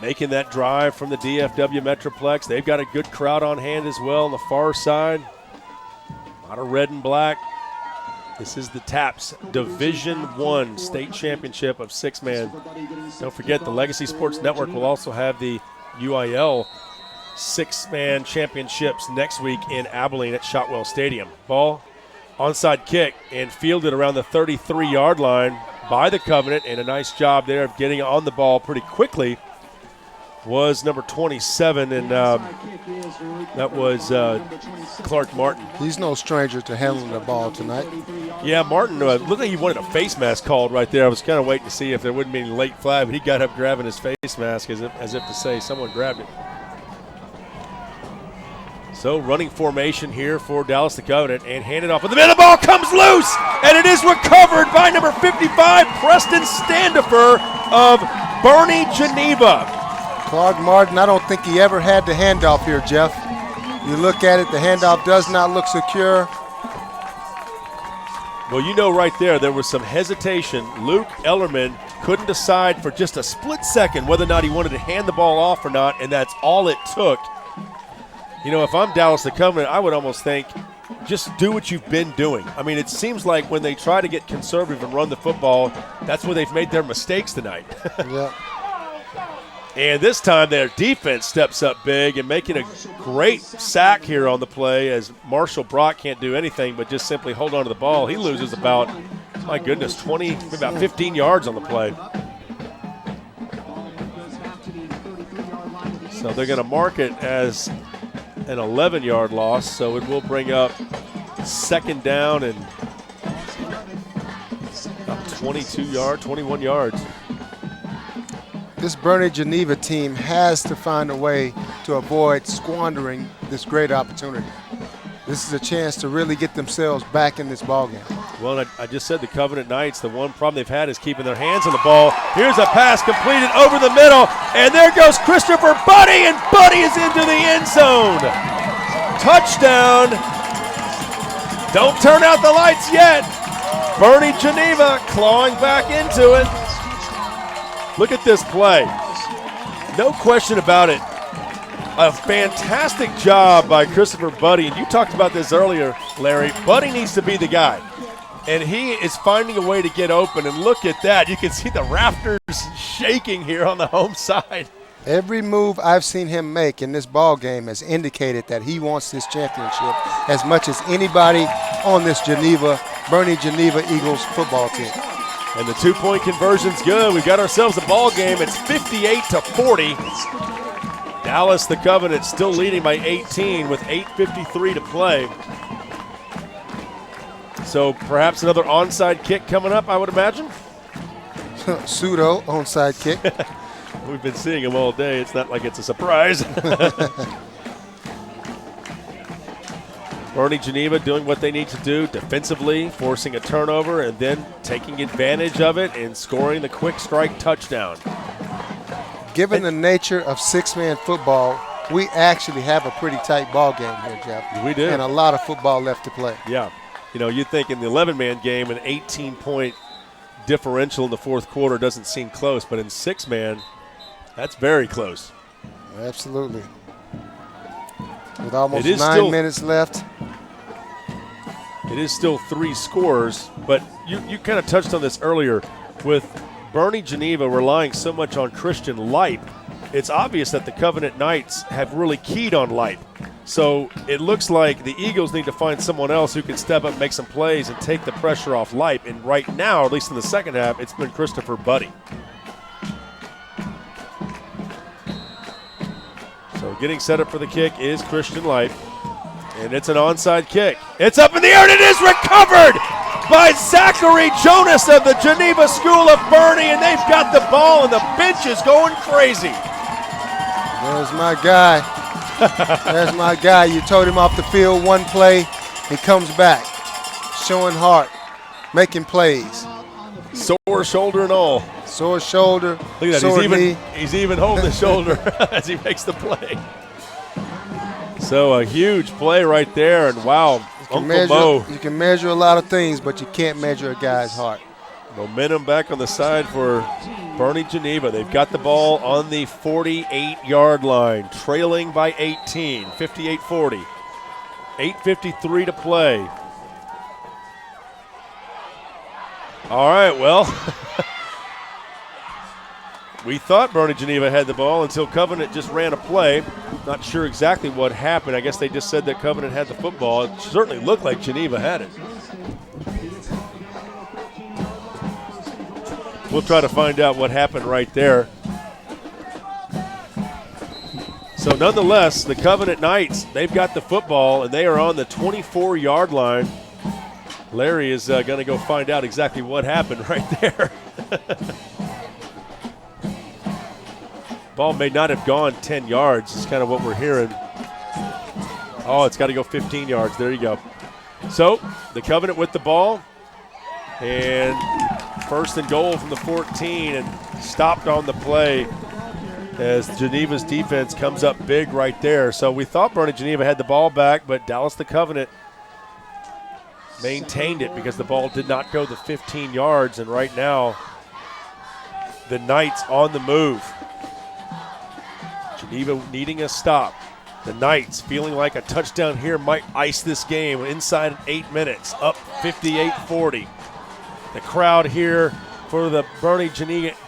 making that drive from the DFW Metroplex. They've got a good crowd on hand as well on the far side. A lot of red and black. This is the TAPPS Division I State Championship of six-man. Don't forget, the Legacy Sports Network will also have the UIL six-man championships next week in Abilene at Shotwell Stadium. Ball, onside kick, and fielded around the 33-yard line by the Covenant, and a nice job there of getting on the ball pretty quickly was number 27, and that was Clark Martin. He's no stranger to handling the ball tonight. Yeah, Martin looked like he wanted a face mask called right there. I was kind of waiting to see if there wouldn't be any late flag, but he got up grabbing his face mask as if to say someone grabbed it. So running formation here for Dallas the Covenant, and handed off. And the middle ball comes loose, and it is recovered by number 55, Preston Standifer of Boerne Geneva. Clark Martin, I don't think he ever had the handoff here, Jeff. You look at it, the handoff does not look secure. Well, you know right there was some hesitation. Luke Ellerman couldn't decide for just a split second whether or not he wanted to hand the ball off or not, and that's all it took. You know, if I'm Dallas the Covenant, I would almost think, just do what you've been doing. I mean, it seems like when they try to get conservative and run the football, that's where they've made their mistakes tonight. Yeah. And this time their defense steps up big and making a great sack here on the play as Marshall Brock can't do anything but just simply hold on to the ball. He loses about, my goodness, 20, about 15 yards on the play. So they're going to mark it as an 11-yard loss, so it will bring up second down and about 21 yards. This Boerne Geneva team has to find a way to avoid squandering this great opportunity. This is a chance to really get themselves back in this ballgame. Well, I just said the Covenant Knights, the one problem they've had is keeping their hands on the ball. Here's a pass completed over the middle, and there goes Christopher Buddy, and Buddy is into the end zone. Touchdown. Don't turn out the lights yet. Boerne Geneva clawing back into it. Look at this play. No question about it. A fantastic job by Christopher Buddy. And you talked about this earlier, Larry. Buddy needs to be the guy. And he is finding a way to get open. And look at that. You can see the rafters shaking here on the home side. Every move I've seen him make in this ball game has indicated that he wants this championship as much as anybody on this Boerne Geneva Eagles football team. And the 2-point conversion's good. We've got ourselves a ball game. It's 58-40. Dallas, the Covenant, still leading by 18 with 8:53 to play. So perhaps another onside kick coming up, I would imagine. Pseudo onside kick. We've been seeing them all day. It's not like it's a surprise. Boerne Geneva doing what they need to do defensively, forcing a turnover, and then taking advantage of it and scoring the quick strike touchdown. Given the nature of six-man football, we actually have a pretty tight ball game here, Jeff. We do. And a lot of football left to play. Yeah. You know, you think in the 11-man game, an 18-point differential in the fourth quarter doesn't seem close, but in six-man, that's very close. Absolutely. With almost It is 9 minutes left. It is still 3 scores, but you kind of touched on this earlier. With Boerne Geneva relying so much on Christian Lipe, it's obvious that the Covenant Knights have really keyed on Lipe. So it looks like the Eagles need to find someone else who can step up, make some plays, and take the pressure off Lipe. And right now, at least in the second half, it's been Christopher Buddy. So getting set up for the kick is Christian Lipe. And it's an onside kick. It's up in the air, and it is recovered by Zachary Jonas of the Geneva School of Boerne, and they've got the ball, and the bench is going crazy. There's my guy. There's my guy. You told him off the field, one play, he comes back, showing heart, making plays. Sore shoulder and all. Sore shoulder, Look at sore that. knee. He's even holding the shoulder as he makes the play. So a huge play right there, and wow, Uncle Mo. You can measure a lot of things, but you can't measure a guy's heart. Momentum back on the side for Boerne Geneva. They've got the ball on the 48-yard line, trailing by 18, 58-40. 8:53 to play. All right, well, we thought Boerne Geneva had the ball until Covenant just ran a play. Not sure exactly what happened. I guess they just said that Covenant had the football. It certainly looked like Geneva had it. We'll try to find out what happened right there. So nonetheless, the Covenant Knights, they've got the football, and they are on the 24-yard line. Larry is going to go find out exactly what happened right there. Ball may not have gone 10 yards is kind of what we're hearing. Oh, it's got to go 15 yards. There you go. So the Covenant with the ball, and first and goal from the 14, and stopped on the play as Geneva's defense comes up big right there. So we thought Boerne Geneva had the ball back, but Dallas the Covenant maintained it because the ball did not go the 15 yards, and right now the Knights on the move. Geneva needing a stop. The Knights feeling like a touchdown here might ice this game inside 8 minutes, up 58-40. The crowd here for the Boerne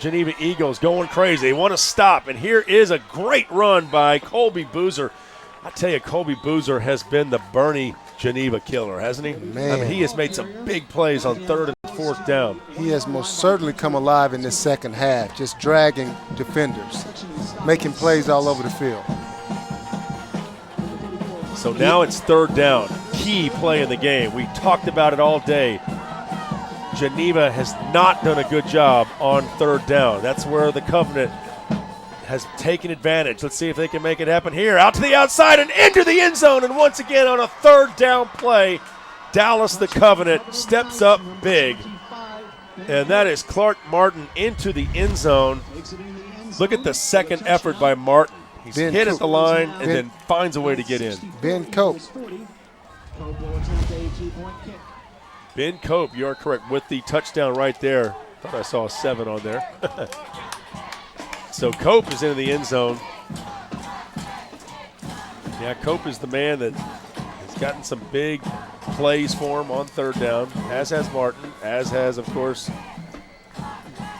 Geneva Eagles going crazy. They want to stop, and here is a great run by Colby Boozer. I tell you, Colby Boozer has been the Boerne Geneva killer, hasn't he? Man. I mean, he has made some big plays on third and fourth down. He has most certainly come alive in this second half, just dragging defenders, making plays all over the field. So now it's third down. Key play in the game. We talked about it all day. Geneva has not done a good job on third down. That's where the Covenant has taken advantage. Let's see if they can make it happen here. Out to the outside and into the end zone. And once again on a third down play, Dallas the Covenant steps up big. And that is Clark Martin into the end zone. Look at the second effort by Martin. He's hit at the line and then finds a way to get in. Ben Cope. Ben Cope, you are correct, with the touchdown right there. Thought I saw a 7 on there. So Cope is into the end zone. Yeah, Cope is the man that has gotten some big plays for him on third down, as has Martin, as has, of course,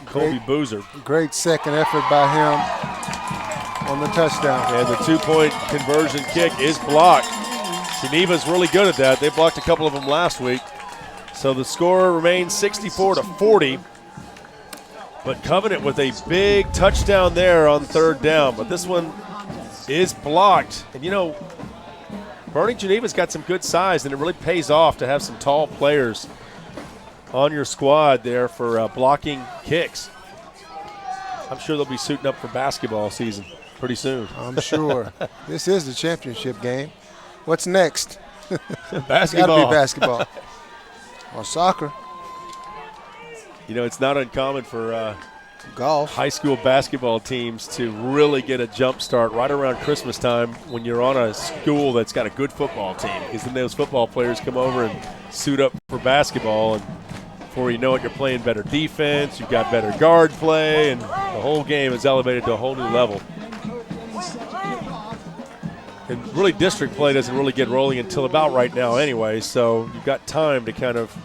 Colby Boozer. Great second effort by him on the touchdown. And the 2-point conversion kick is blocked. Geneva's really good at that. They blocked a couple of them last week. So the score remains 64-40. But Covenant with a big touchdown there on third down. But this one is blocked. And, you know, Boerne Geneva's got some good size, and it really pays off to have some tall players on your squad there for blocking kicks. I'm sure they'll be suiting up for basketball season pretty soon. I'm sure. This is the championship game. What's next? Basketball. Gotta be basketball. Or soccer. You know, it's not uncommon for golf. High school basketball teams to really get a jump start right around Christmas time when you're on a school that's got a good football team, because then those football players come over and suit up for basketball, and before you know it, you're playing better defense, you've got better guard play, and the whole game is elevated to a whole new level. And really district play doesn't really get rolling until about right now anyway, so you've got time to kind of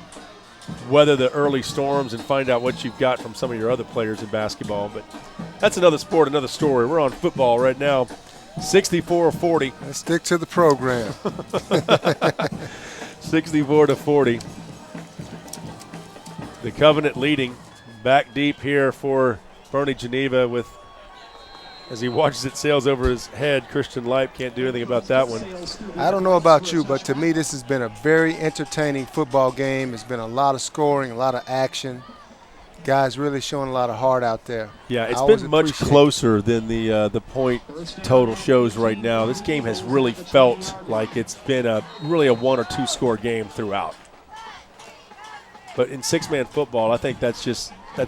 weather the early storms and find out what you've got from some of your other players in basketball. But that's another sport, another story. We're on football right now, 64-40. Let's stick to the program. 64-40. The Covenant leading back deep here for Boerne Geneva with, as he watches it sails over his head, Christian Leip can't do anything about that one. I don't know about you, but to me this has been a very entertaining football game. It's been a lot of scoring, a lot of action. Guys really showing a lot of heart out there. Yeah, it's been much closer than the point total shows right now. This game has really felt like it's been really a 1 or 2 score game throughout. But in six-man football, I think that's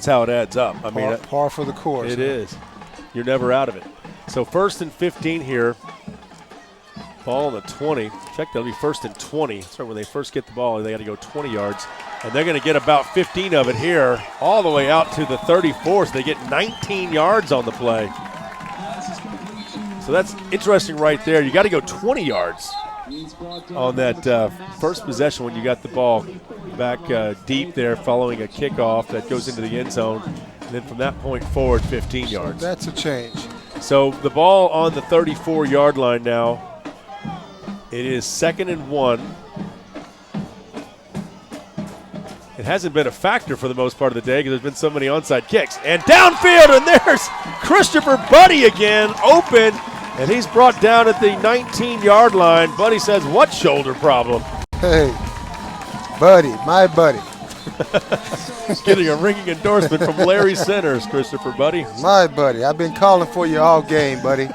how it adds up. I mean, par for the course. It is. You're never out of it. So 1st and 15 here. Ball on the 20. Check, that'll be 1st and 20. So when they first get the ball, they got to go 20 yards. And they're going to get about 15 of it here, all the way out to the 34. So they get 19 yards on the play. So that's interesting right there. You got to go 20 yards on that first possession when you got the ball back deep there following a kickoff that goes into the end zone. And then from that point forward, 15 yards. That's a change. So the ball on the 34-yard line now. It is 2nd and 1. It hasn't been a factor for the most part of the day because there's been so many onside kicks. And downfield, and there's Christopher Buddy again, open, and he's brought down at the 19-yard line. Buddy says, what shoulder problem? Hey, Buddy, my buddy. Getting a ringing endorsement from Larry Centers, Christopher Buddy. My buddy. I've been calling for you all game, buddy.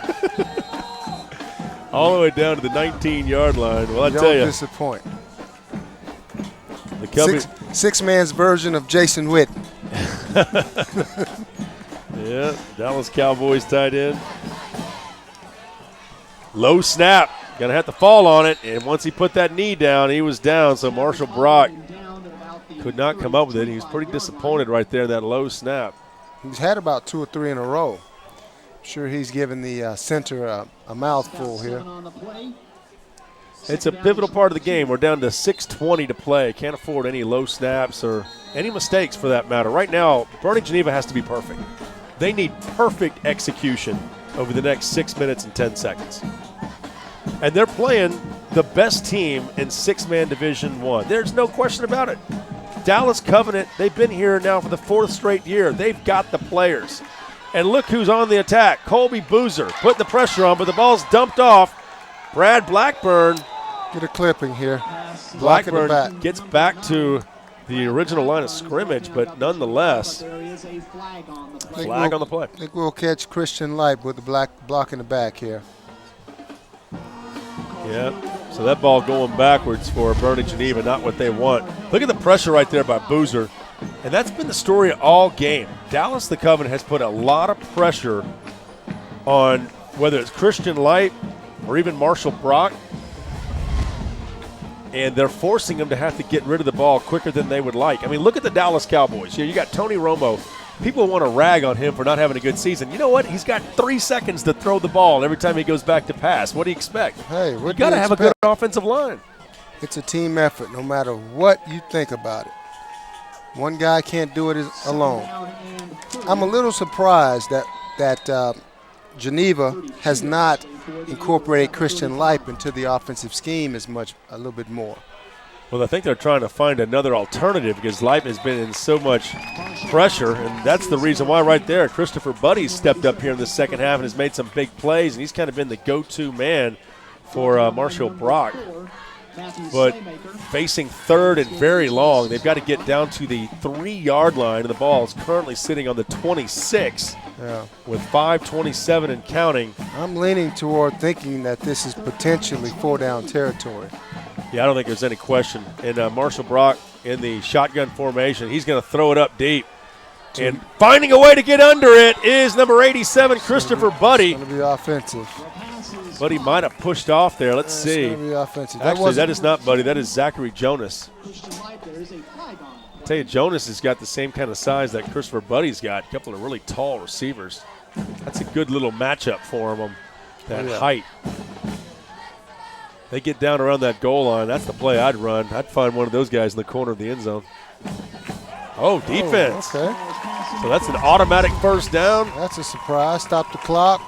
All the way down to the 19-yard line. Well, I tell you. Don't disappoint. The six-man's version of Jason Witten. Yeah, Dallas Cowboys tight end. Low snap. Going to have to fall on it. And once he put that knee down, he was down. So Marshall Brock could not come up with it. He was pretty disappointed right there in that low snap. He's had about 2 or 3 in a row. I'm sure he's given the center a mouthful here. It's a pivotal part of the game. We're down to 6:20 to play. Can't afford any low snaps or any mistakes for that matter. Right now, Boerne Geneva has to be perfect. They need perfect execution over the next 6 minutes and 10 seconds. And they're playing the best team in six-man Division I. There's no question about it. Dallas Covenant, they've been here now for the 4th straight year. They've got the players. And look who's on the attack. Colby Boozer putting the pressure on, but the ball's dumped off. Brad Blackburn. Get a clipping here. Blackburn gets back to the original line of scrimmage, but nonetheless, flag on the play. I think we'll catch Christian Leip with the block in the back here. Yeah, so that ball going backwards for Boerne Geneva, not what they want. Look at the pressure right there by Boozer. And that's been the story all game. Dallas the Covenant has put a lot of pressure on whether it's Christian Leip or even Marshall Brock. And they're forcing them to have to get rid of the ball quicker than they would like. I mean, look at the Dallas Cowboys. You got Tony Romo. People want to rag on him for not having a good season. You know what? He's got 3 seconds to throw the ball every time he goes back to pass. What do you expect? Hey, you got to have a good offensive line. It's a team effort no matter what you think about it. One guy can't do it alone. I'm a little surprised that Geneva has not incorporated Christian Leip into the offensive scheme a little bit more. Well, I think they're trying to find another alternative because Lipe has been in so much pressure, and that's the reason why right there. Christopher Buddy's stepped up here in the second half and has made some big plays, and he's kind of been the go-to man for Marshall Brock. But facing third and very long, they've got to get down to the 3-yard line, and the ball is currently sitting on the 26 with 5:27 and counting. I'm leaning toward thinking that this is potentially 4-down territory. Yeah, I don't think there's any question. And Marshall Brock in the shotgun formation, he's going to throw it up deep. And finding a way to get under it is number 87, Christopher Buddy. It's going to be offensive. Buddy might have pushed off there. Let's see. It's going to be offensive. Actually, that is not Buddy. That is Zachary Jonas. I tell you, Jonas has got the same kind of size that Christopher Buddy's got. A couple of really tall receivers. That's a good little matchup for him, that height. They get down around that goal line. That's the play I'd run. I'd find one of those guys in the corner of the end zone. Oh, defense. Oh, okay. So that's an automatic first down. That's a surprise. Stop the clock.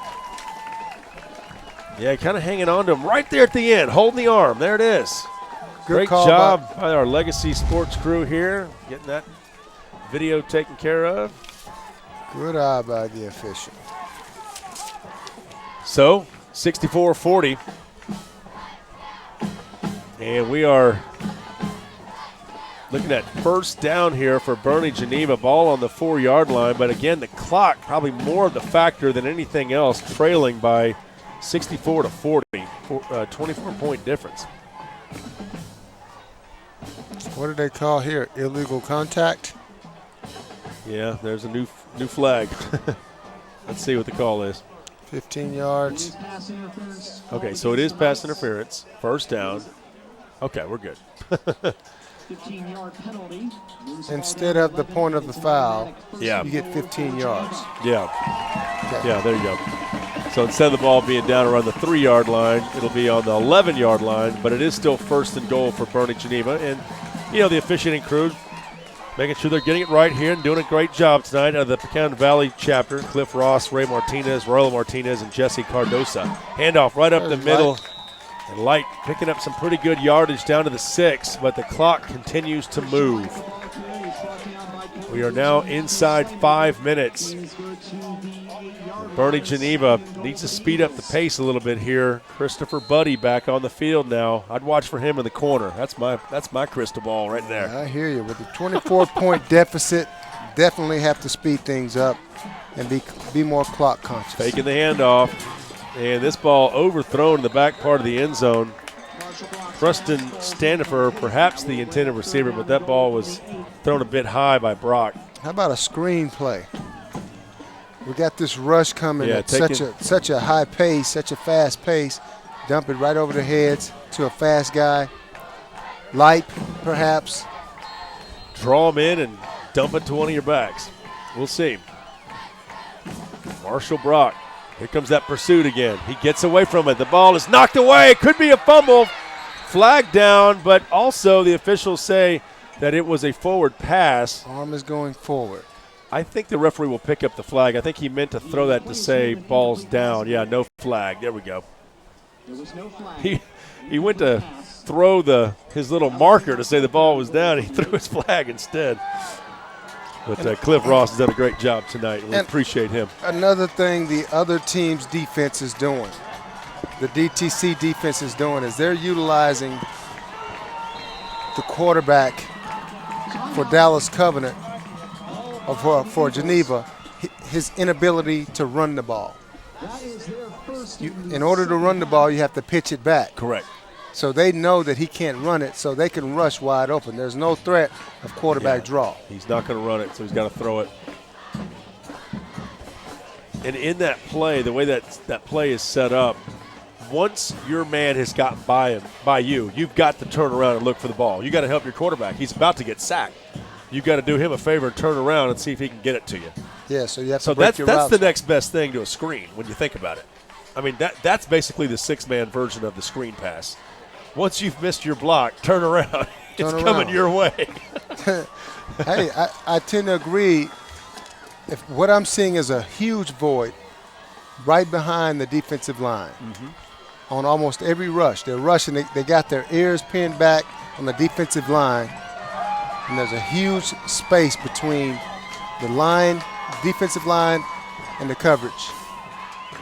Yeah, kind of hanging on to him right there at the end, holding the arm. There it is. Great job by our Legacy Sports crew here, getting that video taken care of. Good eye by the official. So, 64-40. And we are looking at first down here for Boerne Geneva. Ball on the 4-yard line. But again, the clock probably more of the factor than anything else, trailing by 64-40, 24-point difference. What did they call here? Illegal contact? Yeah, there's a new flag. Let's see what the call is. 15 yards. Okay, so it is pass interference. First down. Okay, we're good. 15-yard penalty. Instead of the point of the foul, Yeah. you get 15 yards. Yeah. Okay. Yeah, there you go. So instead of the ball being down around the 3-yard line, it'll be on the 11-yard line, but it is still first and goal for Boerne Geneva. And, you know, the officiating crew making sure they're getting it right here and doing a great job tonight out of the Pecan Valley chapter. Cliff Ross, Ray Martinez, Royal Martinez, and Jesse Cardosa. Handoff right up the middle. And Light picking up some pretty good yardage down to the 6, but the clock continues to move. We are now inside 5 minutes. Boerne Geneva needs to speed up the pace a little bit here. Christopher Buddy back on the field now. I'd watch for him in the corner. That's my crystal ball right there. I hear you. With the 24-point deficit, definitely have to speed things up and be more clock conscious. Taking the handoff. And this ball overthrown in the back part of the end zone. Preston Standifer, perhaps the intended receiver, but that ball was thrown a bit high by Brock. How about a screen play? We got this rush coming at such a high pace, such a fast pace. Dump it right over the heads to a fast guy. Light, perhaps. Draw him in and dump it to one of your backs. We'll see. Marshall Brock. Here comes that pursuit again. He gets away from it. The ball is knocked away. It could be a fumble. Flag down, but also the officials say that it was a forward pass. Arm is going forward. I think the referee will pick up the flag. I think he meant to throw that to say ball's down. Yeah, no flag. There we go. There was no flag. He went to throw his little marker to say the ball was down. He threw his flag instead. But Cliff Ross has done a great job tonight. We appreciate him. Another thing the other team's defense is doing, the DTC defense is doing, is they're utilizing the quarterback for Dallas Covenant, or for Geneva, his inability to run the ball. In order to run the ball, you have to pitch it back. Correct. So they know that he can't run it, so they can rush wide open. There's no threat of quarterback draw. He's not going to run it, so he's got to throw it. And in that play, the way that play is set up, once your man has gotten by you, you've got to turn around and look for the ball. You got to help your quarterback. He's about to get sacked. You've got to do him a favor and turn around and see if he can get it to you. Yeah, so you have to break your that's routes. the next best thing to a screen when you think about it. I mean, that's basically the 6-man version of the screen pass. Once you've missed your block, turn around. It's coming your way. Hey, I tend to agree. If what I'm seeing is a huge void right behind the defensive line on almost every rush. They're rushing. They got their ears pinned back. on the defensive line, and there's a huge space between the line, defensive line, and the coverage.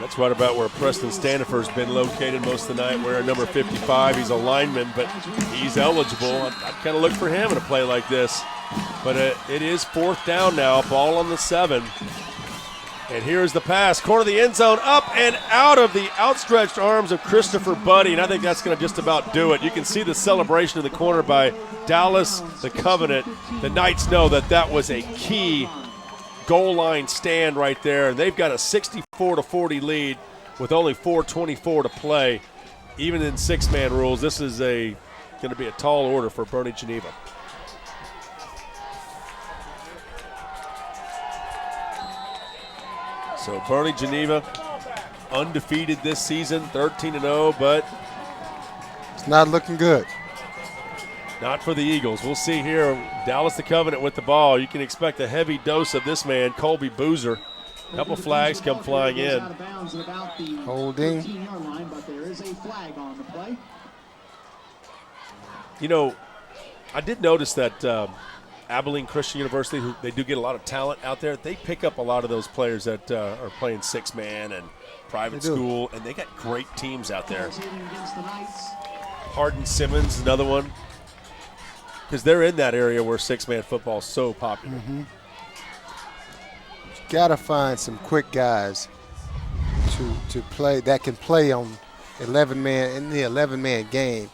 That's right about where Preston Standifer's been located most of the night, wearing number 55. He's a lineman, but he's eligible. I'd kind of look for him in a play like this. But it is 4th down now, ball on the 7. And here's the pass, corner of the end zone, up and out of the outstretched arms of Christopher Buddy, and I think that's going to just about do it. You can see the celebration in the corner by Dallas, the Covenant. The Knights know that that was a key goal line stand right there, and they've got a 64-40 lead with only 4:24 to play. Even in 6-man rules, this is going to be a tall order for Boerne Geneva. So Boerne Geneva, undefeated this season, 13-0, but it's not looking good. Not for the Eagles. We'll see here. Dallas the Covenant with the ball. You can expect a heavy dose of this man, Colby Boozer. Couple flags come flying in. Holding. You know, I did notice that Abilene Christian University, they do get a lot of talent out there. They pick up a lot of those players that are playing 6-man and private school, and they got great teams out there. Hardin Simmons, another one. Because they're in that area where 6-man football is so popular. Got to find some quick guys to play that can play on 11-man in the 11-man game,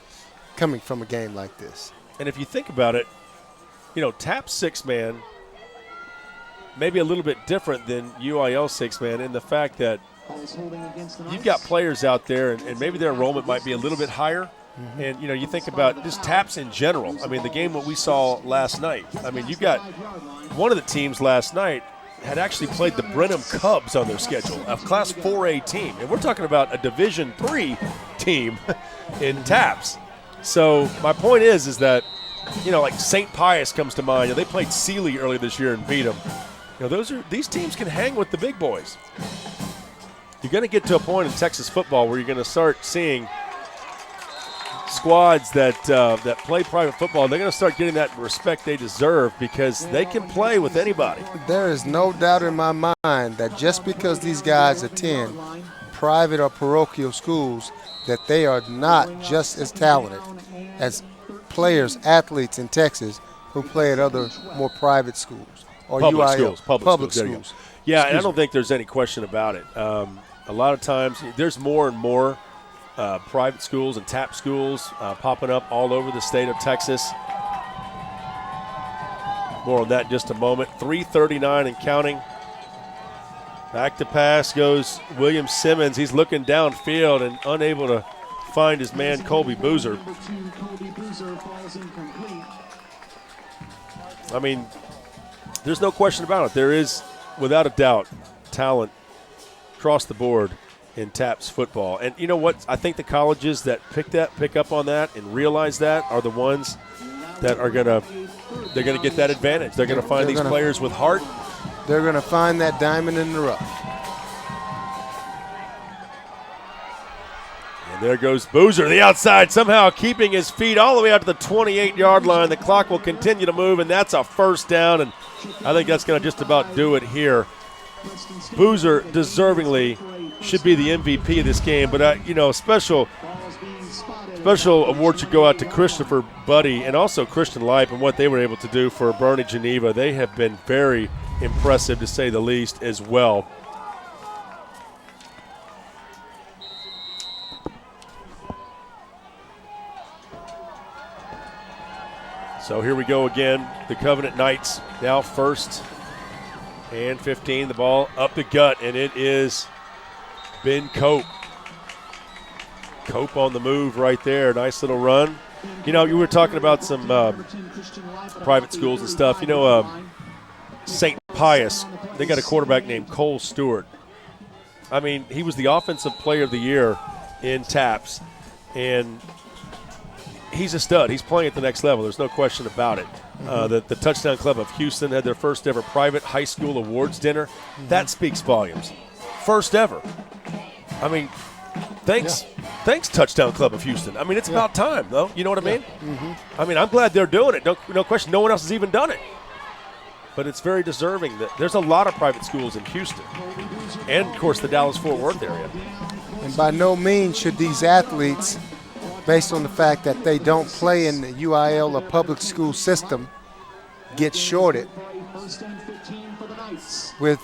coming from a game like this. And if you think about it, you know, TAPPS 6-man maybe a little bit different than UIL 6-man in the fact that you've got players out there, and maybe their enrollment might be a little bit higher. And, you know, you think about just TAPPS in general. I mean, the game that we saw last night. I mean, you've got one of the teams last night had actually played the Brenham Cubs on their schedule, a Class 4A team. And we're talking about a Division III team in TAPPS. So my point is that, you know, like St. Pius comes to mind. You know, they played Sealy earlier this year and beat them. You know, these teams can hang with the big boys. You're going to get to a point in Texas football where you're going to start seeing squads that play private football. They're going to start getting that respect they deserve because they can play with anybody. There is no doubt in my mind that just because these guys attend private or parochial schools, that they are not just as talented as players, athletes in Texas who play at other more private schools or public UIL, schools. Public schools. Yeah, and I don't think there's any question about it. A lot of times there's more and more private schools and TAPPS schools popping up all over the state of Texas. More on that in just a moment. 3:39 and counting. Back to pass goes William Simmons. He's looking downfield and unable to find his man Colby Boozer. I mean, there's no question about it. There is, without a doubt, talent across the board in TAPPS football. And you know what? I think the colleges that pick up on that and realize that are the ones that are gonna get that advantage. They're gonna find these players with heart. They're gonna find that diamond in the rough. And there goes Boozer, the outside, somehow keeping his feet all the way out to the 28-yard line. The clock will continue to move, and that's a first down. And I think that's gonna just about do it here. Boozer deservingly should be the MVP of this game, but you know, special award should go out to Christopher Buddy and also Christian Lipe and what they were able to do for Boerne Geneva. They have been very impressive, to say the least, as well. So here we go again. The Covenant Knights now 1st and 15. The ball up the gut, and it is Ben Cope. Cope on the move right there. Nice little run. You know, you were talking about some private schools and stuff. You know, St. Pius, they got a quarterback named Cole Stewart. I mean, he was the offensive player of the year in TAPPS, and he's a stud. He's playing at the next level. There's no question about it. The Touchdown Club of Houston had their first ever private high school awards dinner. That speaks volumes. First ever. I mean, thanks thanks Touchdown Club of Houston. I mean, it's about time, though. You know what I mean? I mean, I'm glad they're doing it. No question. No one else has even done it. But it's very deserving that there's a lot of private schools in Houston and, of course, the Dallas-Fort Worth area. And by no means should these athletes, based on the fact that they don't play in the UIL or public school system, get shorted with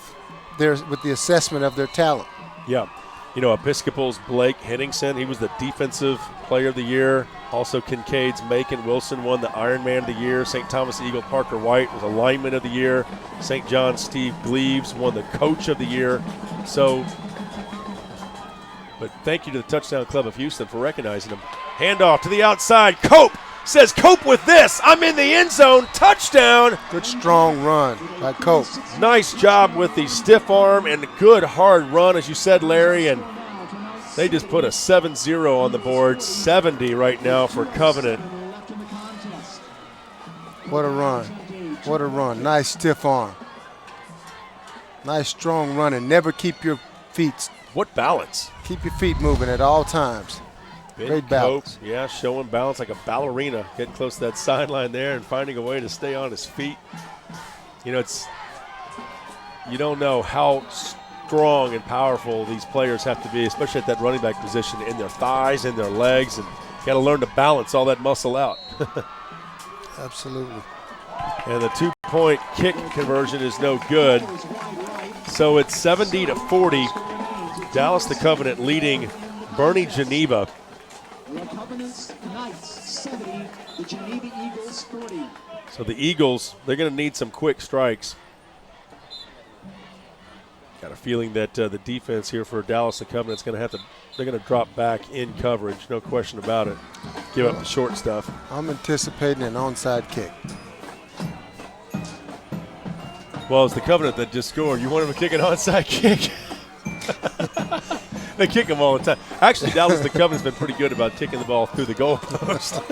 the assessment of their talent. Yeah. You know, Episcopal's Blake Henningsen, he was the Defensive Player of the Year. Also, Kincaid's Macon Wilson won the Ironman of the Year. St. Thomas Eagle Parker White was a Lineman of the Year. St. John's Steve Gleaves won the Coach of the Year. So, but thank you to the Touchdown Club of Houston for recognizing him. Handoff to the outside. Cope says, Cope with this. I'm in the end zone. Touchdown. Good strong run by Cope. Nice job with the stiff arm and good hard run, as you said, Larry. And they just put a 7-0 on the board. 70 right now for Covenant. What a run. What a run. Nice stiff arm. Nice strong run, and never keep your feet. What balance. Keep your feet moving at all times. Great balance. Cope, yeah, showing balance like a ballerina. Getting close to that sideline there and finding a way to stay on his feet. You know, you don't know how strong and powerful these players have to be, especially at that running back position, in their thighs, in their legs, and you got to learn to balance all that muscle out. Absolutely. And the 2-point kick conversion is no good. So it's 70-40. Dallas the Covenant leading Boerne Geneva. The Covenant's Knights 70, the Geneva Eagles 40. So the Eagles, they're going to need some quick strikes. Got a feeling that the defense here for Dallas the Covenant's going to have to, they're going to drop back in coverage, no question about it. Give up the short stuff. I'm anticipating an onside kick. Well, it's the Covenant that just scored. You want him to kick an onside kick? They kick them all the time. Actually, Dallas the Covenant's been pretty good about kicking the ball through the goalpost.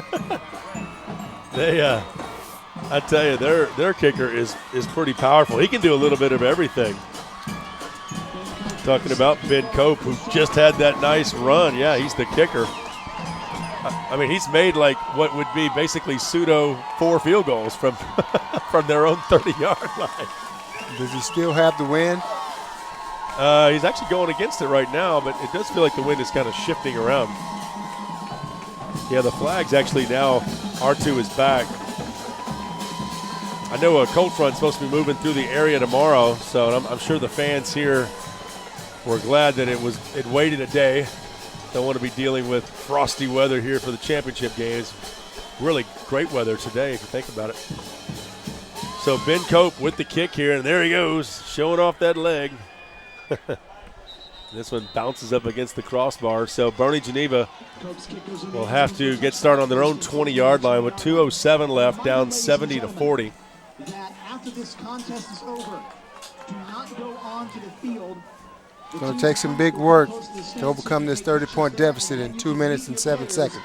I tell you, their kicker is pretty powerful. He can do a little bit of everything. Talking about Ben Cope, who just had that nice run. Yeah, he's the kicker. I mean, he's made like what would be basically pseudo 4 field goals from from their own 30-yard line. Does he still have the wind? He's actually going against it right now, but it does feel like the wind is kind of shifting around. Yeah, the flag's actually now, R2 is back. I know a cold front's supposed to be moving through the area tomorrow, so I'm sure the fans here were glad that it waited a day. Don't want to be dealing with frosty weather here for the championship games. Really great weather today if you think about it. So Ben Cope with the kick here, and there he goes, showing off that leg. This one bounces up against the crossbar. So Boerne Geneva will have to get started on their own 20-yard line with 2:07 left, down 70-40. That after this contest is over, do not go onto the field. It's going to take some big work to overcome this 30-point deficit in 2 minutes and 7 seconds.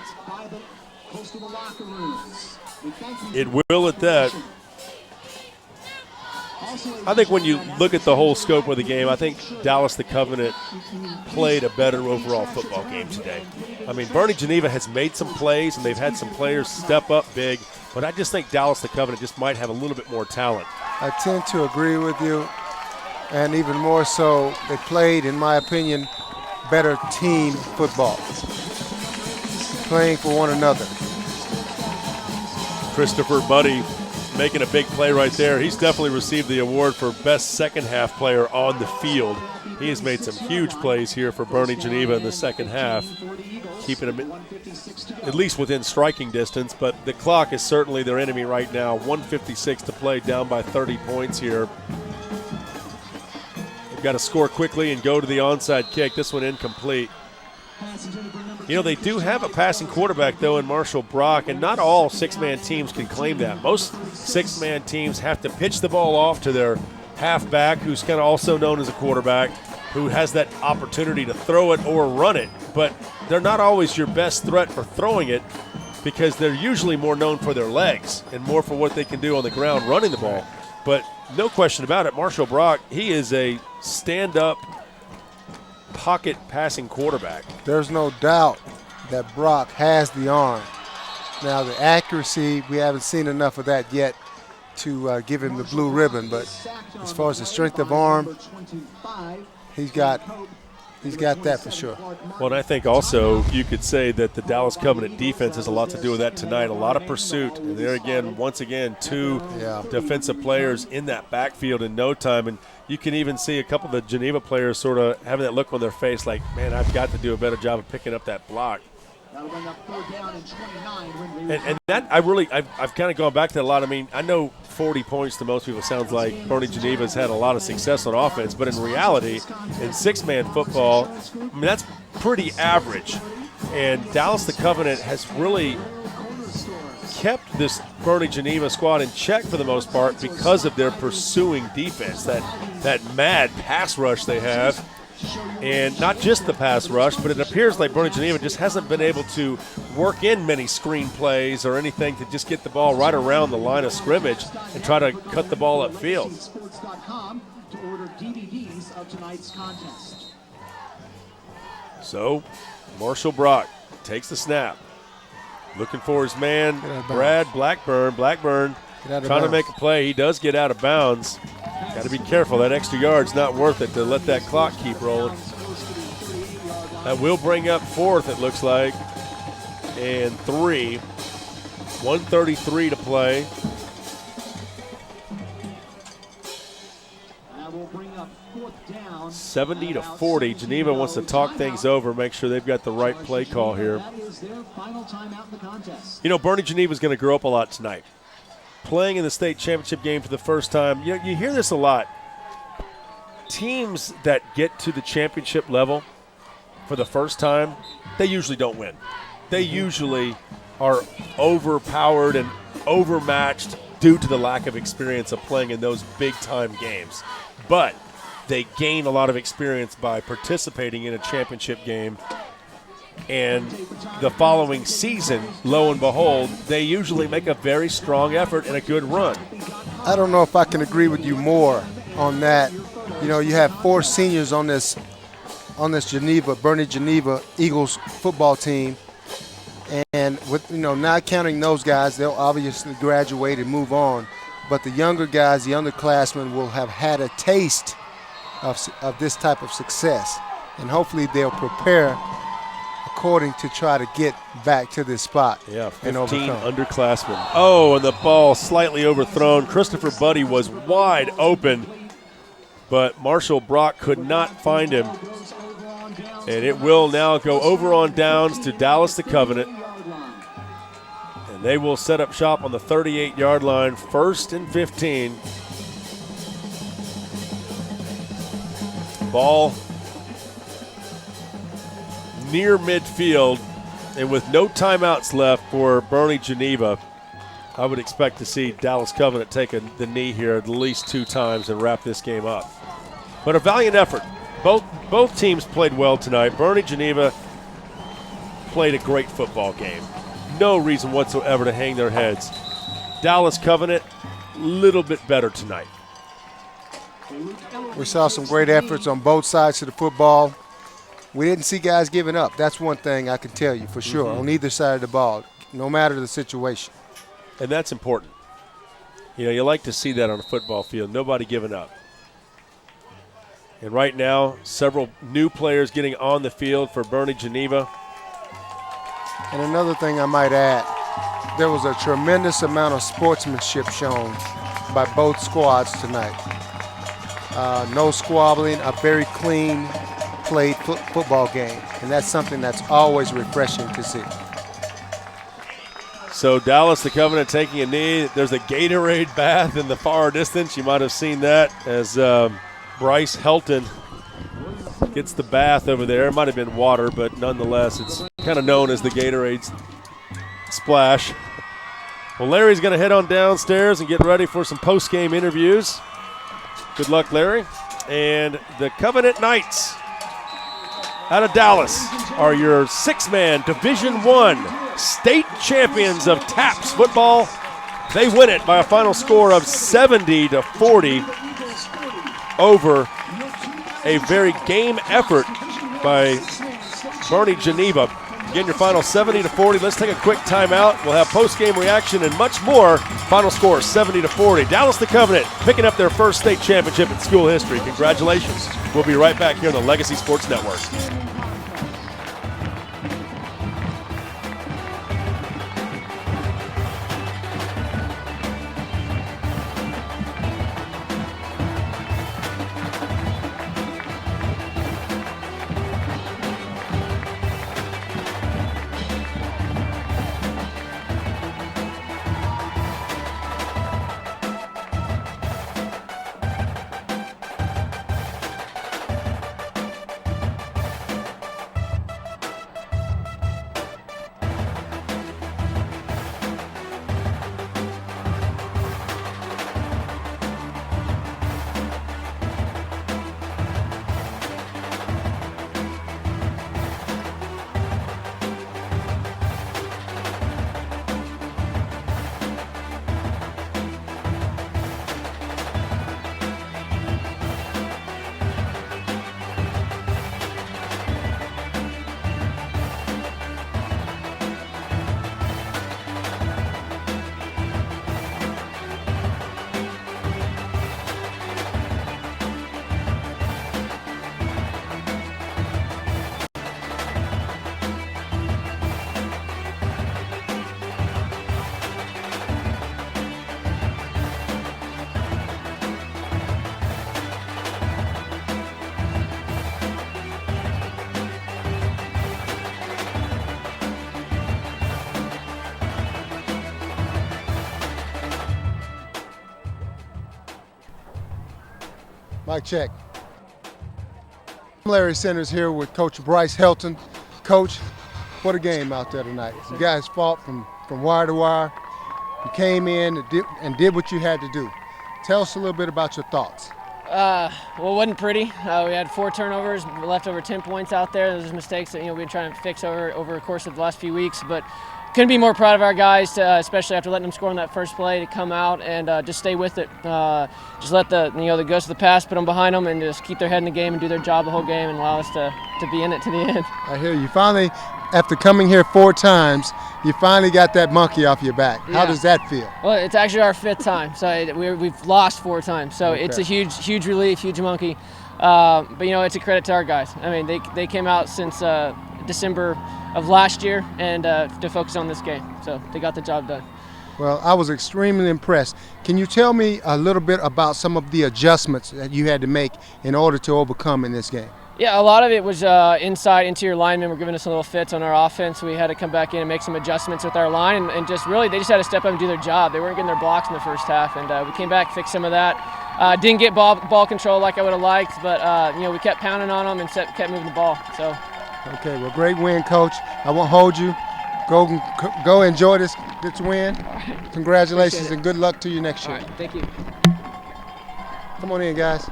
It will at that. I think when you look at the whole scope of the game, I think Dallas the Covenant played a better overall football game today. I mean, Boerne Geneva has made some plays, and they've had some players step up big, but I just think Dallas the Covenant just might have a little bit more talent. I tend to agree with you, and even more so, they played, in my opinion, better team football, playing for one another. Christopher Buddy making a big play right there. He's definitely received the award for best second half player on the field. He has made some huge plays here for Boerne Geneva in the second half, keeping them at least within striking distance, but the clock is certainly their enemy right now. 1:56 to play, down by 30 points here. They've got to score quickly and go to the onside kick. This one incomplete. You know, they do have a passing quarterback, though, in Marshall Brock, and not all six-man teams can claim that. Most six-man teams have to pitch the ball off to their halfback, who's kind of also known as a quarterback, who has that opportunity to throw it or run it. But they're not always your best threat for throwing it because they're usually more known for their legs and more for what they can do on the ground running the ball. But no question about it, Marshall Brock, he is a stand-up pocket passing quarterback. There's no doubt. that Brock has the arm. Now the accuracy, we haven't seen enough of that yet to give him the blue ribbon, but as far as the strength of arm, he's got that for sure. Well, and I think also you could say that the Dallas Covenant defense has a lot to do with that tonight. A lot of pursuit. And there again, once again, two defensive players in that backfield in no time. And you can even see a couple of the Geneva players sort of having that look on their face like, man, I've got to do a better job of picking up that block. And that I've kind of gone back to that a lot. I mean, I know 40 points to most people sounds like Boerne Geneva's had a lot of success on offense, but in reality, in six-man football, I mean, that's pretty average. And Dallas the Covenant has really kept this Boerne Geneva squad in check for the most part because of their pursuing defense, that mad pass rush they have. And not just the pass rush, but it appears like Boerne Geneva just hasn't been able to work in many screen plays or anything to just get the ball right around the line of scrimmage and try to cut the ball upfield. So Marshall Brock takes the snap. Looking for his man, Brad Blackburn. Blackburn trying to make a play. He does get out of bounds. Got to be careful. That extra yard's not worth it to let that clock keep rolling. That will bring up fourth, it looks like, and 3. 1:33 to play. That will bring up 4th down. 70-40. Geneva wants to talk things over, make sure they've got the right play call here. That is their final timeout in the contest. You know, Boerne Geneva is going to grow up a lot tonight. Playing in the state championship game for the first time. You hear this a lot. Teams that get to the championship level for the first time, they usually don't win. They usually are overpowered and overmatched due to the lack of experience of playing in those big-time games. But they gain a lot of experience by participating in a championship game. And the following season, lo and behold, they usually make a very strong effort and a good run. I don't know if I can agree with you more on that. You know, you have 4 seniors on this Geneva, Boerne Geneva Eagles football team. And with, not counting those guys, they'll obviously graduate and move on. But the younger guys, the underclassmen, will have had a taste of this type of success. And hopefully they'll prepare according to try to get back to this spot. Yeah, 15 and overcome. Underclassmen. Oh, and the ball slightly overthrown. Christopher Buddy was wide open, but Marshall Brock could not find him. And it will now go over on downs to Dallas the Covenant. And they will set up shop on the 38-yard line, 1st and 15. Ball near midfield, and with no timeouts left for Boerne Geneva, I would expect to see Dallas Covenant take the knee here at least 2 times and wrap this game up. But a valiant effort. Both teams played well tonight. Boerne Geneva played a great football game. No reason whatsoever to hang their heads. Dallas Covenant, a little bit better tonight. We saw some great efforts on both sides of the football. We didn't see guys giving up. That's one thing I can tell you for sure, on either side of the ball, no matter the situation. And that's important. You like to see that on a football field, nobody giving up. And right now, several new players getting on the field for Boerne Geneva. And another thing I might add, there was a tremendous amount of sportsmanship shown by both squads tonight. No squabbling, a very clean played football game, and that's something that's always refreshing to see. So Dallas the Covenant taking a knee. There's a Gatorade bath in the far distance. You might have seen that as Bryce Helton gets the bath over there. It might have been water, but nonetheless, it's kind of known as the Gatorade splash. Well, Larry's going to head on downstairs and get ready for some post-game interviews. Good luck, Larry. And the Covenant Knights out of Dallas are your 6-man Division I state champions of TAPPS football. They win it by a final score of 70-40 over a very game effort by Boerne Geneva. Again, your final 70-40. Let's take a quick timeout. We'll have post-game reaction and much more. Final score 70-40. Dallas the Covenant picking up their first state championship in school history. Congratulations. We'll be right back here on the Legacy Sports Network. Mic check. Larry Centers here with Coach Bryce Helton. Coach, what a game out there tonight. You guys fought from wire to wire. You came in and did what you had to do. Tell us a little bit about your thoughts. Well, it wasn't pretty. We had 4 turnovers, we left over 10 points out there. Those are mistakes that we've been trying to fix over the course of the last few weeks. But couldn't be more proud of our guys, especially after letting them score on that first play, to come out and just stay with it. Just let the ghost of the past put them behind them and just keep their head in the game and do their job the whole game and allow us to be in it to the end. I hear you. Finally, after coming here 4 times, you finally got that monkey off your back. How does that feel? Well, it's actually our 5th time, so we've lost 4 times. So Okay. It's a huge relief, huge monkey. But it's a credit to our guys. I mean, they came out since December of last year and to focus on this game. So they got the job done. Well, I was extremely impressed. Can you tell me a little bit about some of the adjustments that you had to make in order to overcome in this game? Yeah, a lot of it was inside interior linemen were giving us a little fits on our offense. We had to come back in and make some adjustments with our line and just really they just had to step up and do their job. They weren't getting their blocks in the first half, and we came back, fixed some of that. Didn't get ball control like I would have liked, but we kept pounding on them and kept moving the ball. So. Okay, well, great win, Coach. I won't hold you. Go enjoy this win. Right. Congratulations and good luck to you next year. All right, thank you. Come on in, guys.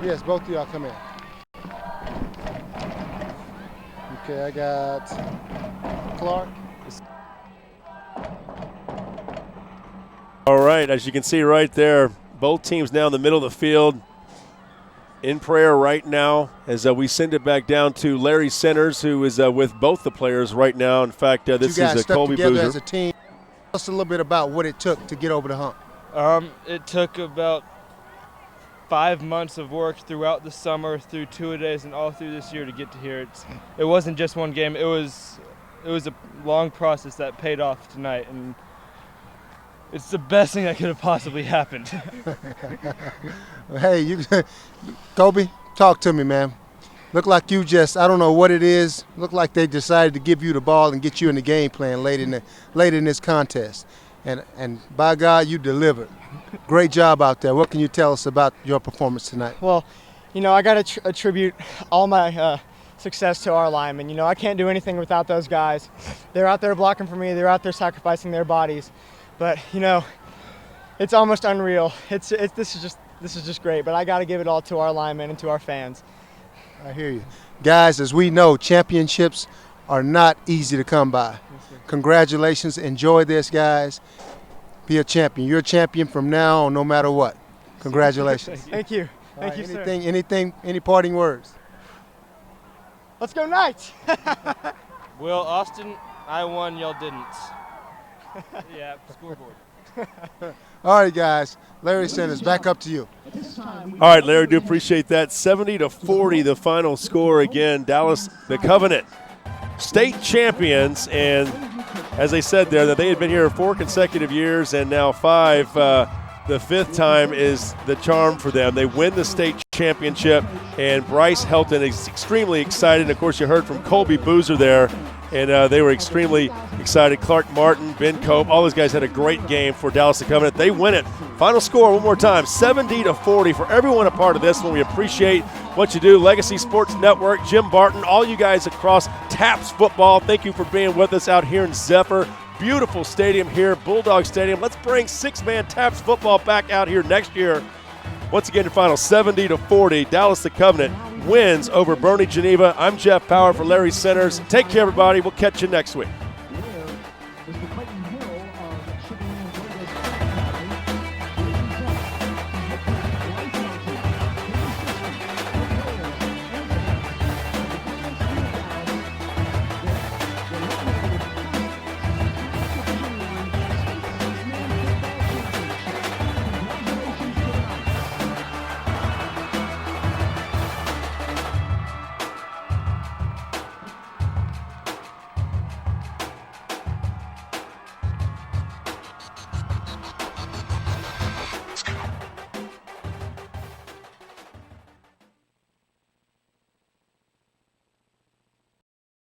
Yes, both of y'all come in. Okay, I got Clark. All right, as you can see right there, both teams now in the middle of the field. In prayer right now as we send it back down to Larry Centers, who is with both the players right now. In fact, this you guys is stuck Colby together Boozer. as a team. Tell us a little bit about what it took to get over the hump. It took about 5 months of work throughout the summer, through 2-a-days, and all through this year to get to here. It wasn't just one game. It was a long process that paid off tonight, and it's the best thing that could have possibly happened. Hey, Kobe, talk to me, man. Look like you just, I don't know what it is. Look like they decided to give you the ball and get you in the game plan late in this contest. And by God, you delivered. Great job out there. What can you tell us about your performance tonight? Well, I got to attribute all my success to our linemen. I can't do anything without those guys. They're out there blocking for me. They're out there sacrificing their bodies. But it's almost unreal. This is just great. But I got to give it all to our linemen and to our fans. I hear you. Guys, as we know, championships are not easy to come by. Congratulations. Enjoy this, guys. Be a champion. You're a champion from now on, no matter what. Congratulations. Thank you. Thank you, sir. Any parting words? Let's go Knights! Well, Austin, I won, y'all didn't. Yeah, scoreboard. All right, guys. Larry Sanders, back up to you. All right, Larry, do appreciate that. 70-40, the final score. Again, Dallas, the Covenant, state champions. And as they said there, that they had been here 4 consecutive years and now 5. The 5th time is the charm for them. They win the state championship, and Bryce Helton is extremely excited. And of course, you heard from Colby Boozer there, and they were extremely excited. Clark Martin, Ben Cope, all those guys had a great game for Dallas the Covenant. They win it. Final score one more time, 70-40. For everyone a part of this one, we appreciate what you do. Legacy Sports Network, Jim Barton, all you guys across TAPPS football, thank you for being with us out here in Zephyr. Beautiful stadium here, Bulldog Stadium. Let's bring 6-man TAPPS football back out here next year. Once again, the final 70-40. Dallas the Covenant wins over Boerne Geneva. I'm Jeff Power for Larry Centers. Take care, everybody. We'll catch you next week.